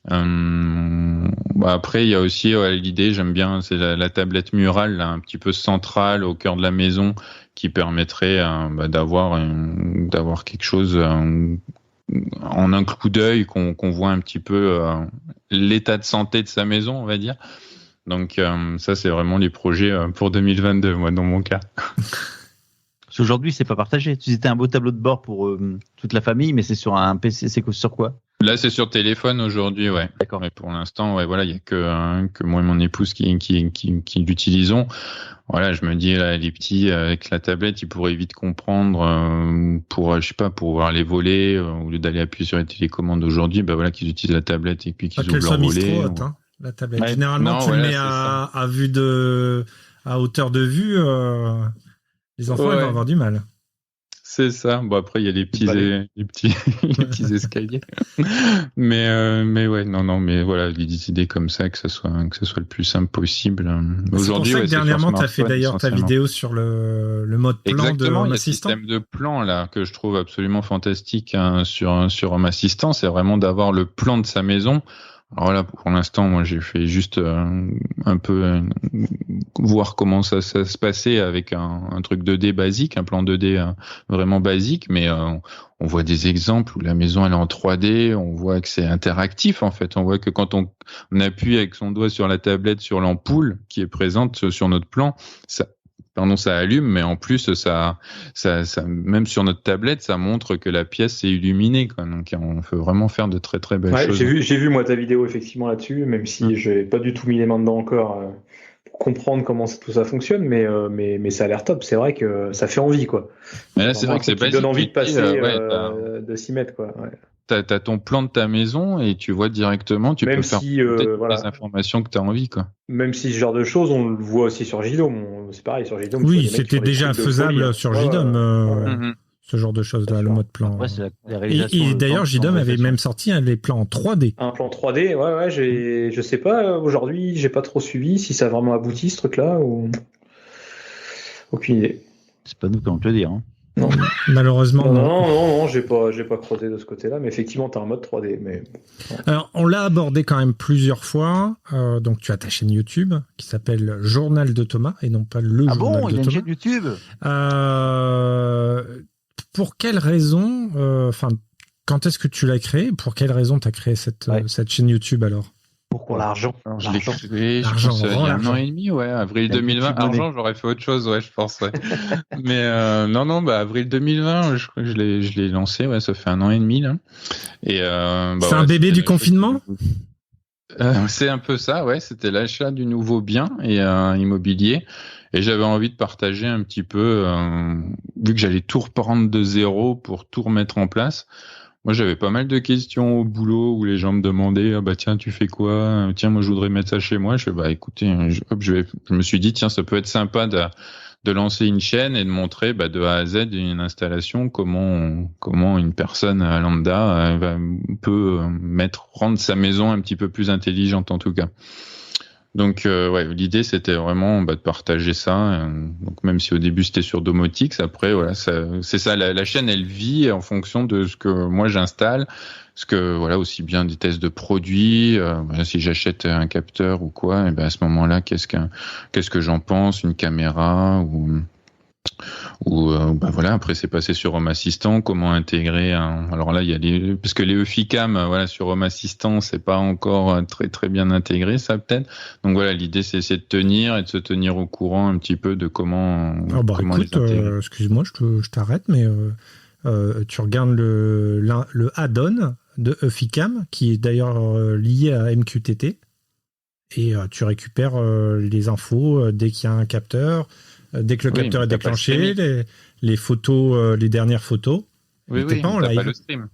Après, il y a aussi l'idée, j'aime bien, c'est la tablette murale, là, un petit peu centrale au cœur de la maison, qui permettrait d'avoir quelque chose en un coup d'œil, qu'on voit un petit peu l'état de santé de sa maison, on va dire. Donc ça, c'est vraiment les projets pour 2022, moi, dans mon cas. Parce qu'aujourd'hui, c'est pas partagé. Tu disais un beau tableau de bord pour toute la famille, mais c'est sur un PC, c'est sur quoi ? Là, c'est sur téléphone aujourd'hui, ouais. D'accord. Mais pour l'instant, il y a que moi et mon épouse qui l'utilisons. Voilà, je me dis là, les petits avec la tablette, ils pourraient vite comprendre pour voir les volets au lieu d'aller appuyer sur les télécommandes aujourd'hui, qu'ils utilisent la tablette et puis qu'ils ouvrent leur volet. La tablette. Ouais. Généralement, tu le mets à hauteur de vue. Les enfants ils vont avoir du mal. C'est ça. Bon, après, il y a les petits escaliers. mais ouais, mais voilà, des idées comme ça, que ce soit le plus simple possible. Aujourd'hui, c'est pour ça que dernièrement, tu as fait d'ailleurs ta vidéo sur le mode plan. Exactement, de Home Assistant. Il y a ce système de plan, là, que je trouve absolument fantastique, sur Home Assistant. C'est vraiment d'avoir le plan de sa maison. Alors là, pour l'instant, moi, j'ai fait juste un peu voir comment ça se passait avec un truc 2D basique, un plan 2D vraiment basique, mais on voit des exemples où la maison elle est en 3D, on voit que c'est interactif en fait, on voit que quand on appuie avec son doigt sur la tablette sur l'ampoule qui est présente sur notre plan, ça allume, mais en plus, ça, même sur notre tablette, ça montre que la pièce est illuminée, quoi. Donc, on peut vraiment faire de très, très belles choses. J'ai vu, moi, ta vidéo, effectivement, là-dessus, même si j'ai pas du tout mis les mains dedans encore, pour comprendre comment tout ça fonctionne, mais ça a l'air top. C'est vrai que ça fait envie, quoi. Mais là, c'est vrai que c'est basique. Ça donne envie de passer, de s'y mettre, quoi. Ouais. T'as ton plan de ta maison et tu vois directement, tu peux faire les informations que tu as envie, quoi. Même si ce genre de choses, on le voit aussi sur JDOM. C'est pareil, sur JDOM. Oui, c'était déjà faisable sur JDOM, ce genre de choses-là, le mode plan. Après, c'est la réalisation et d'ailleurs, JDOM avait même sorti les plans en 3D. Un plan 3D, ouais, je sais pas, aujourd'hui, j'ai pas trop suivi si ça a vraiment abouti, ce truc-là, ou... Aucune idée. C'est pas nous qui allons te le dire, hein. Non. Malheureusement, non, j'ai pas creusé de ce côté-là, mais effectivement, t'as un mode 3D. Mais... Alors, on l'a abordé quand même plusieurs fois. Donc, tu as ta chaîne YouTube qui s'appelle Journal de Thomas et non pas le Journal de Thomas. Ah bon, il y a une chaîne YouTube. Pour quelle raison, quand est-ce que tu l'as créée ? Pour quelle raison tu as créé cette chaîne YouTube alors ? Pourquoi l'argent ? Je l'ai créé, je pense, il y a un an et demi, avril 2020. Argent, j'aurais fait autre chose, je pense, Mais avril 2020, je l'ai lancé, ça fait un an et demi, là. Et, c'est un bébé du confinement ? C'est un peu ça, c'était l'achat du nouveau bien et immobilier. Et j'avais envie de partager un petit peu, vu que j'allais tout reprendre de zéro pour tout remettre en place. Moi, j'avais pas mal de questions au boulot où les gens me demandaient tiens, tu fais quoi ? Tiens, moi je voudrais mettre ça chez moi. Je fais écoutez, je me suis dit tiens, ça peut être sympa de lancer une chaîne et de montrer de A à Z une installation, comment une personne lambda peut rendre sa maison un petit peu plus intelligente en tout cas. Donc l'idée c'était vraiment de partager ça. Donc même si au début c'était sur Domotix, après c'est ça, la chaîne elle vit en fonction de ce que moi j'installe, ce que aussi bien des tests de produits, si j'achète un capteur ou quoi, et à ce moment-là qu'est-ce que j'en pense, une caméra ou bah voilà, après c'est passé sur Home Assistant, comment intégrer alors là il y a parce que les EFICAM, voilà, sur Home Assistant, c'est pas encore très très bien intégré, ça peut-être. Donc voilà, l'idée c'est de tenir et de se tenir au courant un petit peu de comment comment écoute, les intégrer. Excuse-moi, je t'arrête, mais tu regardes le add-on de EFICAM, qui est d'ailleurs lié à MQTT, et tu récupères les infos dès qu'il y a un capteur, dès que le capteur est déclenché, les photos, les dernières photos. Oui, t'es pas en live. Pas le stream.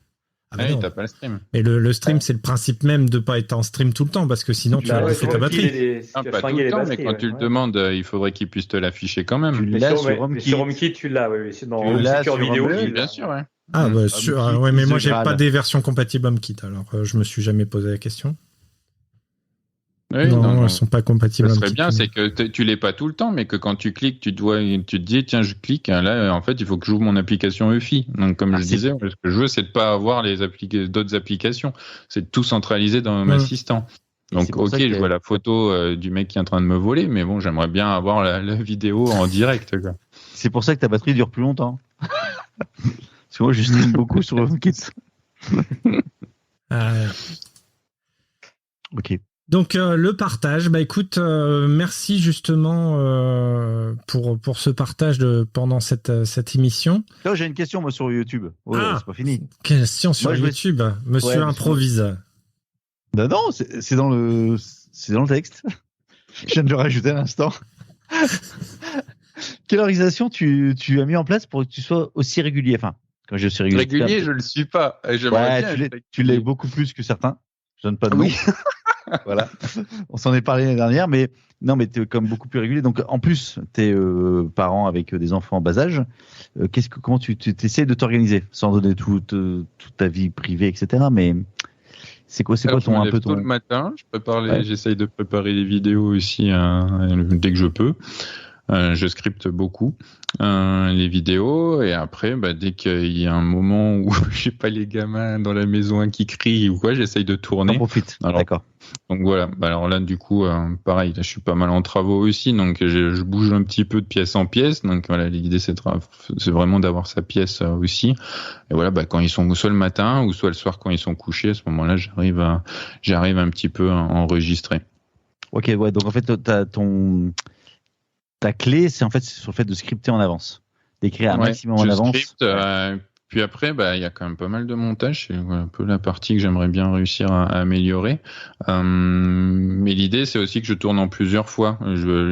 Oui, t'as pas le stream. Mais le stream, c'est le principe même de pas être en stream tout le temps, parce que sinon tu vas bouffer ta batterie. Pas tout le temps, mais quand tu le demandes, il faudrait qu'il puisse te l'afficher quand même. Tu l'as sur HomeKit, tu l'as, oui. C'est dans Secure Vidéo. Bien sûr, ouais. Ah, bah, mais moi, j'ai pas des versions compatibles HomeKit, alors je me suis jamais posé la question. Oui, non, elles sont pas compatibles. Ce serait bien, c'est que tu l'es pas tout le temps, mais que quand tu cliques, tu te dis, tiens, je clique, là, en fait, il faut que j'ouvre mon application EFI. Donc, comme je disais, ce que je veux, c'est de pas avoir d'autres applications. C'est de tout centraliser dans Home Assistant. Donc, ok, je vois la photo du mec qui est en train de me voler, mais bon, j'aimerais bien avoir la vidéo en direct, quoi. C'est pour ça que ta batterie dure plus longtemps. Parce que moi, je stream beaucoup sur HomeKit. Ok. Donc le partage, bah écoute, merci justement pour ce partage pendant cette émission. Là, j'ai une question moi sur YouTube. C'est pas fini. Question sur YouTube. Monsieur improvise. Non, c'est dans le texte. Je viens de le rajouter à l'instant. Quelle organisation tu as mis en place pour que tu sois aussi régulier? Enfin, quand je suis régulier. Régulier, je le suis pas. Tu l'es beaucoup plus que certains. Je donne pas de nom. Oui. Voilà, on s'en est parlé l'année dernière, mais t'es comme beaucoup plus régulier. Donc en plus, t'es parent avec des enfants en bas âge. Comment tu essaies de t'organiser sans donner toute ta vie privée, etc. Mais c'est quoi ton un peu ton le matin, j'essaye de préparer les vidéos aussi dès que je peux. Je scripte beaucoup les vidéos et après dès qu'il y a un moment où j'ai pas les gamins dans la maison qui crient ou quoi, j'essaye de tourner. T'en profites. D'accord. Donc voilà, alors là du coup pareil, là, je suis pas mal en travaux aussi, donc je bouge un petit peu de pièce en pièce. Donc voilà, l'idée c'est vraiment d'avoir sa pièce aussi. Et voilà, quand ils sont soit le matin ou soit le soir quand ils sont couchés, à ce moment-là j'arrive un petit peu à enregistrer. Ok, ouais, donc en fait ta clé, c'est sur le fait de scripter en avance, d'écrire un maximum en avance. Scripte, puis après, il y a quand même pas mal de montage. C'est un peu la partie que j'aimerais bien réussir à améliorer. Mais l'idée, c'est aussi que je tourne en plusieurs fois.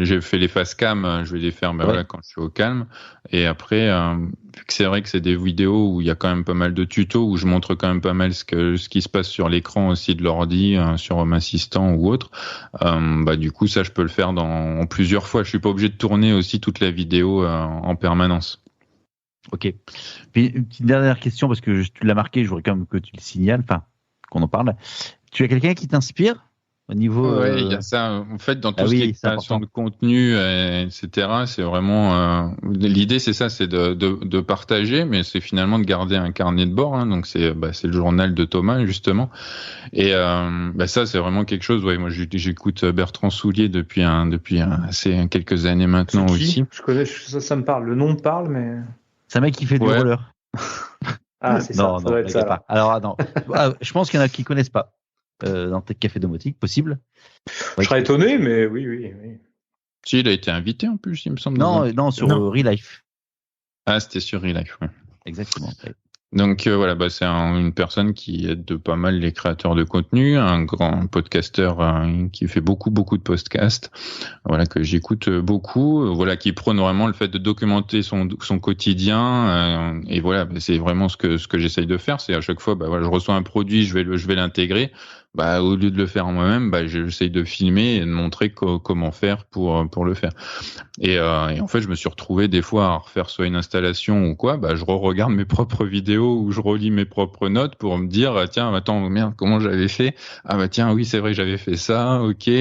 J'ai fait les face cam, je vais les faire quand je suis au calme. Et après, vu que c'est vrai que c'est des vidéos où il y a quand même pas mal de tutos, où je montre quand même pas mal ce qui se passe sur l'écran aussi de l'ordi, sur Home Assistant ou autre. Du coup, ça, je peux le faire en plusieurs fois. Je suis pas obligé de tourner aussi toute la vidéo en permanence. Ok. Puis une petite dernière question, parce que tu l'as marqué, je voudrais quand même que tu le signales, enfin, qu'on en parle. Tu as quelqu'un qui t'inspire au niveau... Oui, il y a ça. En fait, dans tout ce qui est création de contenu, etc., c'est vraiment... l'idée, c'est ça, c'est de partager, mais c'est finalement de garder un carnet de bord. Hein, donc, c'est le journal de Thomas, justement. Et ça, c'est vraiment quelque chose... Ouais, moi, j'écoute Bertrand Soulier depuis quelques années maintenant aussi. Je connais, ça me parle. Le nom me parle, mais... C'est un mec qui fait du roller. Ah, c'est ça. Ça doit être ça. Pas. Alors, non. Je pense qu'il y en a qui connaissent pas. Dans Tech Café Domotique, possible. Je serais étonné, mais oui. Si, il a été invité en plus, il me semble. Non, sur Real Life. Ah, c'était sur Real Life, oui. Exactement. Donc voilà, c'est une personne qui aide pas mal les créateurs de contenu, un grand podcasteur qui fait beaucoup de podcasts, voilà, que j'écoute beaucoup, voilà, qui prône vraiment le fait de documenter son quotidien, et voilà, c'est vraiment ce que j'essaye de faire, c'est à chaque fois, je reçois un produit, je vais l'intégrer. Au lieu de le faire moi-même, j'essaye de filmer et de montrer comment faire pour le faire. Et en fait, je me suis retrouvé des fois à refaire soit une installation ou quoi, je regarde mes propres vidéos ou je relis mes propres notes pour me dire tiens, attends, merde, comment j'avais fait? Ah tiens, oui, c'est vrai, j'avais fait ça, ok.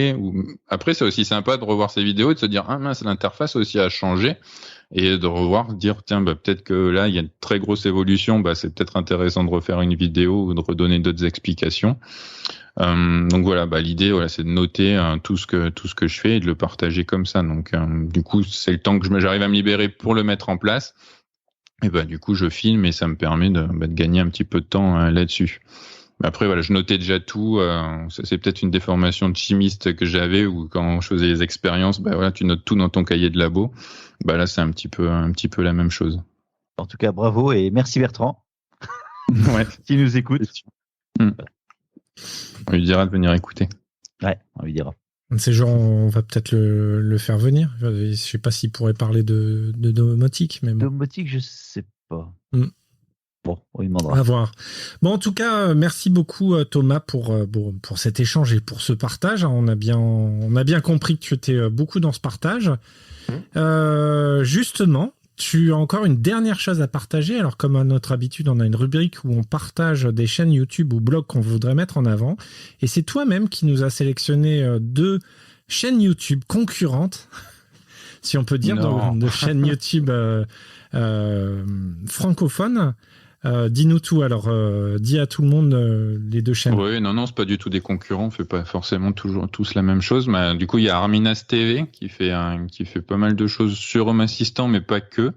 Après, c'est aussi sympa de revoir ces vidéos et de se dire ah mince, l'interface aussi a changé. Et de revoir, dire tiens, peut-être que là il y a une très grosse évolution, c'est peut-être intéressant de refaire une vidéo ou de redonner d'autres explications. Donc voilà, l'idée c'est de noter tout ce que je fais et de le partager comme ça. Donc du coup c'est le temps que j'arrive à me libérer pour le mettre en place. Et du coup, je filme et ça me permet de gagner un petit peu de temps là-dessus. Mais après, voilà, je notais déjà tout. Ça, c'est peut-être une déformation de chimiste que j'avais, où quand je faisais les expériences, tu notes tout dans ton cahier de labo. Là, c'est un petit peu la même chose. En tout cas, bravo et merci Bertrand. Ouais. Qui nous écoute. On lui dira de venir écouter. Ouais, on lui dira. C'est genre, on va peut-être le faire venir. Je sais pas s'il pourrait parler de domotique, mais bon. Domotique, je sais pas. Bon, on lui demandera. À voir. Bon, en tout cas, merci beaucoup Thomas pour cet échange et pour ce partage. On a bien compris que tu étais beaucoup dans ce partage. Justement, tu as encore une dernière chose à partager. Alors, comme à notre habitude, on a une rubrique où on partage des chaînes YouTube ou blogs qu'on voudrait mettre en avant. Et c'est toi-même qui nous a sélectionné 2 chaînes YouTube concurrentes, si on peut dire, de chaînes YouTube francophones. Dis-nous tout. Alors, dis à tout le monde les 2 chaînes. Oui, non, c'est pas du tout des concurrents. On fait pas forcément toujours tous la même chose. Mais du coup, il y a Arminas TV qui fait pas mal de choses sur Home Assistant, mais pas que.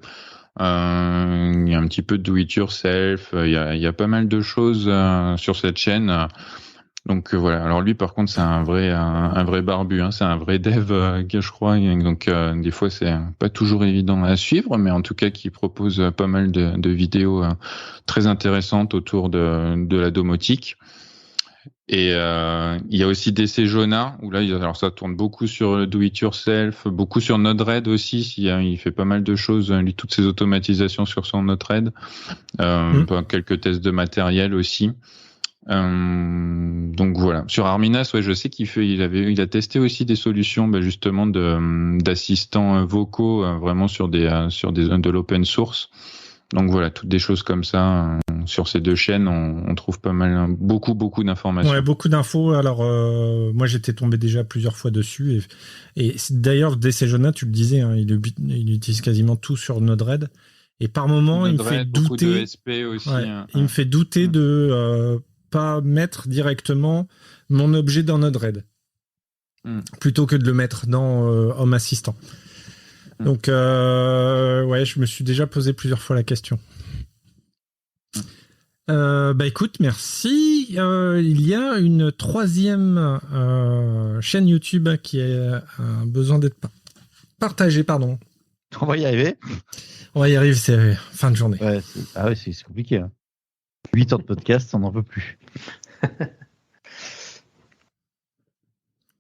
Il y a un petit peu de do it yourself. Il y a pas mal de choses sur cette chaîne. Donc voilà. Alors lui, par contre, c'est un vrai barbu. C'est un vrai dev, je crois. Donc des fois, c'est pas toujours évident à suivre, mais en tout cas, qui propose pas mal de vidéos très intéressantes autour de la domotique. Et il y a aussi DC Jonah, où là, alors ça tourne beaucoup sur le do it yourself, beaucoup sur Node-RED aussi. Il fait pas mal de choses, lui, toutes ses automatisations sur son Node-RED. Quelques tests de matériel aussi. Donc voilà. Sur Arminas, je sais il a testé aussi des solutions, justement d'assistants vocaux, vraiment sur de l'open source. Donc voilà, toutes des choses comme ça. Sur ces 2 chaînes, on trouve pas mal, beaucoup d'informations. Ouais, beaucoup d'infos. Alors moi, j'étais tombé déjà plusieurs fois dessus et d'ailleurs, DC Jonah, tu le disais, il utilise quasiment tout sur Node-RED. Et par moment, il me fait douter. De SP aussi. Il me fait douter de pas mettre directement mon objet dans Node-RED plutôt que de le mettre dans Home Assistant. Donc je me suis déjà posé plusieurs fois la question. Écoute, merci. Il y a une 3e chaîne YouTube qui a besoin d'être partagée, pardon. On va y arriver. On va y arriver, c'est fin de journée. Ouais, c'est compliqué. 8 heures de podcast, on n'en peut plus.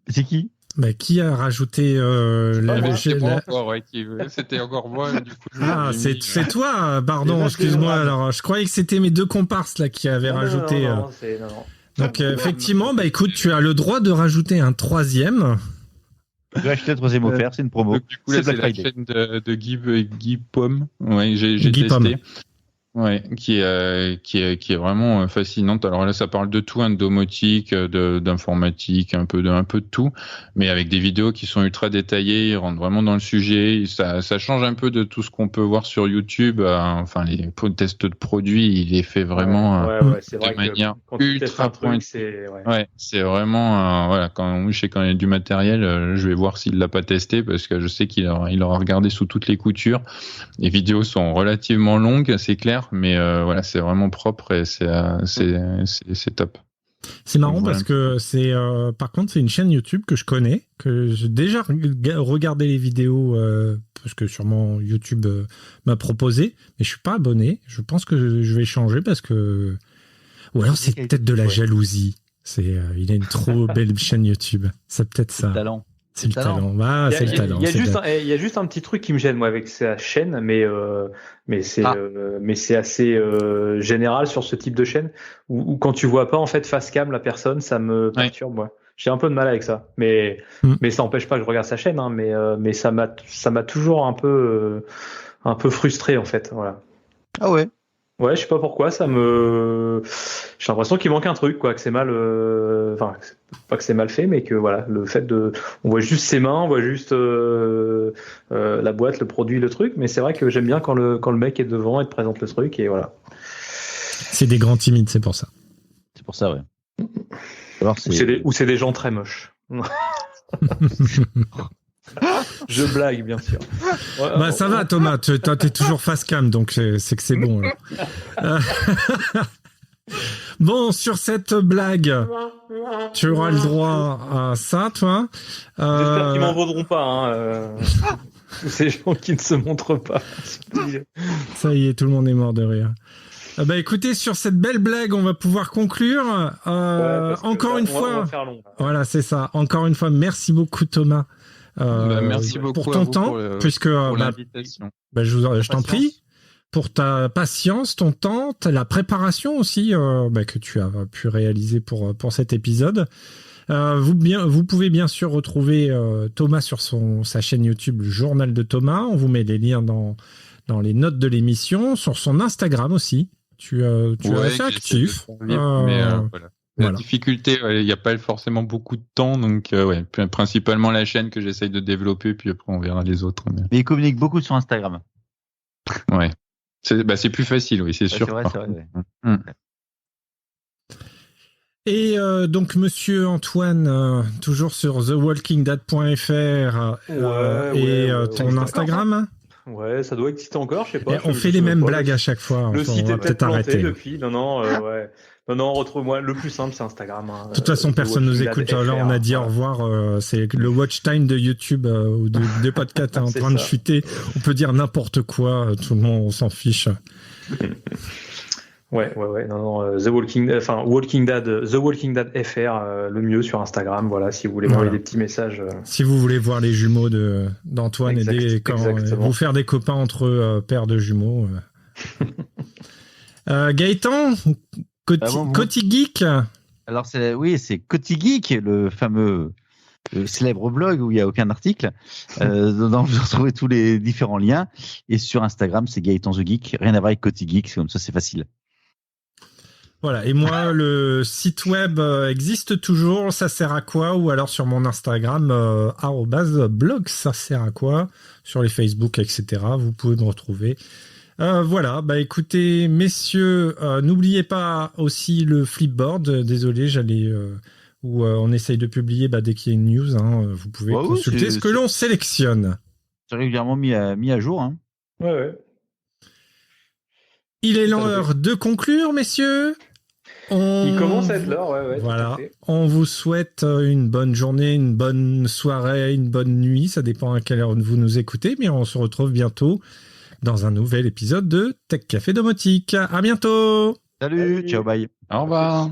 C'est qui ? Qui a rajouté c'était encore moi. Du coup, c'est toi, pardon, excuse-moi. Alors, je croyais que c'était mes 2 comparses là qui avaient rajouté. Non. Donc, effectivement, écoute, tu as le droit de rajouter un 3e. Je vais acheter le 3e offert, c'est une promo. Donc, du coup, là, c'est la chaîne de Guy Pomme. Ouais, j'ai testé. Pomme. Ouais, qui est vraiment fascinante. Alors là, ça parle de tout, de domotique, d'informatique, un peu de tout, mais avec des vidéos qui sont ultra détaillées. Ils rentrent vraiment dans le sujet. Ça change un peu de tout ce qu'on peut voir sur YouTube. Les tests de produits, il les fait vraiment c'est vrai de manière quand tu ultra pointue. C'est vraiment quand il y a du matériel, je vais voir s'il l'a pas testé parce que je sais qu'il aura regardé sous toutes les coutures. Les vidéos sont relativement longues, c'est clair. Mais c'est vraiment propre et c'est top. C'est marrant parce que par contre c'est une chaîne YouTube que je connais, que j'ai déjà regardé les vidéos parce que sûrement YouTube m'a proposé, mais je suis pas abonné. Je pense que je vais changer parce que ou alors c'est peut-être de la jalousie. Il a une trop belle chaîne YouTube. C'est peut-être ça. Talent. C'est le talent. C'est le talent. Il y a juste un petit truc qui me gêne moi avec sa chaîne, mais c'est assez général sur ce type de chaîne où quand tu vois pas en fait face cam la personne, ça me perturbe moi. J'ai un peu de mal avec ça, mais ça empêche pas que je regarde sa chaîne, mais ça m'a toujours un peu frustré en fait, voilà. Ah ouais. Ouais, je sais pas pourquoi, j'ai l'impression qu'il manque un truc, quoi, que c'est mal, pas que c'est mal fait, mais que voilà, le fait on voit juste ses mains, on voit juste la boîte, le produit, le truc, mais c'est vrai que j'aime bien quand le mec est devant et te présente le truc, et voilà. C'est des grands timides, c'est pour ça. C'est pour ça, ouais. Ou c'est des gens très moches. Je blague, bien sûr. Ouais, Bah ça va Thomas, toi t'es toujours face cam, donc c'est que c'est bon. Bon, sur cette blague, tu auras le droit à ça, toi. J'espère qu'ils m'en vaudront pas. Hein, ces gens qui ne se montrent pas. Ça y est, tout le monde est mort de rire. Bah écoutez, sur cette belle blague, on va pouvoir conclure. Encore une fois, on va faire long, voilà, c'est ça. Encore une fois, merci beaucoup Thomas. Merci beaucoup pour ton temps, puisque pour l'invitation. Je t'en prie. Pour ta patience, ton temps, la préparation aussi que tu as pu réaliser pour cet épisode. Vous pouvez bien sûr retrouver Thomas sur sa chaîne YouTube, le Journal de Thomas. On vous met les liens dans les notes de l'émission, sur son Instagram aussi. Tu es assez actif. Voilà. La difficulté, il n'y a pas forcément beaucoup de temps, donc principalement la chaîne que j'essaye de développer, puis après on verra les autres. Mais il communique beaucoup sur Instagram. Ouais. C'est plus facile, oui, c'est sûr. C'est vrai, ouais. Et donc, monsieur Antoine, toujours sur thewalkingdead.fr et ton Instagram. Ouais, ça doit exister encore, je sais pas. On fait les mêmes blagues à chaque fois. Le site est peut-être planté arrêter. depuis. Non, retrouve-moi. Le plus simple, c'est Instagram. Hein. De toute façon, personne nous écoute. Là, on a dit au revoir. C'est le watch time de YouTube ou des podcasts en train de chuter. On peut dire n'importe quoi. Tout le monde, on s'en fiche. Ouais. Non. The Walking Dead, The Walking Dead FR, le mieux sur Instagram. Voilà, si vous voulez m'envoyer des petits messages. Si vous voulez voir les jumeaux d'Antoine vous faire des copains entre pères de jumeaux. Gaëtan, Coty Geek. Alors c'est Coty Geek, le fameux célèbre blog où il n'y a aucun article. Dedans vous retrouvez tous les différents liens. Et sur Instagram, c'est Gaëtan the Geek. Rien à voir avec Coty Geek, comme ça c'est facile. Voilà, et moi, le site web existe toujours, ça sert à quoi? Ou alors sur mon Instagram, @blog, ça sert à quoi? Sur les Facebook, etc. Vous pouvez me retrouver. Voilà, écoutez, messieurs, n'oubliez pas aussi le Flipboard. Désolé, où on essaye de publier dès qu'il y a une news. Hein, vous pouvez consulter ce que l'on sélectionne. C'est régulièrement mis à jour. Hein. Ouais. Il est l'heure de conclure, messieurs. Il commence à être l'heure, ouais. Voilà. On vous souhaite une bonne journée, une bonne soirée, une bonne nuit. Ça dépend à quelle heure vous nous écoutez, mais on se retrouve bientôt dans un nouvel épisode de Tech Café Domotique. À bientôt. Salut, ciao, bye. Au revoir.